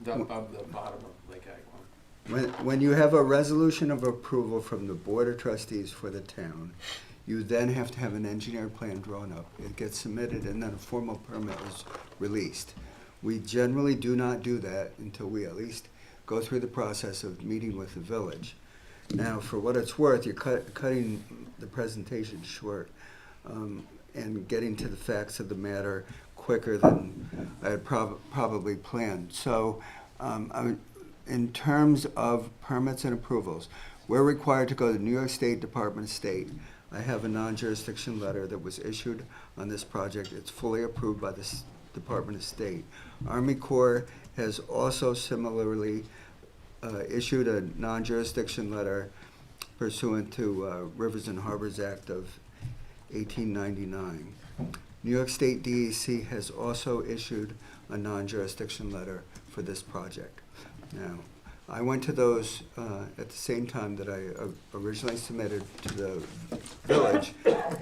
the bottom of Lake Agawam. when you have a resolution of approval from the Board of Trustees for the town, you then have to have an engineered plan drawn up. It gets submitted and then a formal permit is released. We generally do not do that until we at least go through the process of meeting with the village. Now, for what it's worth, you're cutting the presentation short and getting to the facts of the matter quicker than I had probably planned. So in terms of permits and approvals, we're required to go to the New York State Department of State. I have a non-jurisdiction letter that was issued on this project. It's fully approved by the Department of State. Army Corps has also similarly issued a non-jurisdiction letter pursuant to Rivers and Harbors Act of 1899. New York State DEC has also issued a non-jurisdiction letter for this project. Now, I went to those at the same time that I originally submitted to the village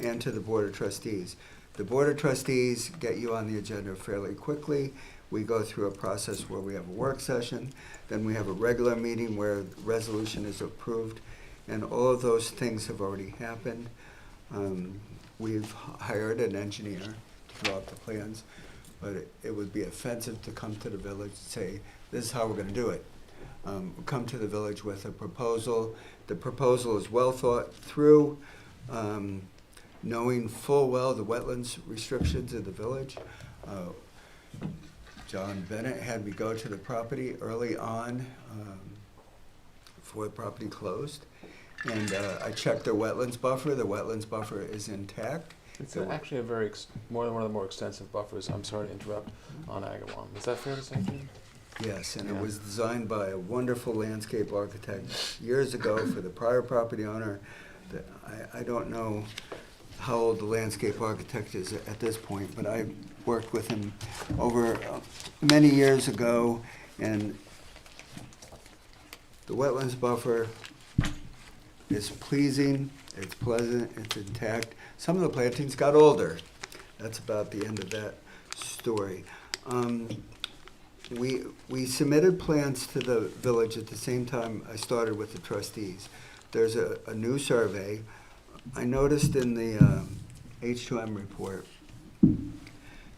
and to the Board of Trustees. The Board of Trustees get you on the agenda fairly quickly. We go through a process where we have a work session, then we have a regular meeting where the resolution is approved, and all of those things have already happened. We've hired an engineer to draw up the plans, but it would be offensive to come to the village and say, this is how we're gonna do it. Come to the village with a proposal. The proposal is well thought through, knowing full well the wetlands restrictions of the village. John Bennett had me go to the property early on before the property closed. And I checked their wetlands buffer. The wetlands buffer is intact. It's actually a very, more than one of the more extensive buffers, I'm sorry to interrupt, on Agawam. Is that fair to say, Jim? Yes, and Yeah. it was designed by a wonderful landscape architect years ago for the prior property owner. I don't know how old the landscape architect is at this point, but I worked with him over many years ago, and the wetlands buffer is pleasing, it's pleasant, it's intact. Some of the plantings got older. That's about the end of that story. We submitted plans to the village at the same time I started with the trustees. There's a new survey I noticed in the H2M report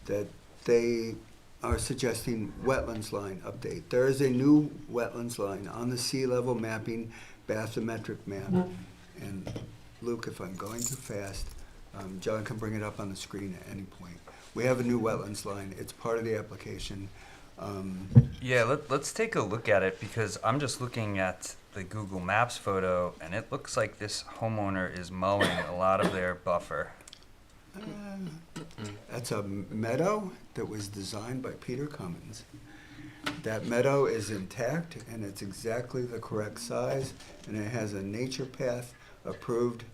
that they are suggesting wetlands line update. There is a new wetlands line on the sea level mapping bathymetric map. And Luke, if I'm going too fast, John can bring it up on the screen at any point. We have a new wetlands line. It's part of the application. Yeah, let's take a look at it, because I'm just looking at the Google Maps photo, and it looks like this homeowner is mowing a lot of their buffer. That's a meadow that was designed by Peter Cummins. That meadow is intact, and it's exactly the correct size, and it has a nature path approved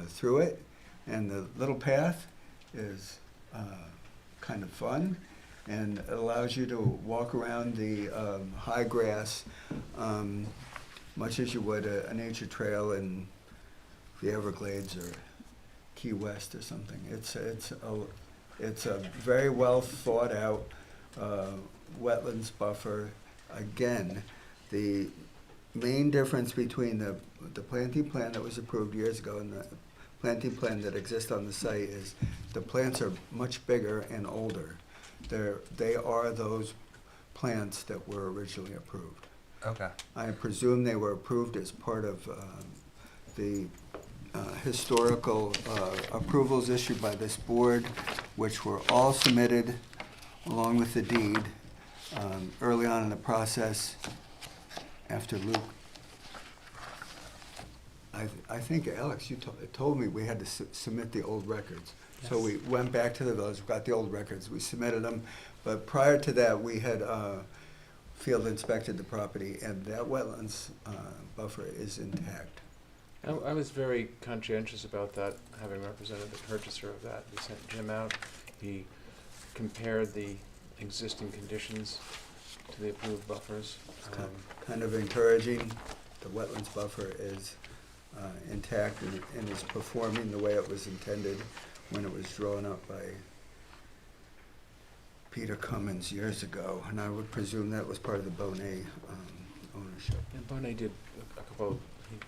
through it. And the little path is kind of fun, and it allows you to walk around the high grass, much as you would a nature trail in the Everglades or Key West or something. It's a very well thought out wetlands buffer. Again, the main difference between the planting plan that was approved years ago and the planting plan that exists on the site is the plants are much bigger and older. They are those plants that were originally approved. Okay. I presume they were approved as part of the historical approvals issued by this board, which were all submitted along with the deed early on in the process after Luke. I think, Alex, you told me we had to submit the old records. Yes. So we went back to the village, got the old records, we submitted them, but prior to that, we had field inspected the property, and that wetlands buffer is intact. I was very conscientious about that, having represented the purchaser of that. We sent Jim out. He compared the existing conditions to the approved buffers. It's kind of encouraging. The wetlands buffer is intact and is performing the way it was intended when it was drawn up by Peter Cummins years ago, and I would presume that was part of the Bonet ownership. And Bonet did a couple.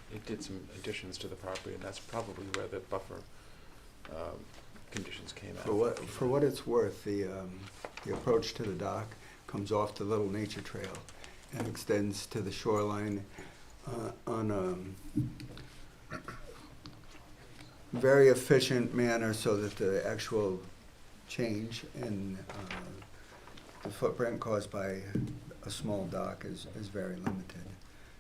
He did some additions to the property, and that's probably where the buffer conditions came out. For what it's worth, the approach to the dock comes off the little nature trail and extends to the shoreline on a very efficient manner, so that the actual change in the footprint caused by a small dock is very limited.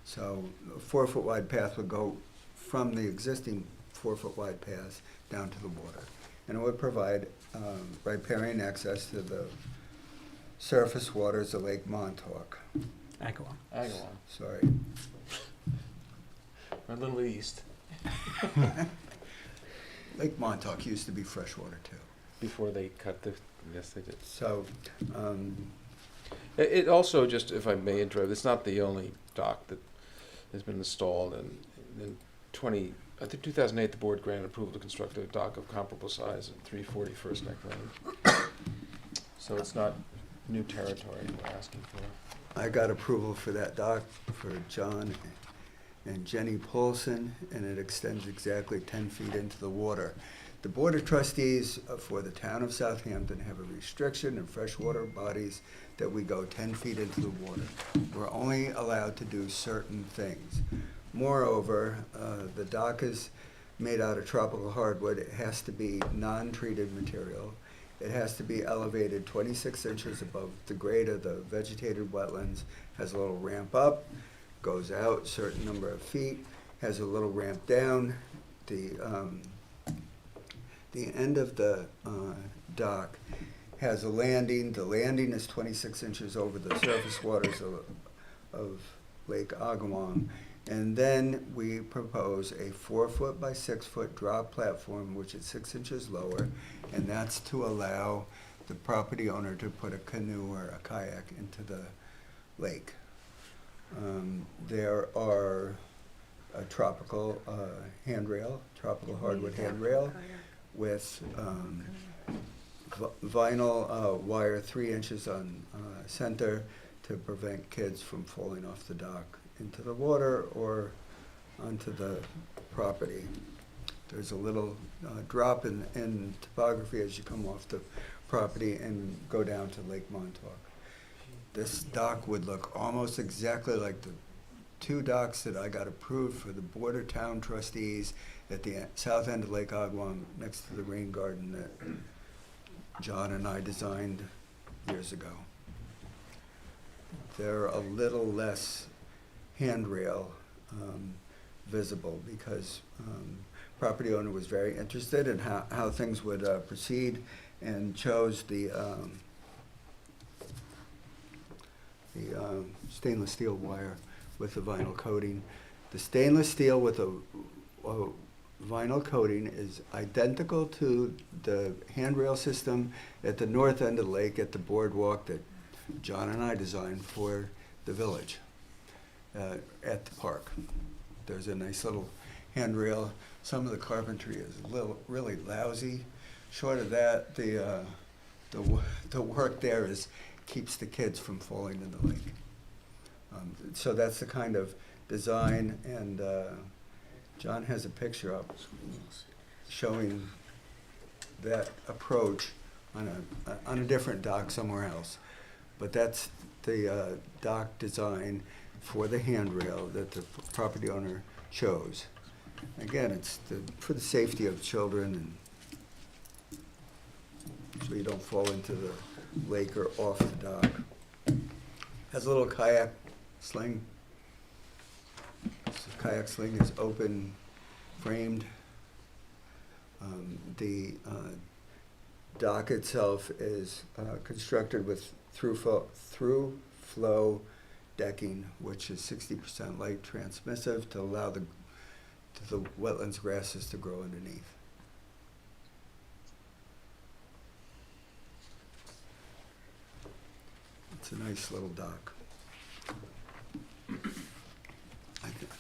So a 4-foot wide path would go from the existing 4-foot wide path down to the water. And it would provide riparian access to the surface waters of Lake Montauk. Agawam. Agawam. Sorry. A little east. Lake Montauk used to be freshwater too. Before they cut the, yes they did. So, it also, just if I may interrupt, it's not the only dock that has been installed. And in 2008, the board granted approval to construct a dock of comparable size at 340 First Neck Lane. So it's not new territory we're asking for. I got approval for that dock for John and Jenny Paulson, and it extends exactly 10 feet into the water. The Board of Trustees for the town of Southampton have a restriction in freshwater bodies that we go 10 feet into the water. We're only allowed to do certain things. Moreover, the dock is made out of tropical hardwood. It has to be non-treated material. It has to be elevated 26 inches above the grade of the vegetated wetlands, has a little ramp up, goes out a certain number of feet, has a little ramp down. The end of the dock has a landing. The landing is 26 inches over the surface waters of Lake Agawam. And then we propose a 4-foot by 6-foot drop platform, which is 6 inches lower, and that's to allow the property owner to put a canoe or a kayak into the lake. There are a tropical handrail, tropical hardwood handrail with vinyl wire 3 inches on center to prevent kids from falling off the dock into the water or onto the property. There's a little drop in topography as you come off the property and go down to Lake Montauk. This dock would look almost exactly like the 2 docks that I got approved for the Border Town trustees at the south end of Lake Agawam, next to the rain garden that John and I designed years ago. They're a little less handrail visible because property owner was very interested in how things would proceed and chose the stainless steel wire with the vinyl coating. The stainless steel with a vinyl coating is identical to the handrail system at the north end of the lake at the boardwalk that John and I designed for the village at the park. There's a nice little handrail. Some of the carpentry is really lousy. Short of that, the work there keeps the kids from falling in the lake. So that's the kind of design, and John has a picture up showing that approach on a different dock somewhere else. But that's the dock design for the handrail that the property owner chose. Again, it's for the safety of children and so you don't fall into the lake or off the dock. Has a little kayak sling. This kayak sling is open framed. The dock itself is constructed with through flow decking, which is 60% light transmissive to allow the wetlands grasses to grow underneath. It's a nice little dock.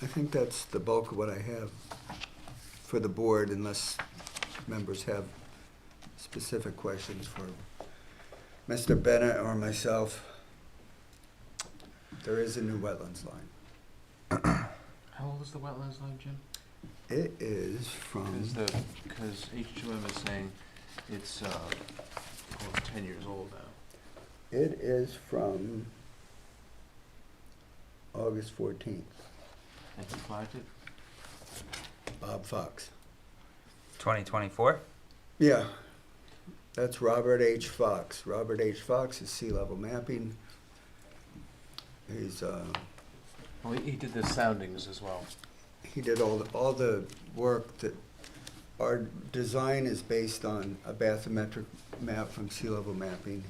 I think that's the bulk of what I have for the board, unless members have specific questions for Mr. Bennett or myself. There is a new wetlands line. How old is the wetlands line, Jim? It is from, Because H2M is saying it's 10 years old now. it is from August 14th. And who flagged it? Bob Fox. 2024? Yeah, that's Robert H. Fox. Robert H. Fox is sea level mapping. He's Well, he did the soundings as well. he did all the work that our design is based on a bathymetric map from sea level mapping.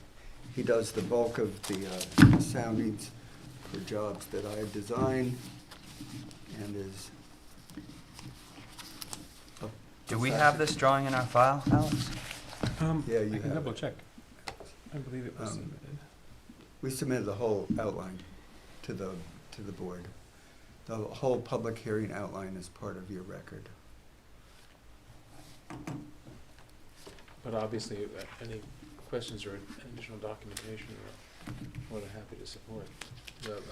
He does the bulk of the soundings for jobs that I design and is. Do we have this drawing in our file, Alex? Yeah, you I can have double it. check. I believe it was submitted. We submitted the whole outline to the board. The whole public hearing outline is part of your record. But obviously, any questions or additional documentation, we're more than happy to support,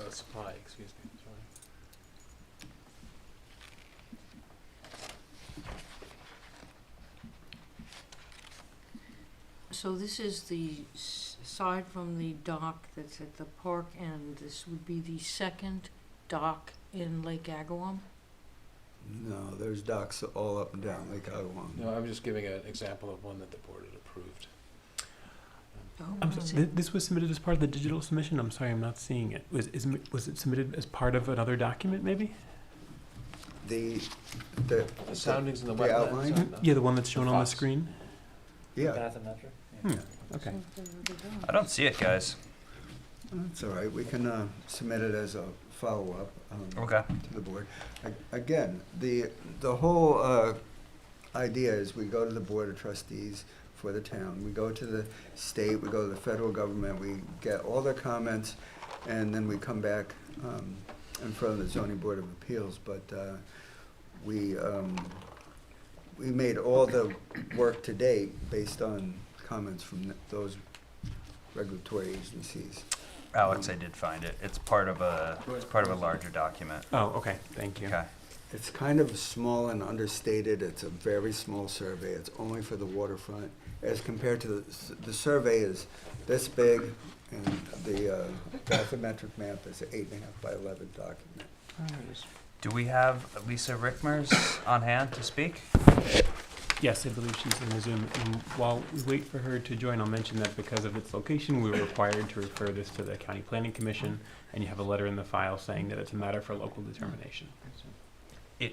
supply, excuse me, sorry. So this is the side from the dock that's at the park end. This would be the second dock in Lake Agawam? No, there's docks all up and down Lake Agawam. No, I'm just giving an example of one that the board had approved. This was submitted as part of the digital submission? I'm sorry, I'm not seeing it. Was it submitted as part of another document, maybe? The soundings in the the wetlands. outline? Yeah, the one that's shown on the Fox. screen? Yeah, Okay. I don't see it, guys. that's all right. We can submit it as a follow-up Okay. to the board. Again, the whole idea is we go to the Board of Trustees for the town. We go to the state, we go to the federal government, we get all their comments, and then we come back in front of the Zoning Board of Appeals. But we made all the work to date based on comments from those regulatory agencies. Alex, I did find it. It's part of a larger document. Oh, okay, thank you. Okay. It's kind of small and understated. It's a very small survey. It's only for the waterfront. As compared to the survey is this big, and the bathymetric map is an 8.5 by 11 document. Do we have Lisa Rickmers on hand to speak? Yes, I believe she's in the Zoom. And while we wait for her to join, I'll mention that because of its location, we were required to refer this to the County Planning Commission, and you have a letter in the file saying that it's a matter for local determination.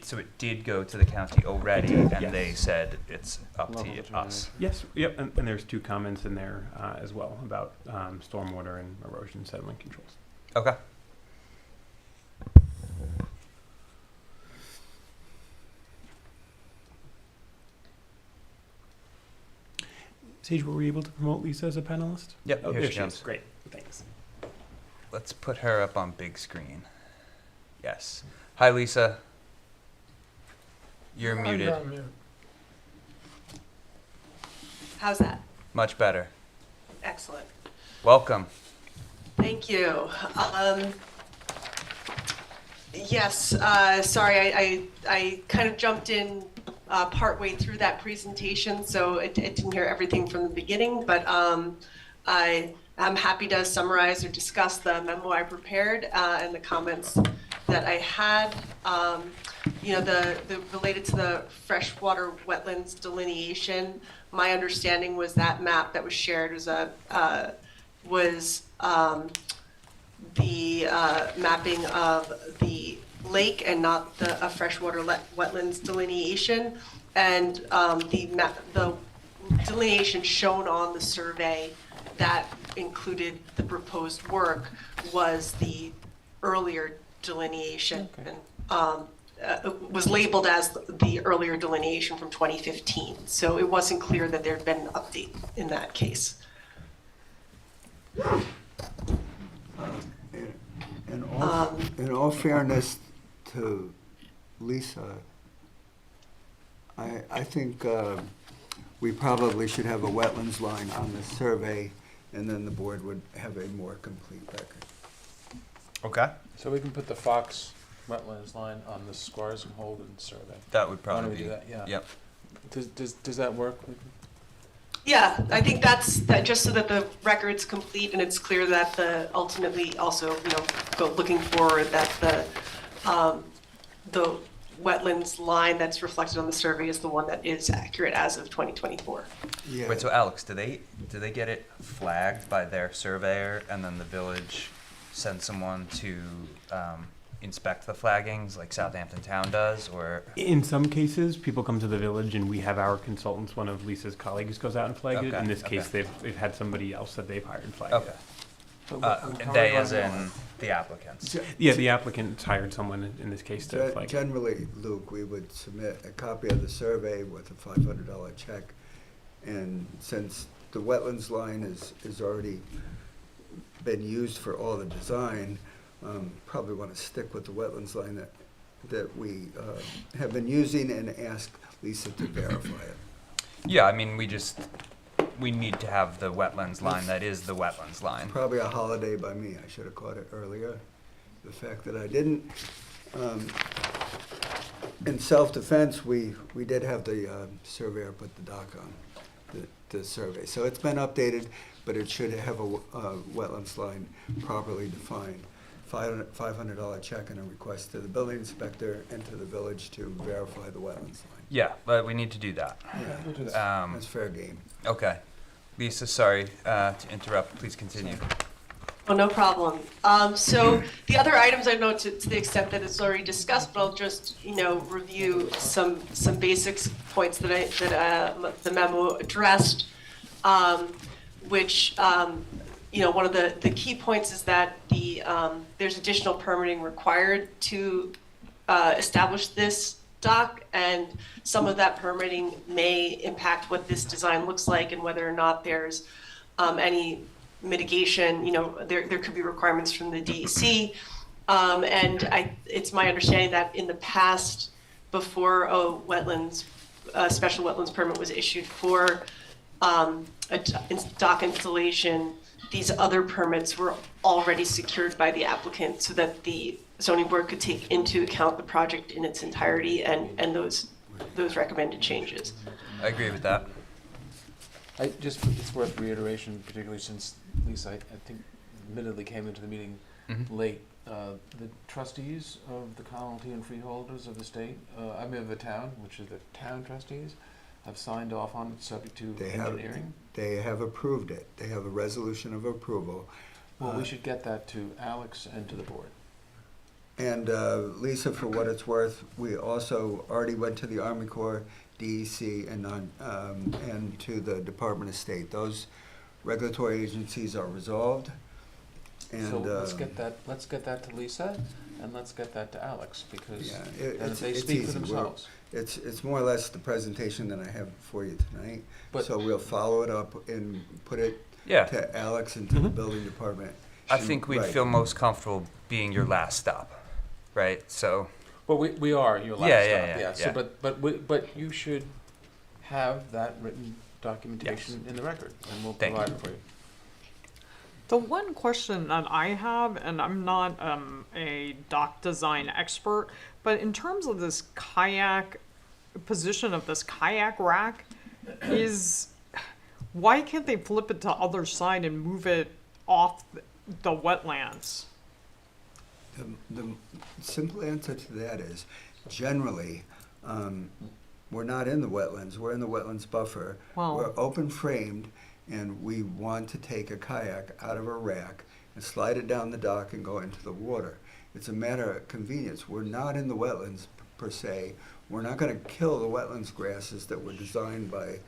So it did go to the county already, and Yes. they said it's up to us. Yes, yep, and there's 2 comments in there as well about stormwater and erosion settlement controls. Okay. Sage, were we able to promote Lisa as a panelist? Yep, Oh, here there she she is. comes. Great, thanks. Let's put her up on big screen. Yes. Hi, Lisa. You're muted. How's that? Much better. Excellent. Welcome. Thank you. Yes, sorry, I kind of jumped in partway through that presentation, so I didn't hear everything from the beginning, but I'm happy to summarize or discuss the memo I prepared and the comments that I had. You know, the related to the freshwater wetlands delineation, my understanding was that map that was shared was the mapping of the lake and not a freshwater wetlands delineation. And the delineation shown on the survey that included the proposed work was the earlier delineation. Okay. And was labeled as the earlier delineation from 2015. So it wasn't clear that there had been an update in that case. In all fairness to Lisa, I think we probably should have a wetlands line on the survey, and then the board would have a more complete record. Okay. So we can put the Fox wetlands line on the Squires and Holden survey. That would Why don't probably we be. do that? Yeah. Yep. Does that work? Yeah, I think that's just so that the record's complete and it's clear that ultimately also, you know, go looking forward that the wetlands line that's reflected on the survey is the one that is accurate as of 2024. Yeah. Wait, so Alex, do they get it flagged by their surveyor, and then the village sends someone to inspect the flaggings like Southampton Town does, or? In some cases, people come to the village and we have our consultants, one of Lisa's colleagues goes out and flags it. Okay, In this case, okay. they've had somebody else that they've hired flag Okay. it. They as in the applicants. Yeah, the applicant hired someone in this case to flag it. Generally, Luke, we would submit a copy of the survey with a $500 check. And since the wetlands line is already been used for all the design, probably want to stick with the wetlands line that we have been using and ask Lisa to verify it. Yeah, I mean, we need to have the wetlands line that is the wetlands line. Probably a holiday by me. I should have caught it earlier. The fact that I didn't. In self-defense, we did have the surveyor put the dock on the survey. So it's been updated, but it should have a wetlands line properly defined. $500 check and a request to the building inspector and to the village to verify the wetlands line. Yeah, but we need to do that. We'll do that. That's fair game. Okay. Lisa, sorry to interrupt. Please continue. Oh, no problem. So the other items I know to the extent that it's already discussed, but I'll just, you know, review some basics points that the memo addressed, which, you know, one of the key points is that there's additional permitting required to establish this dock, and some of that permitting may impact what this design looks like and whether or not there's any mitigation. You know, there could be requirements from the DEC, and it's my understanding that in the past, before a special wetlands permit was issued for a dock installation, these other permits were already secured by the applicant so that the zoning board could take into account the project in its entirety and those recommended changes. I agree with that. It's worth reiteration, particularly since Lisa, I think, admittedly came into the meeting late. The trustees of the commonalty and freeholders of the state, of the town, which is the town trustees, have signed off on it subject to engineering. They have approved it. They have a resolution of approval. Well, we should get that to Alex and to the board. And Lisa, for what it's worth, we also already went to the Army Corps, DEC, and to the Department of State. Those regulatory agencies are resolved. And So let's get that to Lisa, and let's get that to Alex, because then they it's speak for easy. themselves. It's more or less the presentation that I have for you tonight. But- So we'll follow it up and put it Yeah. to Alex and to the building department. I think we'd Right. feel most comfortable being your last stop, right? So, Well, we are your last Yeah, stop, yeah. So, but you should have that written documentation in the record, and we'll Thank provide you. it for you. The one question that I have, and I'm not a dock design expert, but in terms of this kayak position of this kayak rack, why can't they flip it to other side and move it off the wetlands? The simple answer to that is, generally, we're not in the wetlands, we're in the wetlands buffer. Well- We're open framed, and we want to take a kayak out of a rack and slide it down the dock and go into the water. It's a matter of convenience. We're not in the wetlands per se. We're not gonna kill the wetlands grasses that were designed by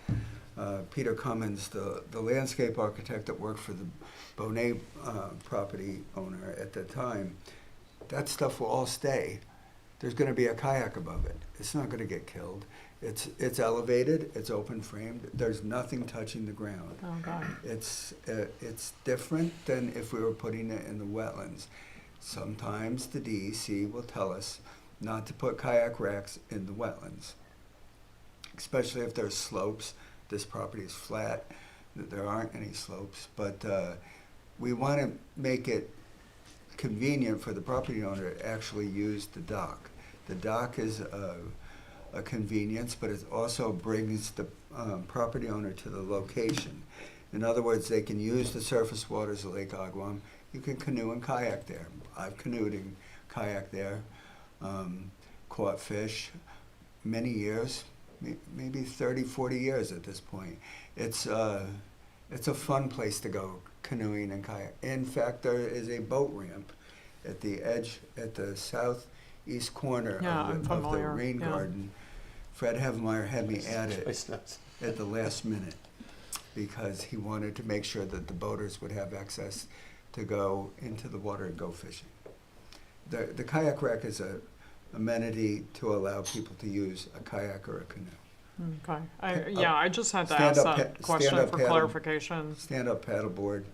Peter Cummins, the landscape architect that worked for the Bonet property owner at the time. That stuff will all stay. There's gonna be a kayak above it. It's not gonna get killed. It's elevated, it's open framed, there's nothing touching the ground. Oh, God. It's different than if we were putting it in the wetlands. Sometimes the DEC will tell us not to put kayak racks in the wetlands, especially if there's slopes. This property is flat, there aren't any slopes, but we want to make it convenient for the property owner to actually use the dock. The dock is a convenience, but it also brings the property owner to the location. In other words, they can use the surface waters of Lake Agawam. You can canoe and kayak there. I've canoed and kayaked there, caught fish many years, maybe 30, 40 years at this point. It's a fun place to go canoeing and kayak. In fact, there is a boat ramp at the edge, at the southeast corner of the rain garden. Fred Hevemeyer had me add it at the last minute because he wanted to make sure that the boaters would have access to go into the water and go fishing. The kayak rack is a amenity to allow people to use a kayak or a canoe. Okay. I just had to ask that question for clarification. Stand-up paddleboard,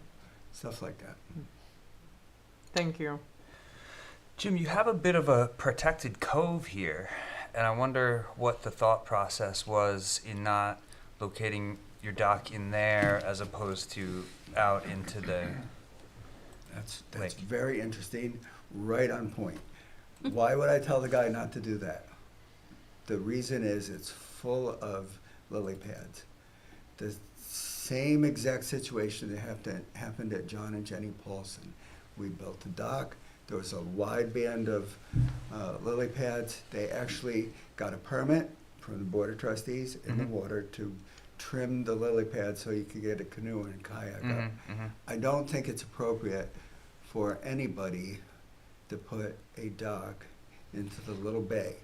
stuff like that. Thank you. Jim, you have a bit of a protected cove here, and I wonder what the thought process was in not locating your dock in there as opposed to out into the That's lake. very interesting, right on point. Why would I tell the guy not to do that? The reason is it's full of lily pads. The same exact situation that happened at John and Jenny Paulson. We built a dock. There was a wide band of lily pads. They actually got a permit from the Board of Trustees in the water to trim the lily pads so you could get a canoe and kayak up. I don't think it's appropriate for anybody to put a dock into the little bay.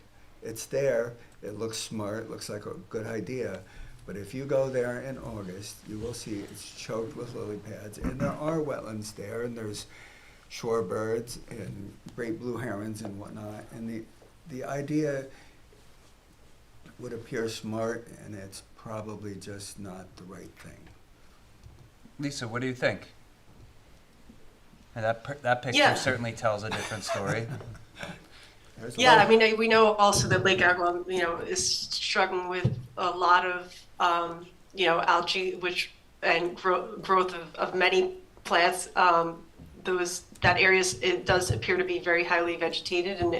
It's there, it looks smart, looks like a good idea, but if you go there in August, you will see it's choked with lily pads, and there are wetlands there, and there's shorebirds and great blue herons and whatnot, and the idea would appear smart, and it's probably just not the right thing. Lisa, what do you think? And that picture Yeah. certainly tells a different story. Yeah, I mean, we know also that Lake Agawam, is struggling with a lot of, algae, and growth of many plants, that area, it does appear to be very highly vegetated, and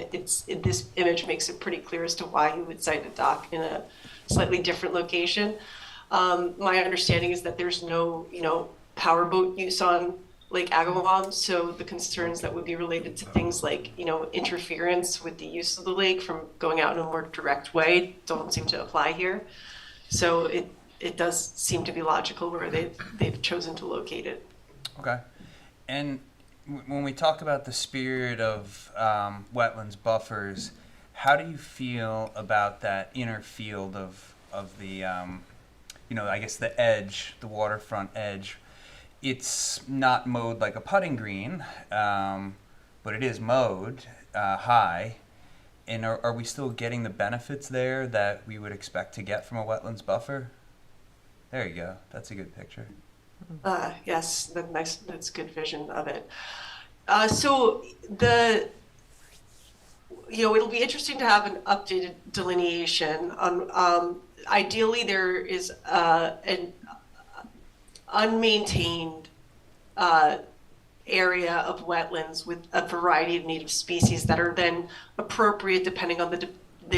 this image makes it pretty clear as to why you would site a dock in a slightly different location. My understanding is that there's no, powerboat use on Lake Agawam, so the concerns that would be related to things like, interference with the use of the lake from going out in a more direct way don't seem to apply here. So it does seem to be logical where they've chosen to locate it. Okay. And when we talk about the spirit of wetlands buffers, how do you feel about that inner field of the, I guess the edge, the waterfront edge? It's not mowed like a putting green, but it is mowed high. And are we still getting the benefits there that we would expect to get from a wetlands buffer? There you go. That's a good picture. Yes, that's good vision of it. So it'll be interesting to have an updated delineation. Ideally, there is an unmaintained area of wetlands with a variety of native species that are then appropriate depending on the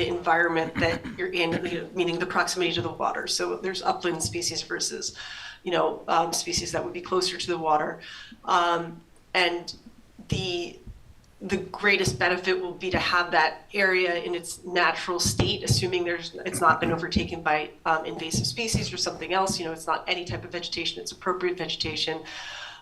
environment that you're in, meaning the proximity to the water. So there's upland species versus, species that would be closer to the water. And the greatest benefit will be to have that area in its natural state, assuming it's not been overtaken by invasive species or something else. It's not any type of vegetation, it's appropriate vegetation.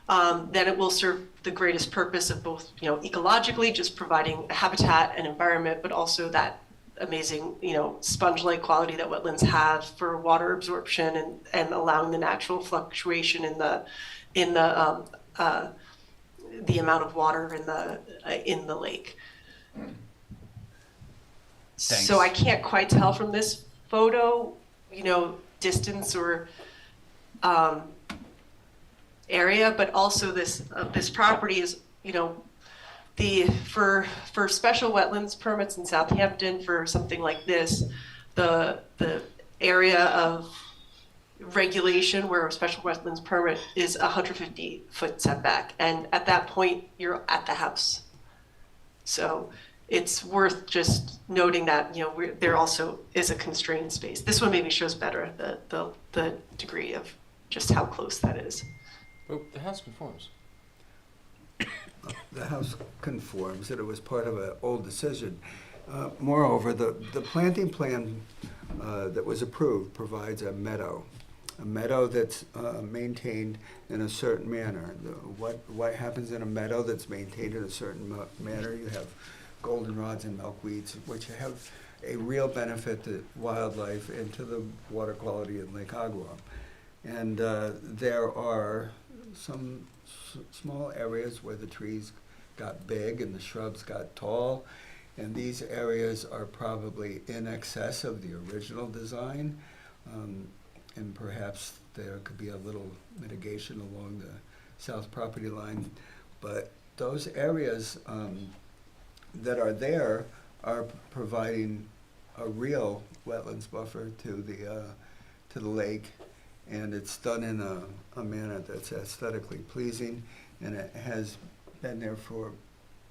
Then it will serve the greatest purpose of both, ecologically, just providing a habitat and environment, but also that amazing, sponge-like quality that wetlands have for water absorption and allowing the natural fluctuation in the amount of water in the lake. Thanks. So I can't quite tell from this photo, distance or area, but also this property is, for special wetlands permits in Southampton for something like this, the area of regulation where a special wetlands permit is 150-foot setback, and at that point you're at the house. So it's worth just noting that there also is a constrained space. This one maybe shows better the degree of just how close that is. But the house conforms. The house conforms, that it was part of an old decision. Moreover, the planting plan that was approved provides a meadow that's maintained in a certain manner. What happens in a meadow that's maintained in a certain manner? You have goldenrods and milkweeds, which have a real benefit to wildlife and to the water quality in Lake Agawam. And there are some small areas where the trees got big and the shrubs got tall, and these areas are probably in excess of the original design, and perhaps there could be a little mitigation along the south property line. But those areas that are there are providing a real wetlands buffer to the lake, and it's done in a manner that's aesthetically pleasing, and it has been there for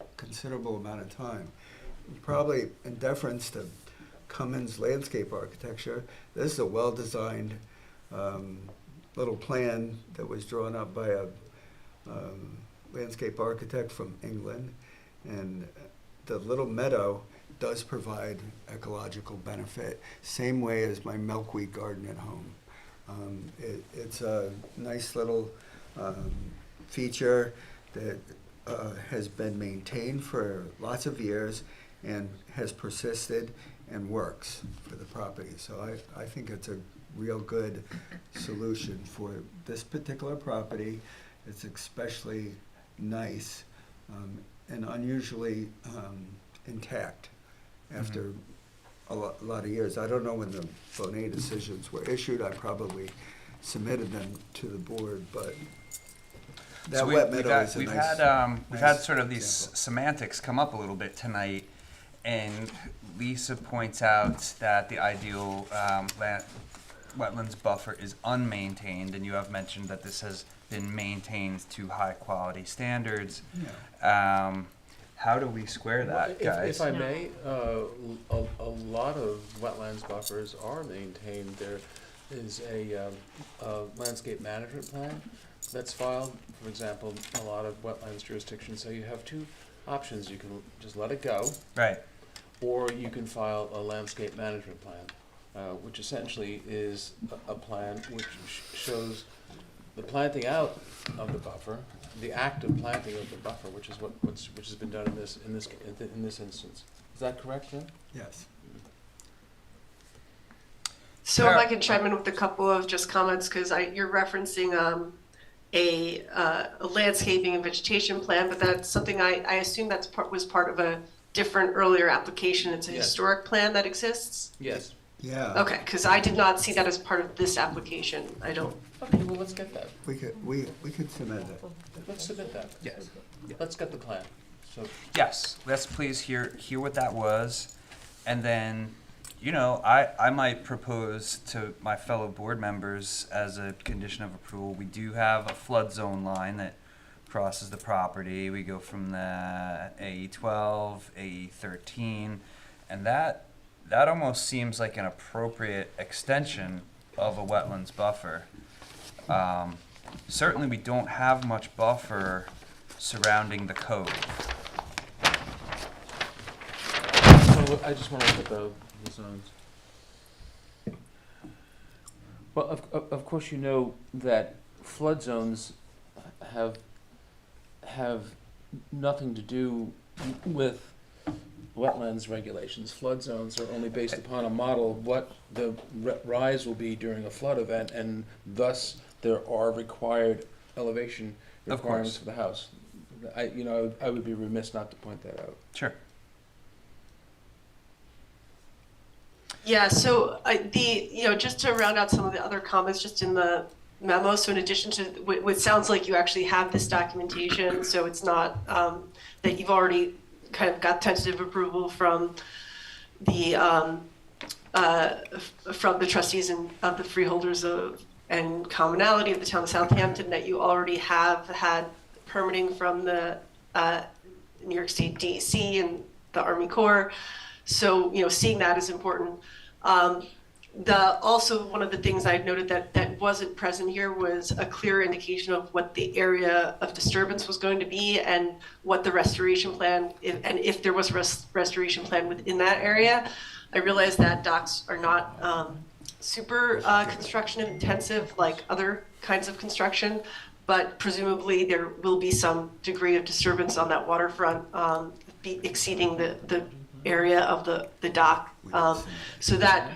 a considerable amount of time. Probably in deference to Cummins landscape architecture, this is a well-designed little plan that was drawn up by a landscape architect from England, and the little meadow does provide ecological benefit, same way as my milkweed garden at home. It's a nice little feature that has been maintained for lots of years and has persisted and works for the property. So I think it's a real good solution for this particular property. It's especially nice and unusually intact after a lot of years. I don't know when the Bonet decisions were issued. I probably submitted them to the board, but that So wet meadow is a we've nice. had nice sort of these example. semantics come up a little bit tonight, and Lisa points out that the ideal wetlands buffer is unmaintained, and you have mentioned that this has been maintained to high quality standards. Yeah. How do we square that, guys? If I may, a lot of wetlands buffers are maintained. There is a landscape management plan that's filed. For example, a lot of wetlands jurisdictions say you have two options. You can just let it go, Right. or you can file a landscape management plan, which essentially is a plan which shows the planting out of the buffer, the active planting of the buffer, which is which has been done in this instance. Is that correct, Jim? Yes. So if I could chime in with a couple of just comments, because you're referencing a landscaping and vegetation plan, but that's something I assume was part of a different earlier application. It's a Yes. historic plan that exists? Yes. Yeah. Okay, because I did not see that as part of this application. I don't. Okay, well, let's get that. We could submit it. Let's submit that. Yes. Let's get the plan. So, Yes, let's please hear what that was, and then, I might propose to my fellow board members as a condition of approval, we do have a flood zone line that crosses the property. We go from the AE12, AE13, and that almost seems like an appropriate extension of a wetlands buffer. Certainly, we don't have much buffer surrounding the cove. so I just want to look at the zones. Well, of course, you know that flood zones have nothing to do with wetlands regulations. Flood zones are only based upon a model of what the rise will be during a flood event, and thus there are required elevation Of course. requirements for the house. I would be remiss not to point that out. Sure. Yeah, so just to round out some of the other comments just in the memo, so in addition to what sounds like you actually have this documentation, so it's not that you've already kind of got tentative approval from the trustees and of the freeholders and commonality of the town of Southampton, that you already have had permitting from the New York State DEC and the Army Corps. So, seeing that is important. Also, one of the things I noted that wasn't present here was a clear indication of what the area of disturbance was going to be and what the restoration plan, if there was a restoration plan within that area. I realize that docks are not super construction intensive like other kinds of construction, but presumably there will be some degree of disturbance on that waterfront exceeding the area of the dock. So that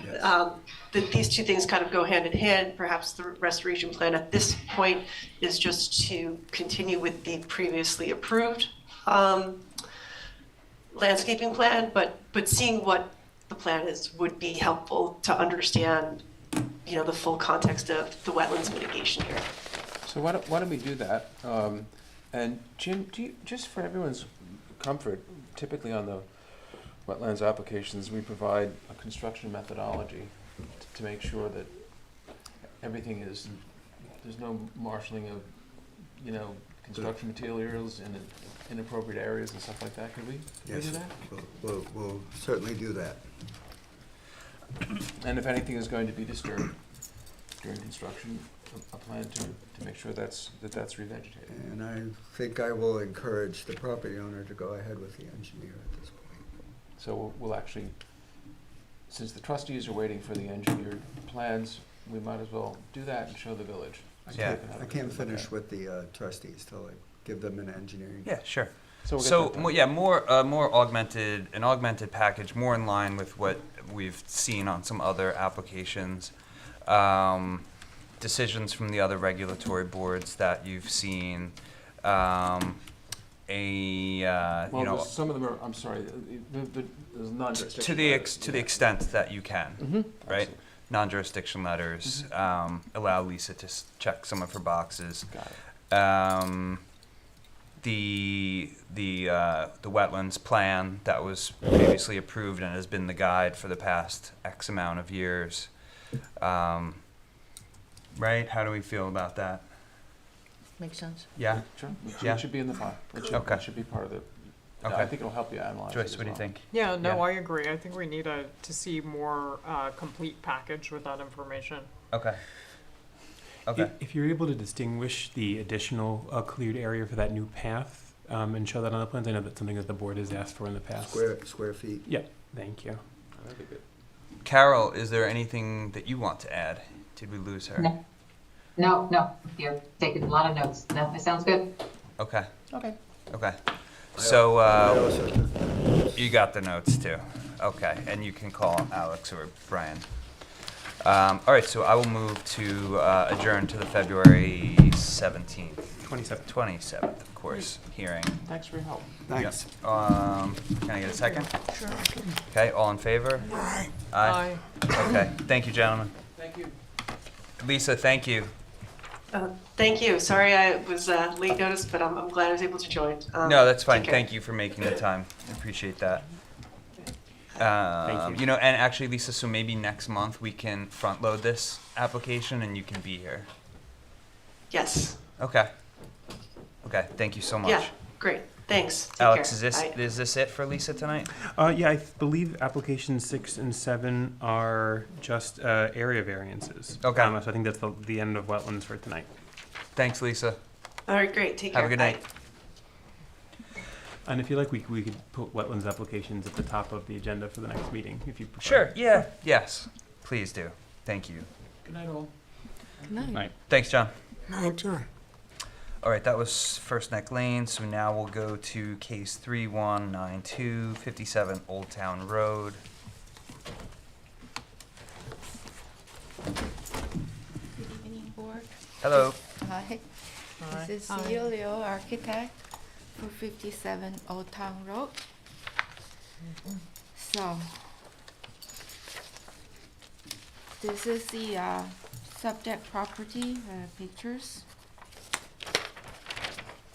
these two things kind of go hand in hand. Perhaps the restoration plan at this point is just to continue with the previously approved landscaping plan, but seeing what the plan is would be helpful to understand, the full context of the wetlands mitigation here. So why don't we do that? And Jim, just for everyone's comfort, typically on the wetlands applications, we provide a construction methodology to make sure that everything there's no marshaling of, construction materials in inappropriate areas and stuff like that. Could we Yes, do that? we'll certainly do that. And if anything is going to be disturbed during construction, a plan to make sure that's revegetated. And I think I will encourage the property owner to go ahead with the engineer at this point. So we'll actually, since the trustees are waiting for the engineered plans, we might as well do that and show the village. I can't finish with the trustees till I give them an engineering. Yeah, sure. So we'll get that done. More augmented package, more in line with what we've seen on some other applications. Decisions from the other regulatory boards that you've seen. Some of them are, I'm sorry, there's non-jurisdictional. To the extent that you can, Mhm. right? Absolutely. Non-jurisdiction letters, allow Lisa to check some of her boxes. Got it. The wetlands plan that was previously approved and has been the guide for the past X amount of years. Right? How do we feel about that? Make sense? Yeah? Sure. Yeah. It should be in the file. Okay. It should be part of the, Okay. I think it'll help you analyze it Joyce, as what do you well. think? Yeah, no, Yeah. I agree. I think we need to see more complete package with that information. Okay. Okay. If you're able to distinguish the additional cleared area for that new path and show that on the plans, I know that's something that the board has asked for in the past. Square feet. Yeah, thank you. That'd be good. Carol, is there anything that you want to add? Did we lose her? No, you're taking a lot of notes. No, it sounds good. Okay. Okay. Okay. So, you got the notes too. Okay, and you can call Alex or Brian. All right, so I will move to adjourn to the February 17th. 27th. 27th, of course, hearing. Thanks for your help. Thanks. Can I get a second? Sure. Okay, all in favor? Aye. Okay, thank you, gentlemen. Thank you. Lisa, thank you. Thank you. Sorry I was late notice, but I'm glad I was able to join. No, that's fine. take care. Thank you for making the time. I appreciate that. Thank you. You know, and actually, Lisa, so maybe next month we can front load this application and you can be here. Yes. Okay. Okay, thank you so much. Yeah, great. Thanks. Take Alex, care. is this it for Lisa tonight? Yeah, I believe applications 6 and 7 are just area variances. Okay. So I think that's the end of wetlands for tonight. Thanks, Lisa. All right, great. Take care. Have a good Bye. night. And if you like, we could put wetlands applications at the top of the agenda for the next meeting, if you prefer. Sure, yeah, yes. Please do. Thank you. Good night, all. Good night. Right. Thanks, John. Night, John. All right, that was First Neck Lane, so now we'll go to case 3192, 57 Old Town Road. Good evening, board. Hello. Hi. This is CEO Leo, architect for 57 Old Town Road. So, this is the subject property pictures.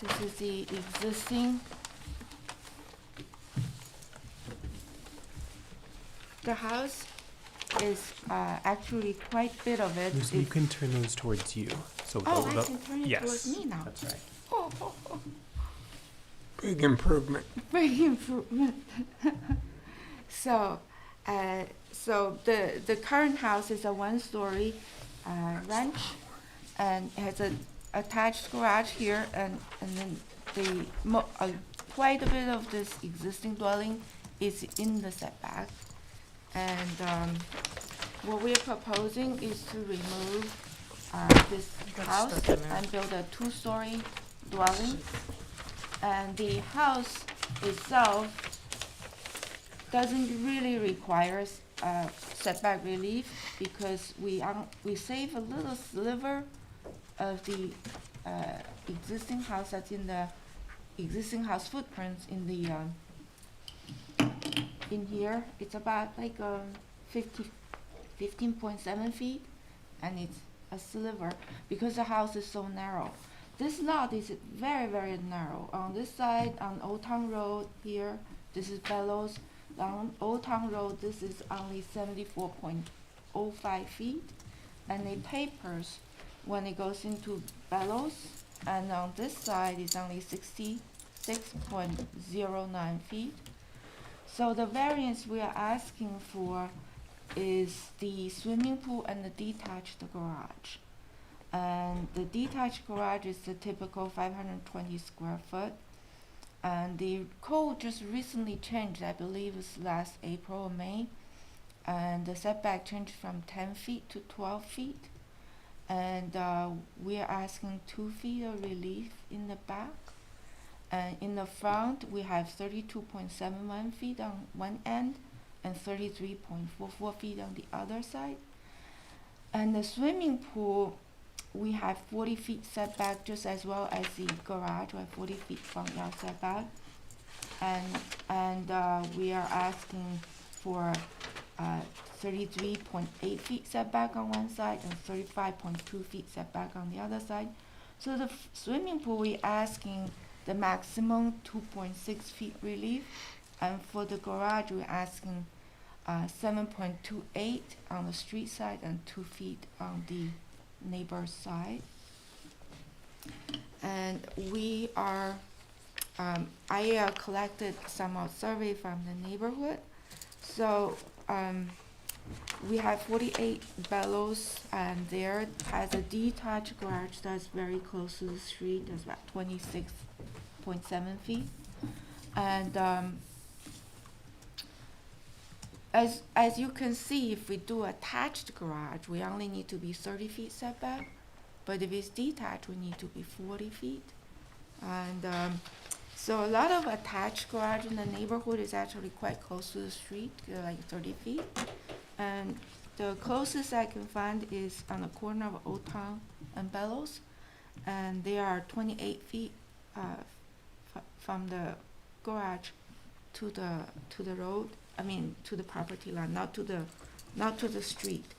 This is the existing. The house is actually quite a bit of it. Lucy, you can turn those towards you. So Oh, I can turn it yes, towards me now. That's right. Oh. Big improvement. Big improvement. So the current house is a one-story ranch, and it has a attached garage here, and then quite a bit of this existing dwelling is in the setback. And what we're proposing is to remove this house and build a two-story dwelling. And the house itself doesn't really require setback relief because we save a little sliver of the existing house that's in the existing house footprints in the in here. It's about like 15.7 feet, and it's a sliver because the house is so narrow. This lot is very, very narrow. On this side, on Old Town Road here, this is Bellows. On Old Town Road, this is only 74.05 feet, and it tapers when it goes into Bellows. And on this side is only 66.09 feet. So the variance we are asking for is the swimming pool and the detached garage. And the detached garage is the typical 520 square foot. And the code just recently changed, I believe it's last April or May. And the setback changed from 10 feet to 12 feet. And we are asking 2 feet of relief in the back. And in the front, we have 32.71 feet on one end and 33.44 feet on the other side. And the swimming pool, we have 40 feet setback just as well as the garage, we have 40 feet front yard setback. And we are asking for 33.8 feet setback on one side and 35.2 feet setback on the other side. So the swimming pool, we're asking the maximum 2.6 feet relief. And for the garage, we're asking 7.28 on the street side and 2 feet on the neighbor's side. And we are, I collected some survey from the neighborhood. So we have 48 Bellows, and there has a detached garage that's very close to the street. That's about 26.7 feet. And as you can see, if we do attached garage, we only need to be 30 feet setback. But if it's detached, we need to be 40 feet. And so a lot of attached garage in the neighborhood is actually quite close to the street, like 30 feet. And the closest I can find is on the corner of Old Town and Bellows. And they are 28 feet from the garage to the road. I mean, to the property line, not to the street.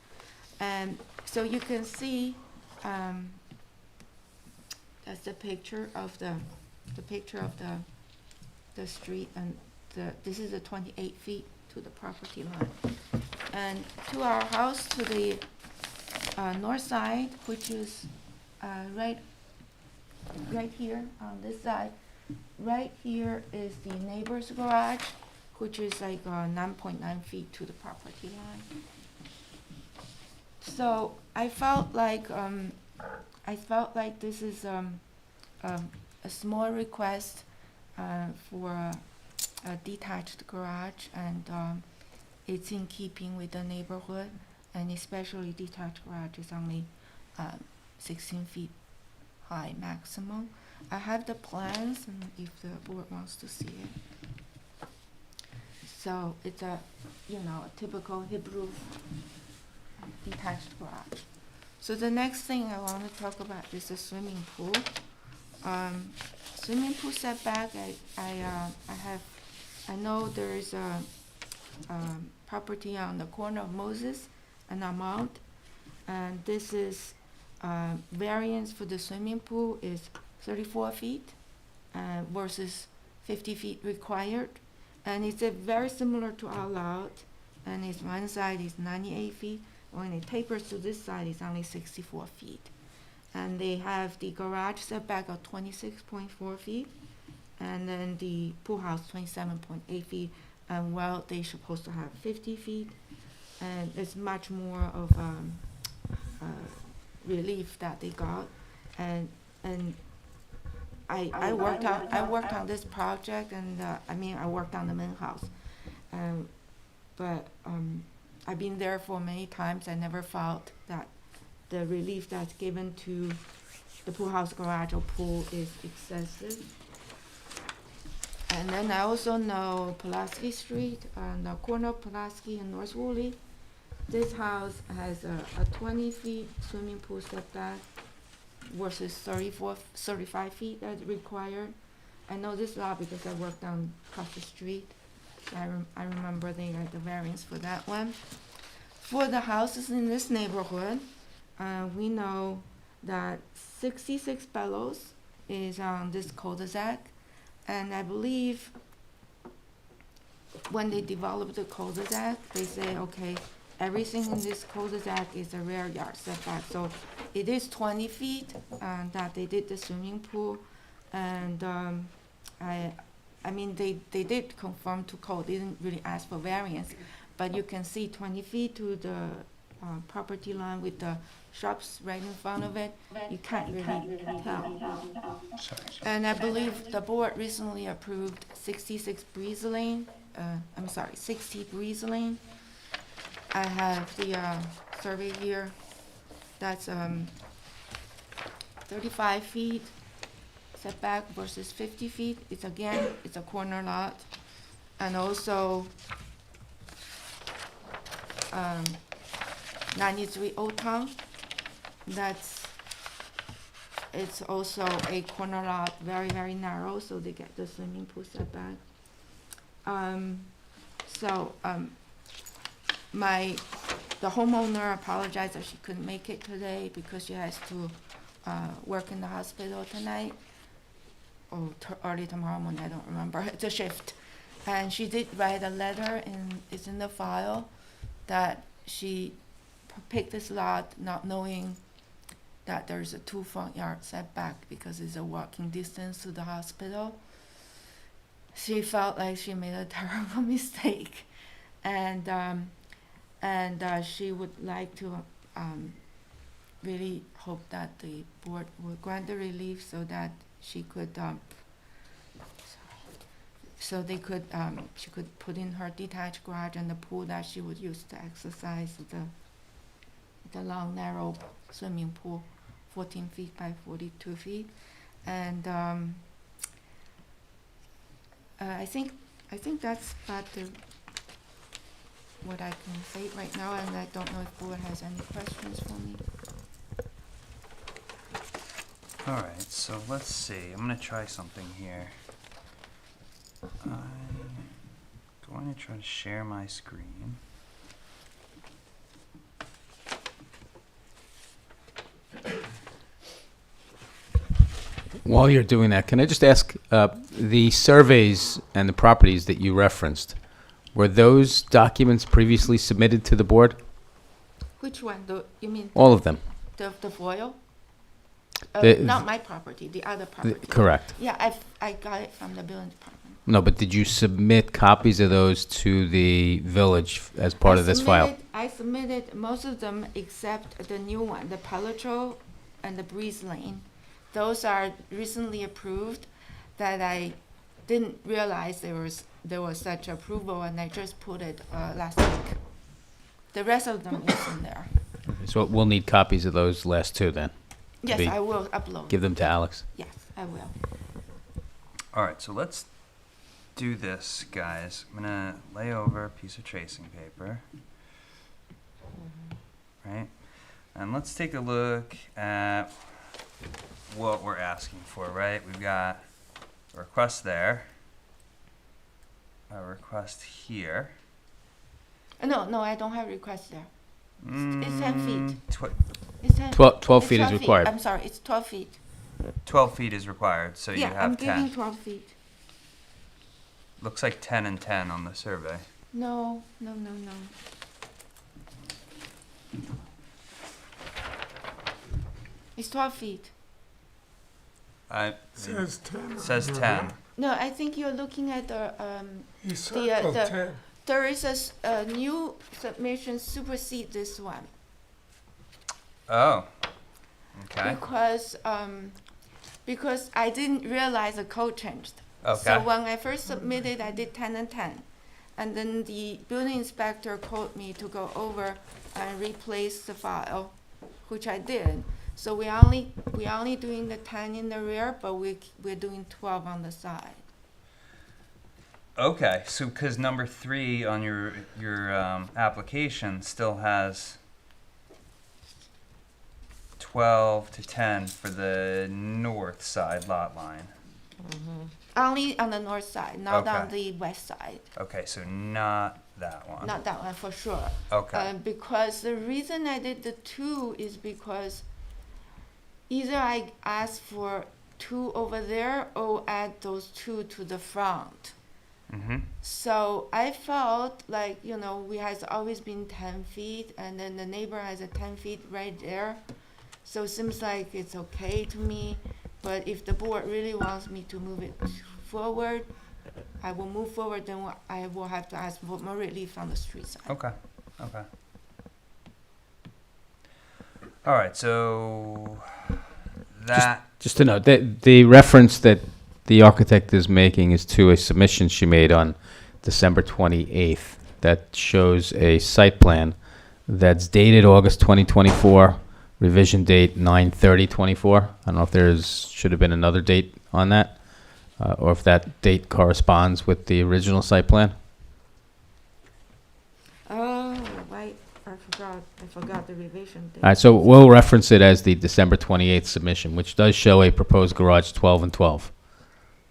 And so you can see that's the picture of the street, and this is the 28 feet to the property line. And to our house, to the north side, which is right here on this side, right here is the neighbor's garage, which is like 9.9 feet to the property line. So I felt like this is a small request for a detached garage, and it's in keeping with the neighborhood, and especially detached garage is only 16 feet high maximum. I have the plans, and if the board wants to see it. So it's a typical Hebrew detached garage. So the next thing I want to talk about is the swimming pool. Swimming pool setback. I know there is a property on the corner of Moses and Amount, and this is variance for the swimming pool is 34 feet versus 50 feet required, and it's very similar to our lot, and it's one side is 98 feet. When it tapers to this side, it's only 64 feet. And they have the garage setback of 26.4 feet, and then the pool house 27.8 feet. And well, they're supposed to have 50 feet, and it's much more of relief that they got. And I worked on this project, and I worked on the main house, but I've been there for many times. I never felt that the relief that's given to the pool house garage or pool is excessive. And then I also know Pulaski Street, on the corner of Pulaski and North Woolley. This house has a 20 feet swimming pool setback versus 35 feet that's required. I know this lot because I worked on across the street. So I remember they got the variance for that one. For the houses in this neighborhood, we know that 66 Bellows is on this cul-de-sac, and I believe when they developed the cul-de-sac, they say, okay, everything in this cul-de-sac is a rear yard setback. So it is 20 feet that they did the swimming pool, and they did conform to code. They didn't really ask for variance, but you can see 20 feet to the property line with the shops right in front of it. You can't really tell. And I believe the board recently approved 60 Breeze Lane. I have the survey here. That's 35 feet setback versus 50 feet. It's a corner lot. And also 93 Old Town. It's also a corner lot, very, very narrow, so they get the swimming pool setback. The homeowner apologized that she couldn't make it today because she has to work in the hospital tonight, or early tomorrow morning, I don't remember. It's a shift. And she did write a letter, and it's in the file, that she picked this lot not knowing that there's a 2 front yard setback because it's a walking distance to the hospital. She felt like she made a terrible mistake, and she would like to really hope that the board will grant the relief so that she could she could put in her detached garage and the pool that she would use to exercise, the long narrow swimming pool, 14 feet by 42 feet, and I think that's about what I can say right now, and I don't know if board has any questions for me. All right, so let's see. I'm gonna try something here. I'm going to try to share my screen. While you're doing that, can I just ask, the surveys and the properties that you referenced, were those documents previously submitted to the board? Which one? You mean All of them? the foil? Not my property, the other property. Correct. Yeah, I got it from the building department. No, but did you submit copies of those to the village as part of this file? I submitted most of them except the new one, the Palatro and the Breeze Lane. Those are recently approved that I didn't realize there was such approval, and I just put it last week. The rest of them is in there. So we'll need copies of those last two then? Yes, I will upload. Give them to Alex? Yes, I will. All right, so let's do this, guys. I'm gonna lay over a piece of tracing paper, right? And let's take a look at what we're asking for, right? We've got a request there, a request here. No, I don't have request there. It's 10 feet. It's 10 12 it's feet is 12 required. I'm sorry, it's 12 feet. 12 feet is required, so you Yeah, I'm have 10. giving 12 feet. Looks like 10 and 10 on the survey. No. It's 12 feet. Says 10. Says 10. No, I think you're looking at the He circled 10. there is a new submission supersede this one. Oh. Okay. Because I didn't realize the code changed. Okay. So when I first submitted, I did 10 and 10. And then the building inspector called me to go over and replace the file, which I did. So we only doing the 10 in the rear, but we're doing 12 on the side. Okay, so because number 3 on your application still has 12 to 10 for the north side lot line. Only on the north side, not on Okay. the west side. Okay, so not that one. Not that one for sure. Okay. Because the reason I did the 2 is because either I asked for 2 over there or add those 2 to the front. Mm-hmm. So I felt like, we has always been 10 feet, and then the neighbor has a 10 feet right there. So it seems like it's okay to me, but if the board really wants me to move it forward, I will move forward, then I will have to ask for more relief on the street side. Okay. All right, so that... Just to note, the reference that the architect is making is to a submission she made on December 28th that shows a site plan that's dated August 2024, revision date 9/30/24. I don't know if should have been another date on that, or if that date corresponds with the original site plan. Oh, right. I forgot the revision date. All right, so we'll reference it as the December 28th submission, which does show a proposed garage 12 and 12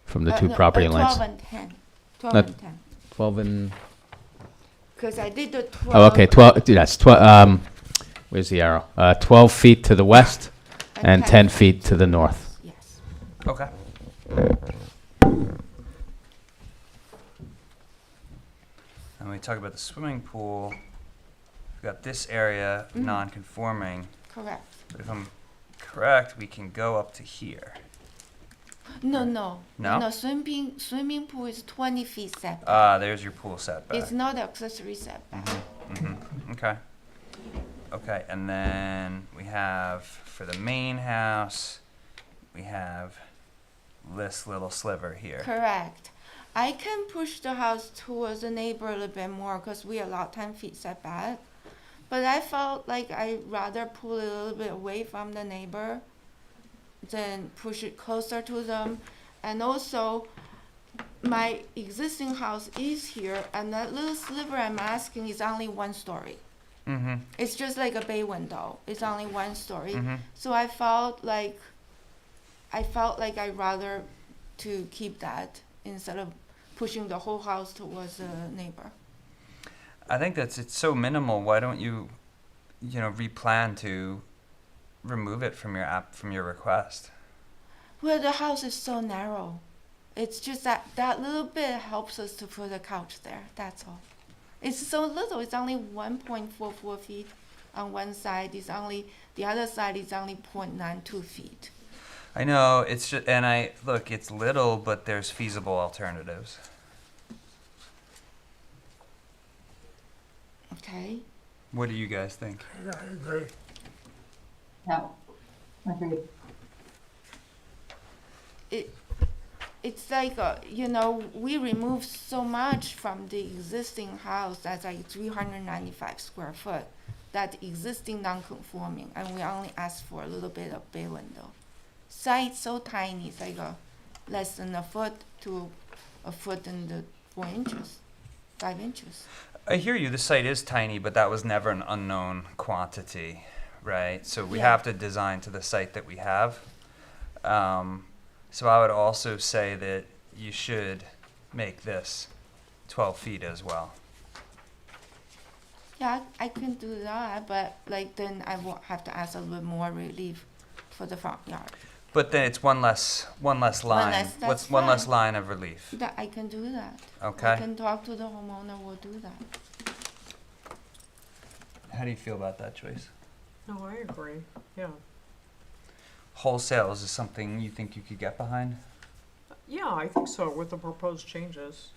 from the two property lines. 12 and 10. 12 Not and 10. 12 and... Because I did the 12. Oh, okay, 12, that's 12, where's the arrow? 12 feet to the west and 10 feet to the north. Yes. Okay. And we talk about the swimming pool. We've got this area non-conforming. Correct. But if I'm correct, we can go up to here. No. No? Swimming pool is 20 feet setback. There's your pool setback. It's not accessory setback. Okay. Okay, and then we have, for the main house, we have this little sliver here. Correct. I can push the house towards the neighbor a little bit more because we allow 10 feet setback. But I felt like I'd rather pull it a little bit away from the neighbor than push it closer to them. And also, my existing house is here, and that little sliver I'm asking is only 1 story. Mm-hmm. It's just like a bay window. It's only 1 story. Mm-hmm. So I felt like I'd rather to keep that instead of pushing the whole house towards the neighbor. I think it's so minimal. Why don't you replan to remove it from your request? Well, the house is so narrow. It's just that little bit helps us to put a couch there. That's all. It's so little. It's only 1.44 feet on one side. The other side is only 0.92 feet. I know, it's just, and it's little, but there's feasible alternatives. Okay. What do you guys think? I agree. No, agreed. It's like, we removed so much from the existing house that's like 395 square foot, that existing non-conforming, and we only asked for a little bit of bay window. Side's so tiny, it's like less than a foot to a foot and 4 inches, 5 inches. I hear you, the site is tiny, but that was never an unknown quantity, right? So we Yeah. have to design to the site that we have. So I would also say that you should make this 12 feet as well. Yeah, I can do that, but then I won't have to ask a little bit more relief for the front yard. But then it's one less line. that's What's one less fine. line of relief? That I can do that. Okay. I can talk to the homeowner, we'll do that. How do you feel about that choice? No, I agree. Yeah. Wholesale, is this something you think you could get behind? Yeah, I think so with the proposed changes.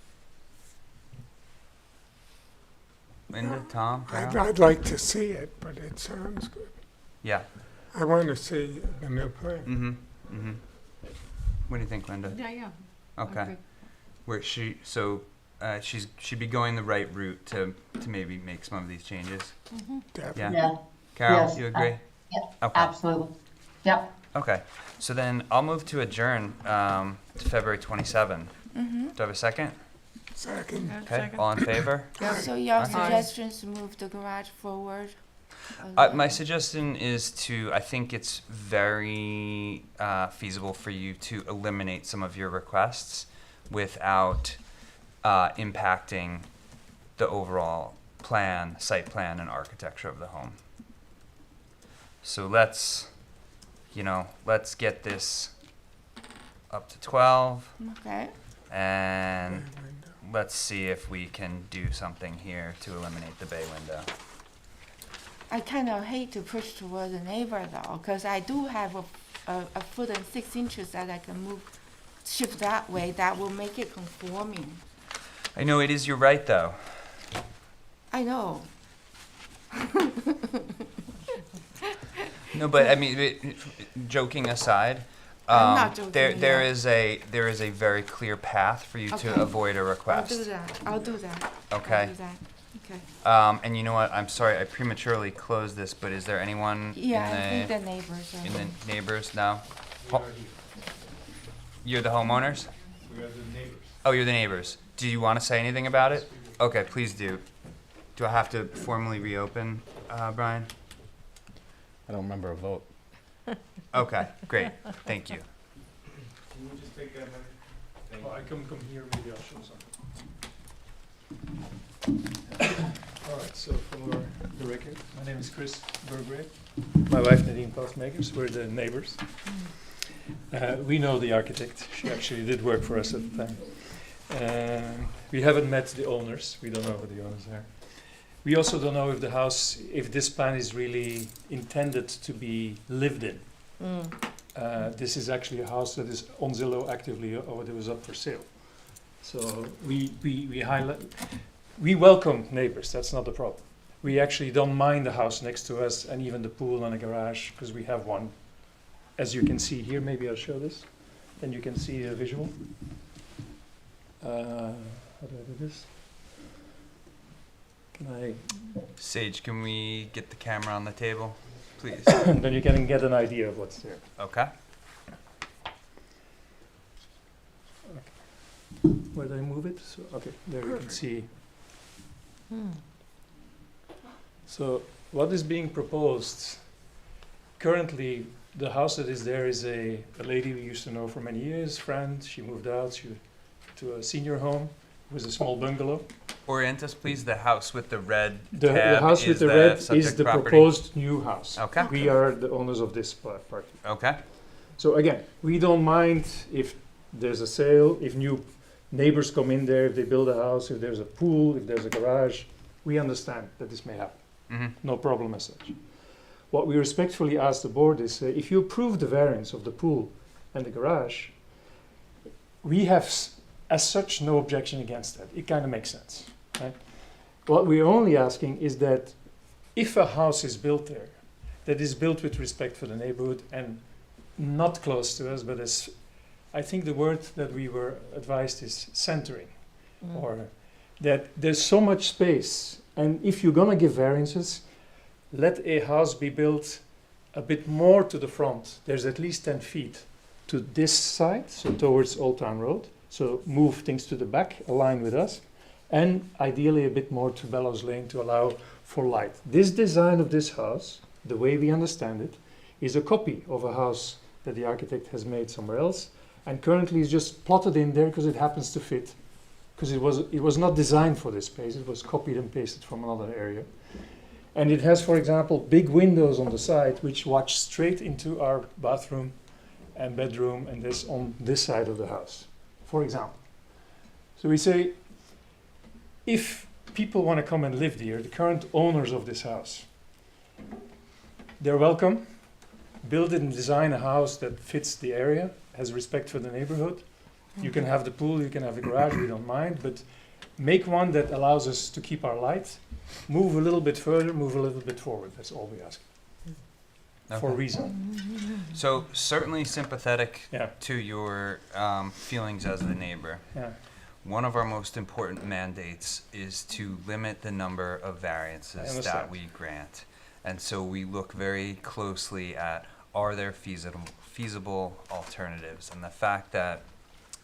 Linda, Tom, I'd, Carol? I'd like to see it, but it sounds good. Yeah. I want to see the new plan. Mm-hmm. Mm-hmm. What do you think, Linda? Yeah. Okay. She'd be going the right route to maybe make some of these changes. Mm-hmm. Definitely. Yeah. Carol, Yes. you agree? Yeah, Okay. absolutely. Yep. Okay. So then I'll move to adjourn to February 27. Mm-hmm. Do I have a second? Second. Okay. All in favor? So your Okay. suggestions to move the garage forward? My suggestion is I think it's very feasible for you to eliminate some of your requests without impacting the overall site plan, and architecture of the home. So let's get this up to 12, Okay. and let's see if we can do something here to eliminate the bay window. I kind of hate to push toward the neighbor though, because I do have a foot and 6 inches that I can shift that way. That will make it conforming. I know it is your right, though. I know. No, but I mean, joking aside, I'm not joking, there yeah. is a very clear path for you Okay. to avoid a request. I'll do that. I'll do that. Okay. I'll do that. Okay. And you know what? I'm sorry, I prematurely closed this, but is there anyone Yeah, I in think the neighbors are. in the neighbors? No. You're the homeowners? We are the neighbors. Oh, you're the neighbors. Do you want to say anything about it? Okay, please do. Do I have to formally reopen, Brian? I don't remember a vote. Okay, great. Thank you. Can you just take that, Henry? Well, I come here, maybe I'll show something. All right, so for the record, my name is Chris Burgrave. My wife Nadine Postmakers, we're the neighbors. We know the architect. She actually did work for us at the time. We haven't met the owners. We don't know who the owners are. We also don't know if this plan is really intended to be lived in. This is actually a house that is on Zillow actively, or that was up for sale. So we highlight, we welcome neighbors, that's not the problem. We actually don't mind the house next to us and even the pool and a garage, because we have one. As you can see here, maybe I'll show this, then you can see a visual. How do I do this? Can I? Sage, can we get the camera on the table, please? Then you can get an idea of what's there. Okay. Where did I move it? So, okay, there you can see. So what is being proposed? Currently, the house that is there is a lady we used to know for many years, friend. She moved out to a senior home. It was a small bungalow. Orient us, please. The house with the red The tab house is with the the red is subject the property? proposed new house. Okay. We are the owners of this part. Okay. So again, we don't mind if there's a sale, if new neighbors come in there, if they build a house, if there's a pool, if there's a garage. We understand that this may happen. Mm-hmm. No problem as such. What we respectfully ask the board is, if you approve the variance of the pool and the garage, we have as such no objection against that. It kind of makes sense. Right? What we're only asking is that if a house is built there, that is built with respect for the neighborhood and not close to us, but as I think the word that we were advised is centering, or that there's so much space, and if you're gonna give variances, let a house be built a bit more to the front. There's at least 10 feet to this side, so towards Old Town Road. So move things to the back, align with us, and ideally a bit more to Bellows Lane to allow for light. This design of this house, the way we understand it, is a copy of a house that the architect has made somewhere else, and currently is just plotted in there because it happens to fit, because it was not designed for this space. It was copied and pasted from another area. And it has, for example, big windows on the side which watch straight into our bathroom and bedroom, and this on this side of the house, for example. So we say, if people want to come and live here, the current owners of this house, they're welcome. Build and design a house that fits the area, has respect for the neighborhood. You can have the pool, you can have the garage, we don't mind, but make one that allows us to keep our light, move a little bit further, move a little bit forward. That's all we ask. For a reason. So certainly sympathetic Yeah. to your feelings as the neighbor. Yeah. One of our most important mandates is to limit the number of I variances understand. that we grant. And so we look very closely at, are there feasible alternatives? And the fact that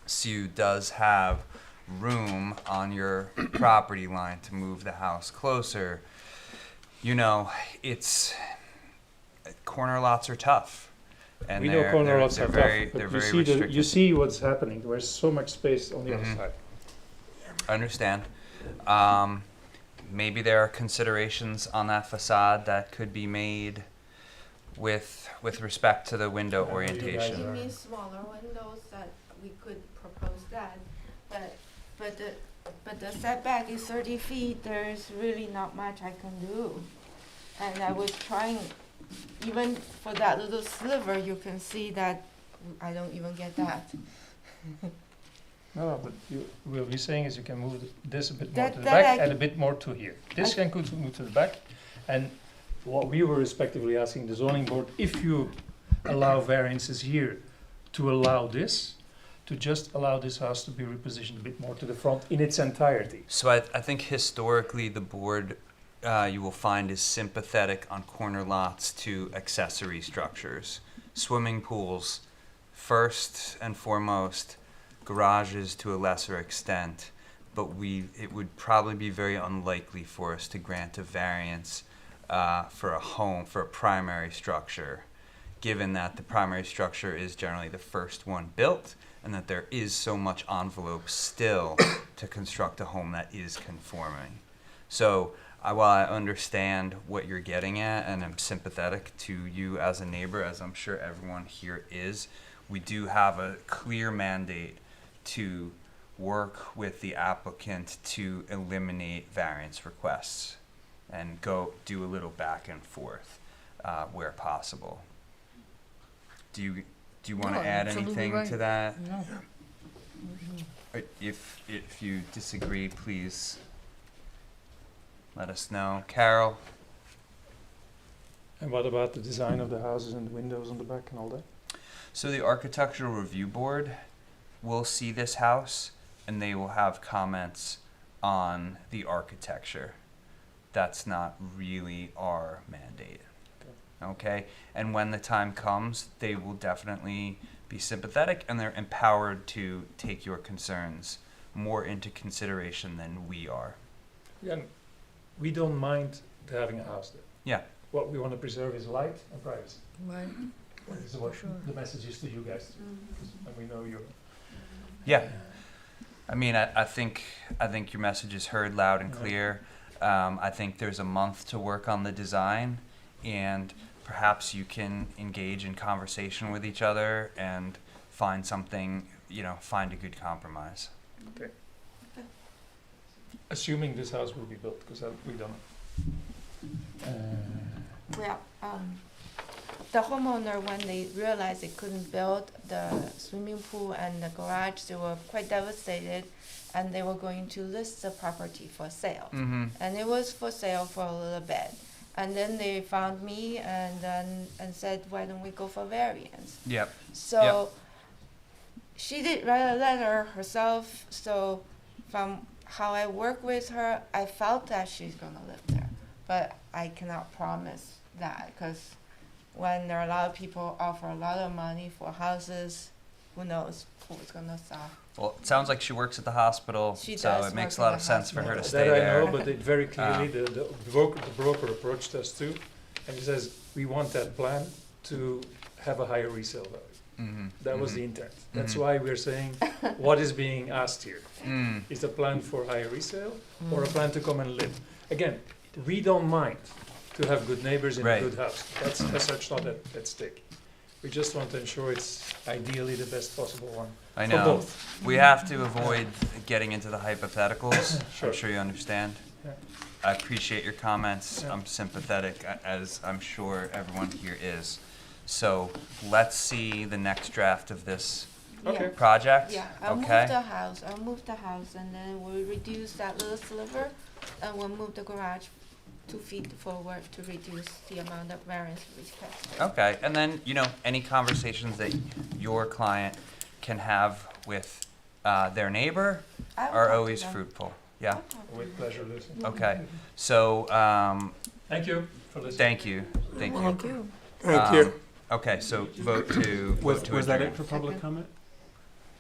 Sue does have room on your property line to move the house closer, you know, corner lots are tough. And We know corner lots they're are very, tough, but they're you very see restricted. you see what's happening. There's so much space on the other Mhm. side. I understand. Maybe there are considerations on that facade that could be made with respect to the window Yeah, orientation. you You guys mean smaller windows that we could propose that, but the setback is 30 feet, there's really not much I can do. And I was trying, even for that little sliver, you can see that I don't even get that. No, but what we're saying is you can move this a bit more That- to the that back I and a bit more to here. This can move to the back, and what we were respectively asking the zoning board, if you allow variances here, to allow this, to just allow this house to be repositioned a bit more to the front in its entirety. So I think historically the board, you will find, is sympathetic on corner lots to accessory structures. Swimming pools, first and foremost, garages to a lesser extent, but it would probably be very unlikely for us to grant a variance for a home, for a primary structure, given that the primary structure is generally the first one built, and that there is so much envelope still to construct a home that is conforming. So while I understand what you're getting at, and I'm sympathetic to you as a neighbor, as I'm sure everyone here is, we do have a clear mandate to work with the applicant to eliminate variance requests and go do a little back and forth where possible. Do you want No, to add absolutely anything right. to that? No. If you disagree, please let us know. Carol? And what about the design of the houses and the windows on the back and all that? So the Architectural Review Board will see this house, and they will have comments on the architecture. That's not really our mandate. Okay? And when the time comes, they will definitely be sympathetic, and they're empowered to take your concerns more into consideration than we are. Again, we don't mind having a house there. Yeah. What we want to preserve is light and privacy. Right. This is what Sure. the message is to you guys, and we know you're. Yeah. I mean, I think your message is heard loud and clear. I think there's a month to work on the design, and perhaps you can engage in conversation with each other and find something, find a good compromise. Okay. Assuming this house will be built, because we don't know. Well, the homeowner, when they realized they couldn't build the swimming pool and the garage, they were quite devastated, and they were going to list the property for sale. Mm-hmm. And it was for sale for a little bit. And then they found me and said, why don't we go for variance? Yep. So she did write a letter herself. So from how I work with her, I felt that she's going to live there. But I cannot promise that, because when there are a lot of people offer a lot of money for houses, who knows who's going to sell. Well, it sounds like she works at the hospital, She so does it makes a work lot in of the sense for her to hospital. stay That there. I know, but it very clearly the broker approached us too, and he says, we want that plan to have a higher resale value. Mm-hmm. That was the intent. That's Mhm. why we're saying, what is being asked here? Mm. Is a plan for higher resale or a plan to come and live? Again, we don't mind to have good neighbors in Right. a good house. That's as such not at stake. We just want to ensure it's ideally the best possible one I for know. both. We have to avoid getting into the hypotheticals. Sure. I'm sure you understand. Yeah. I appreciate your comments. Yeah. I'm sympathetic, as I'm sure everyone here is. So let's see the next draft of this Okay. project. Yeah, I'll move Okay? the house. I'll move the house, and then we'll reduce that little sliver, and we'll move the garage 2 feet forward to reduce the amount of variance requested. Okay, and then, any conversations that your client can have with their neighbor I will are talk to always them. fruitful. Yeah? With pleasure, Lucy. Okay, so, Thank you for listening. thank you. Thank you. Thank you. Okay, so vote to Was that adjourn. it for public comment?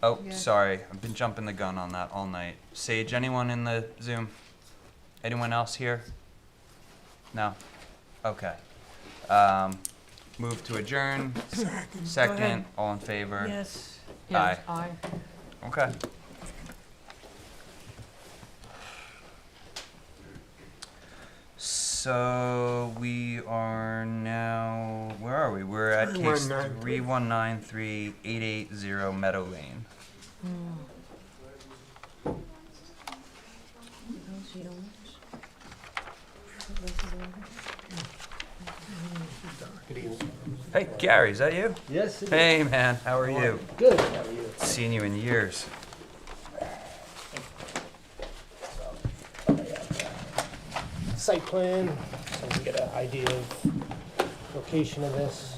Oh, Yeah. sorry, I've been jumping the gun on that all night. Sage, anyone in the Zoom? Anyone else here? No? Okay. Move to adjourn. Second, all in favor? Yes. Aye. Aye. Okay. So we are now, where are we? We're at case 3193880 Meadow Lane. Hey, Gary, is that you? Yes. Hey, man, how are you? Good. How are you? Seen you in years. Site plan, so we can get an idea of location of this.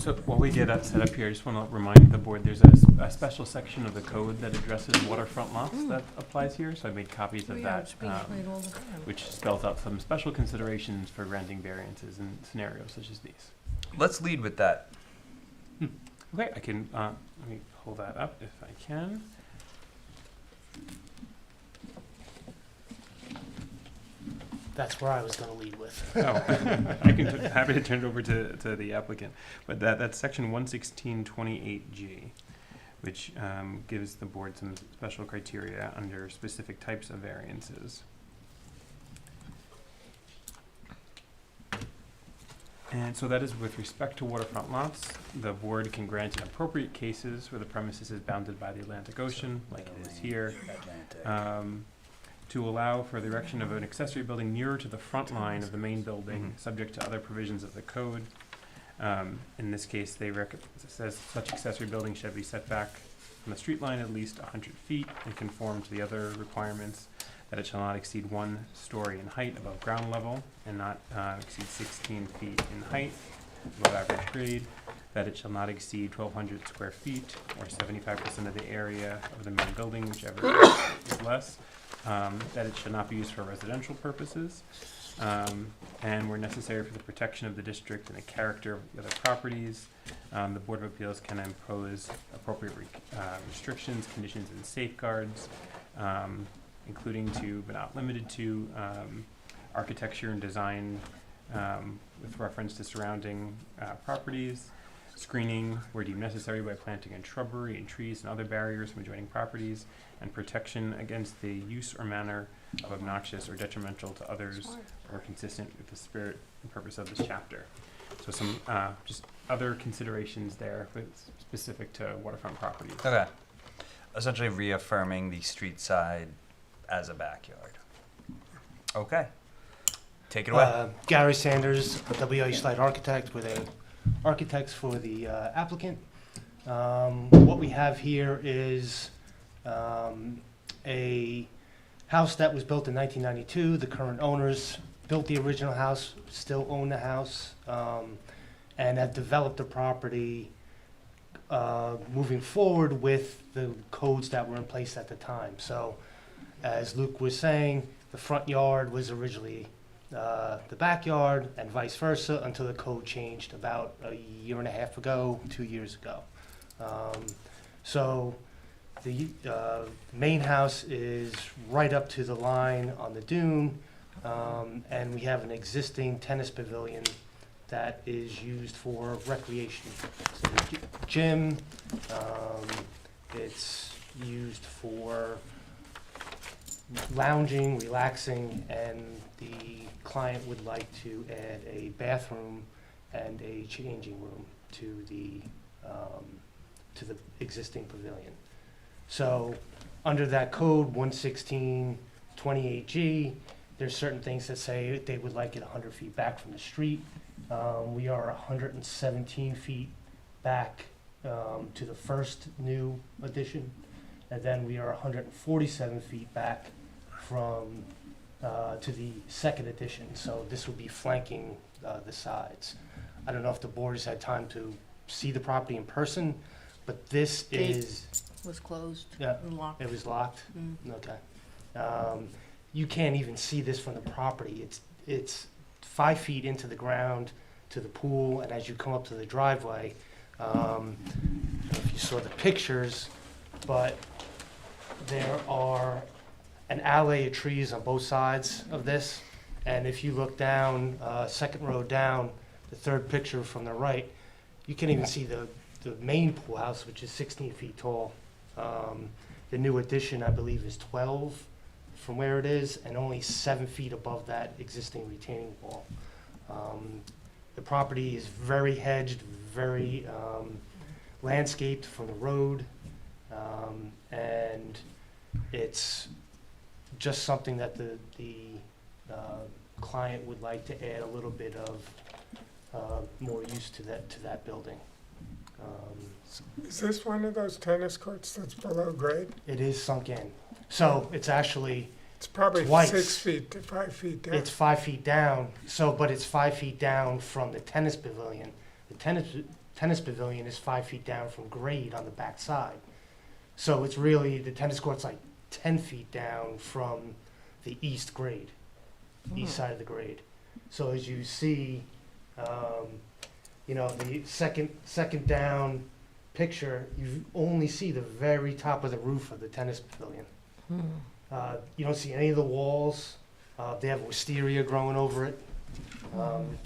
So while we get set up here, I just want to remind the board, there's a special section of the code that addresses waterfront lots that applies here, so I made copies of that, It's being played all the time. which spells out some special considerations for granting variances in scenarios such as these. Let's lead with that. Okay, I can, let me pull that up if I can. That's where I was gonna lead with. Oh, I can, happy to turn it over to the applicant. But that's section 11628G, which gives the board some special criteria under specific types of variances. And so that is with respect to waterfront lots. The board can grant in appropriate cases where the premises is bounded by the Atlantic Ocean, like it is here, to allow for the erection of an accessory building nearer to the front line of the main building, subject to other provisions of the code. In this case, it says such accessory building should be set back from the street line at least 100 feet and conform to the other requirements, that it shall not exceed 1 story in height above ground level and not exceed 16 feet in height above average grade, that it shall not exceed 1,200 square feet or 75% of the area of the main building, whichever is less, that it should not be used for residential purposes, and where necessary for the protection of the district and the character of the other properties, the Board of Appeals can impose appropriate restrictions, conditions, and safeguards, including to, but not limited to, architecture and design with reference to surrounding properties, screening where deemed necessary by planting and shrubbery and trees and other barriers from adjoining properties, and protection against the use or manner of obnoxious or detrimental to others or consistent with the spirit and purpose of this chapter. So some just other considerations there specific to waterfront properties. Okay. Essentially reaffirming the street side as a backyard. Okay. Take it away. Gary Sanders, a WI Slide Architect, with the architects for the applicant. What we have here is a house that was built in 1992. The current owners built the original house, still own the house, and have developed the property moving forward with the codes that were in place at the time. So, as Luke was saying, the front yard was originally the backyard, and vice versa, until the code changed about a year and a half ago, 2 years ago. So the main house is right up to the line on the dune, and we have an existing tennis pavilion that is used for recreation. So the gym, it's used for lounging, relaxing, and the client would like to add a bathroom and a changing room to the existing pavilion. So under that code 11628G, there's certain things that say they would like it 100 feet back from the street. We are 117 feet back to the first new addition, and then we are 147 feet back from to the second addition. So this would be flanking the sides. I don't know if the board has had time to see the property in person, but this is Was closed. Yeah, and locked. it was locked. Mm. Okay. You can't even see this from the property. It's 5 feet into the ground to the pool, and as you come up to the driveway, I don't know if you saw the pictures, but there are an alley of trees on both sides of this, and if you look down, second row down, the third picture from the right, you can even see the main pool house, which is 16 feet tall. The new addition, I believe, is 12 from where it is, and only 7 feet above that existing retaining wall. The property is very hedged, very landscaped from the road, and it's just something that the client would like to add a little bit of more use to that building. Is this one of those tennis courts that's below grade? It is sunk in, so it's actually It's probably twice. 6 feet to 5 feet down. It's 5 feet down, but it's 5 feet down from the tennis pavilion. The tennis pavilion is 5 feet down from grade on the back side. So it's really, the tennis court's like 10 feet down from the east grade, east side of the grade. So as you see, the second down picture, you only see the very top of the roof of the tennis pavilion. You don't see any of the walls. They have wisteria growing over it. And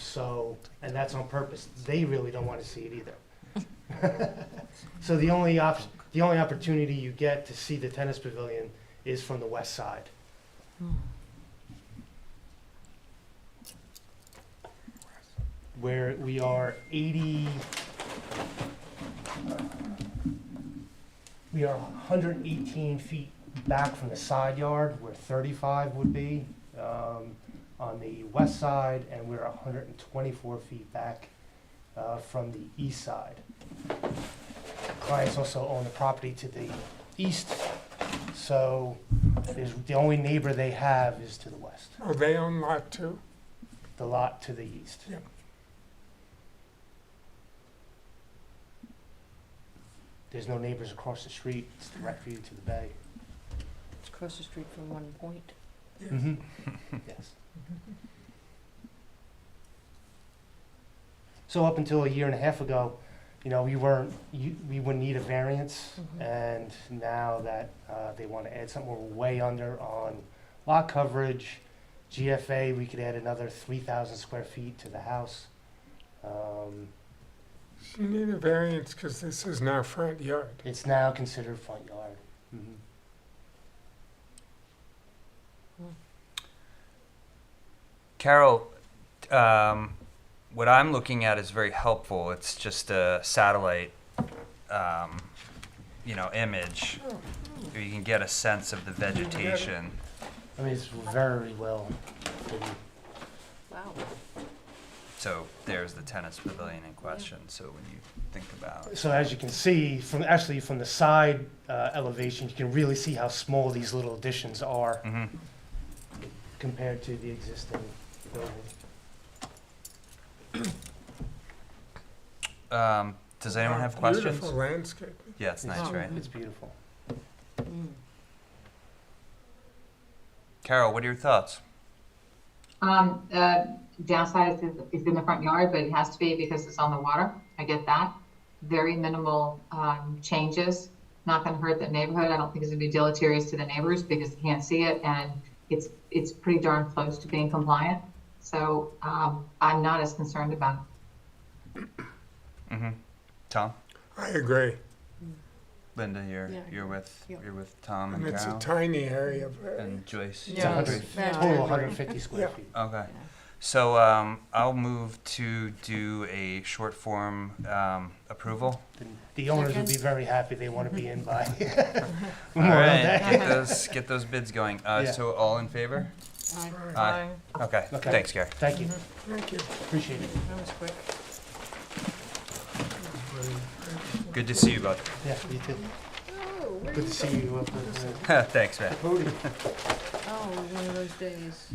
that's on purpose. They really don't want to see it either. So the only opportunity you get to see the tennis pavilion is from the west side. where we are 118 feet back from the side yard, where 35 would be on the west side, and we're 124 feet back from the east side. Clients also own the property to the east, so the only neighbor they have is to the west, Oh, they own lot 2? the lot to the east. Yep. There's no neighbors across the street, it's direct view to the bay. It's across the street from One Point. Mm-hmm. Yes. So up until a year and a half ago, we wouldn't need a variance, and now that they want to add something, we're way under on lot coverage. GFA, we could add another 3,000 square feet to the house. You need a variance because this is now front yard. It's now considered front yard. Mm-hmm. Carol, what I'm looking at is very helpful. It's just a satellite, image. You can get a sense of the vegetation. I mean, it's very well. Wow. So there's the tennis pavilion in question. So when you think about. So as you can see, from the side elevation, you can really see how small these little additions are compared to the existing building. Does anyone have questions? Beautiful landscape. Yeah, it's nice, right? It's beautiful. Carol, what are your thoughts? Downside is in the front yard, but it has to be because it's on the water. I get that. Very minimal changes. Not going to hurt the neighborhood. I don't think it's going to be deleterious to the neighbors because they can't see it, and it's pretty darn close to being compliant. So I'm not as concerned about it. Tom? I agree. Linda, you're with Tom and And it's a Carol tiny area. and Joyce. It's 150 square feet. Okay. So I'll move to do a short form approval. The owners would be very happy. They want to be in by All Memorial right, Day. get those bids going. Yeah. So all in favor? Aye. Okay. Okay. Thanks, Gary. Thank you. Thank you. Appreciate it. That was quick. Good to see you, bud. Yeah, you too. Oh, where Good you to see you up at Thanks, man. the podium. Oh, it was one of those days.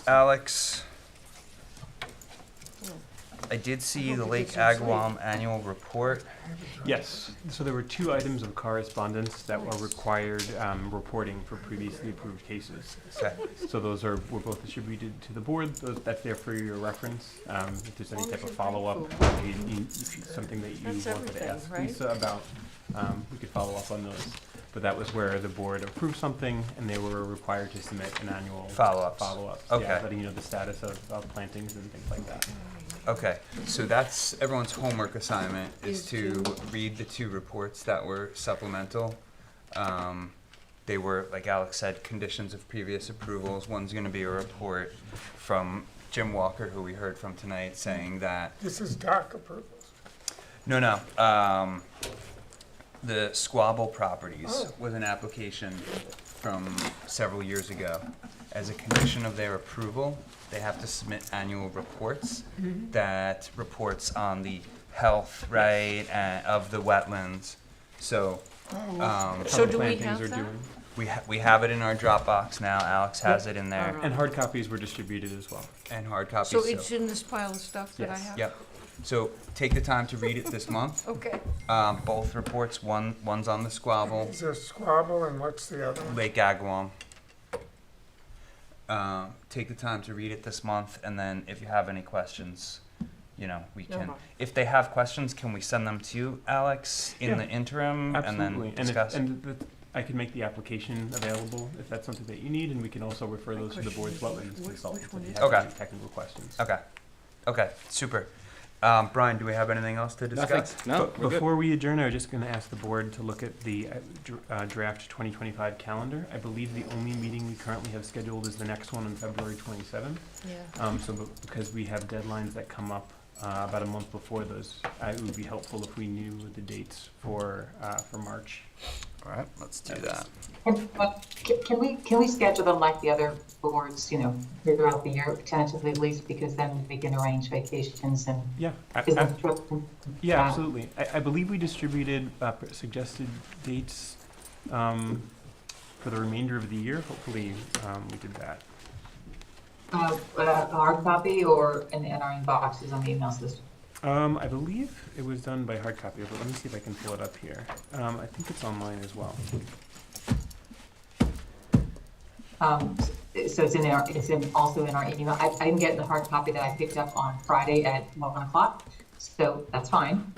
Alex, I did see the Lake Agawam annual report. Yes, so there were 2 items of correspondence that were required reporting for previously approved cases. Okay. So those were both distributed to the board. That's there for your reference. If there's any type of follow-up, something that you That's wanted to everything, ask right? Lisa about, we could follow up on those. But that was where the board approved something and they were required to submit an annual Follow-ups. Yeah, Okay. letting you know the status of plantings and things like that. Okay, so that's everyone's homework assignment is to read the 2 reports that were supplemental. They were, like Alex said, conditions of previous approvals. One's going to be a report from Jim Walker, who we heard from tonight, saying that This is dock approvals. No. The Squabble Properties was an application from several years ago. As a condition of their approval, they have to submit annual reports that reports on the health, right, of the wetlands. So, So do we plantings have are that? doing. we have it in our Dropbox now. Alex has it in there, And hard copies were distributed as well. and hard copies. So it's in this pile of stuff that I Yes. have? Yep. So take the time to read it this month. Okay. Both reports. One's on the Squabble, Is there Squabble and what's the other one? Lake Agawam. Take the time to read it this month, and then if you have any questions, we can. If they have questions, can we send them to you, Alex, in the interim, Absolutely. and then discuss? I can make the application available if that's something that you need, and we can also refer those to the board's wetlands consultant if you have Okay. any technical questions. Okay, super. Brian, do we have anything else to discuss? No, we're good. Before we adjourn, I was just going to ask the board to look at the draft 2025 calendar. I believe the only meeting we currently have scheduled is the next one on February 27th. Yeah. Because we have deadlines that come up about a month before those, it would be helpful if we knew the dates for March. All right, let's do that. Can we schedule them like the other boards, you know, throughout the year tentatively at least, because then we can arrange vacations and. Yeah, Yeah. absolutely. I believe we distributed suggested dates for the remainder of the year. Hopefully, we did that. Hard copy or in our inboxes on the email system? I believe it was done by hard copy, but let me see if I can pull it up here. I think it's online as well. So it's also in our email. I didn't get the hard copy that I picked up on Friday at 1 o'clock, so that's fine.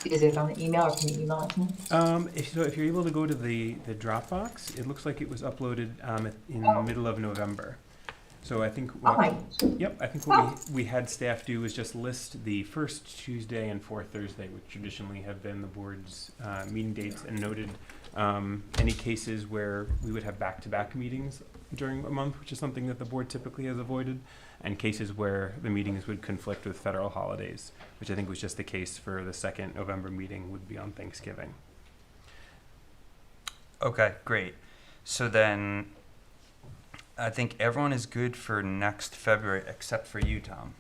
Is it on the email, or can you email it to me? If you're able to go to the Dropbox, it looks like it was uploaded in the middle of November. So I think what we had staff do is just list the first Tuesday and fourth Thursday, which traditionally have been the board's meeting dates, and noted any cases where we would have back-to-back meetings during a month, which is something that the board typically has avoided, and cases where the meetings would conflict with federal holidays, which I think was just the case for the second November meeting would be on Thanksgiving. Okay, great. So then, I think everyone is good for next February, except for you, Tom.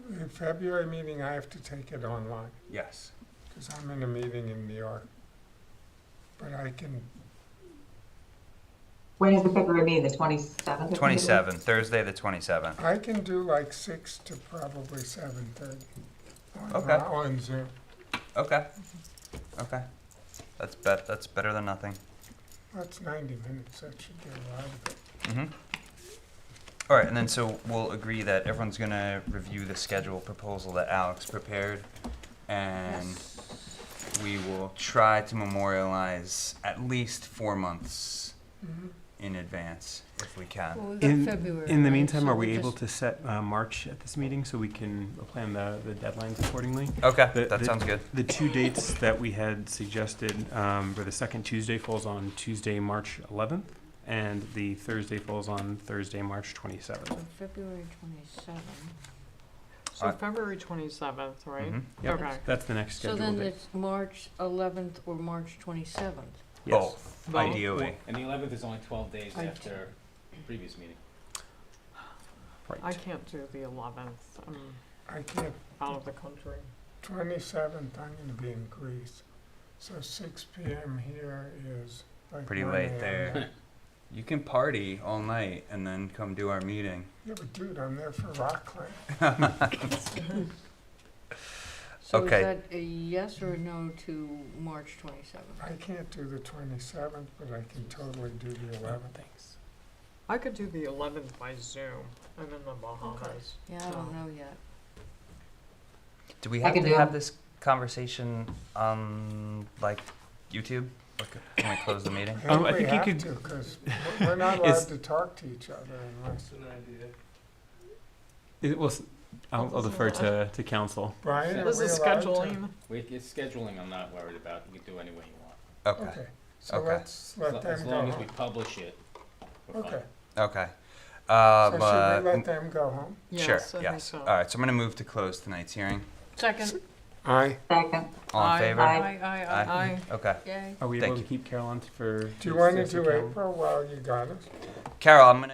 The February meeting, I have to take it online, Yes. because I'm in a meeting in New York. But I can, When is the February meeting, the 27th? 27th, Thursday the 27th. I can do like 6 to probably 7:30 Okay. on Zoom. Okay. Okay. That's better than nothing. That's 90 minutes, that should get a lot of it. Mm-hmm. All right, and then so we'll agree that everyone's gonna review the schedule proposal that Alex prepared, and we will try to memorialize at least 4 months in advance if we can. Well, we've got February. In the right? meantime, So are we're we able just- to set March at this meeting so we can plan the deadlines accordingly? Okay, that sounds good. The two dates that we had suggested were the second Tuesday falls on Tuesday, March 11th, and the Thursday falls on Thursday, March 27th. So February 27th. So February 27th, right? Mhm. Yep. Okay. That's the next So scheduled then date. it's March 11th or March 27th. Yes. Both, Both. ideally. And the 11th is only 12 days I after the previous meeting. Right. I can't do the 11th. I'm I can't, out of the country. 27th, I'm gonna be in Greece. So 6 p.m. here is like Pretty 1 late a.m. there. You can party all night and then come do our meeting. Yeah, but dude, I'm there for rock climbing. So Okay. is that a yes or a no to March 27th? I can't do the 27th, but I can totally do the 11th. Thanks. I could do the 11th by Zoom. I'm in the Bahamas. Yeah, I don't know yet. Do we I have can to do have it. this conversation on, like, YouTube? Or can we close the meeting? I think I we think you have could- to, because we're not allowed to talk to each other unless. I'll defer to council. Brian, are This we is allowed to? scheduling. It's scheduling I'm not worried about. You can do any way you want. Okay. Okay, so Okay. let's let them As go long as we home. publish it. we're fine. Okay, Okay. so should we let them go home? Sure, Yes, I think yes. so. All right, so I'm gonna move to close tonight's hearing. Second. Aye. Second. All in Aye. favor? Aye, aye, aye. Aye. Okay. Yay. Are we Thank able you. to keep Carol on for? Do you want to discuss the do calendar? April while you got us? Carol, I'm gonna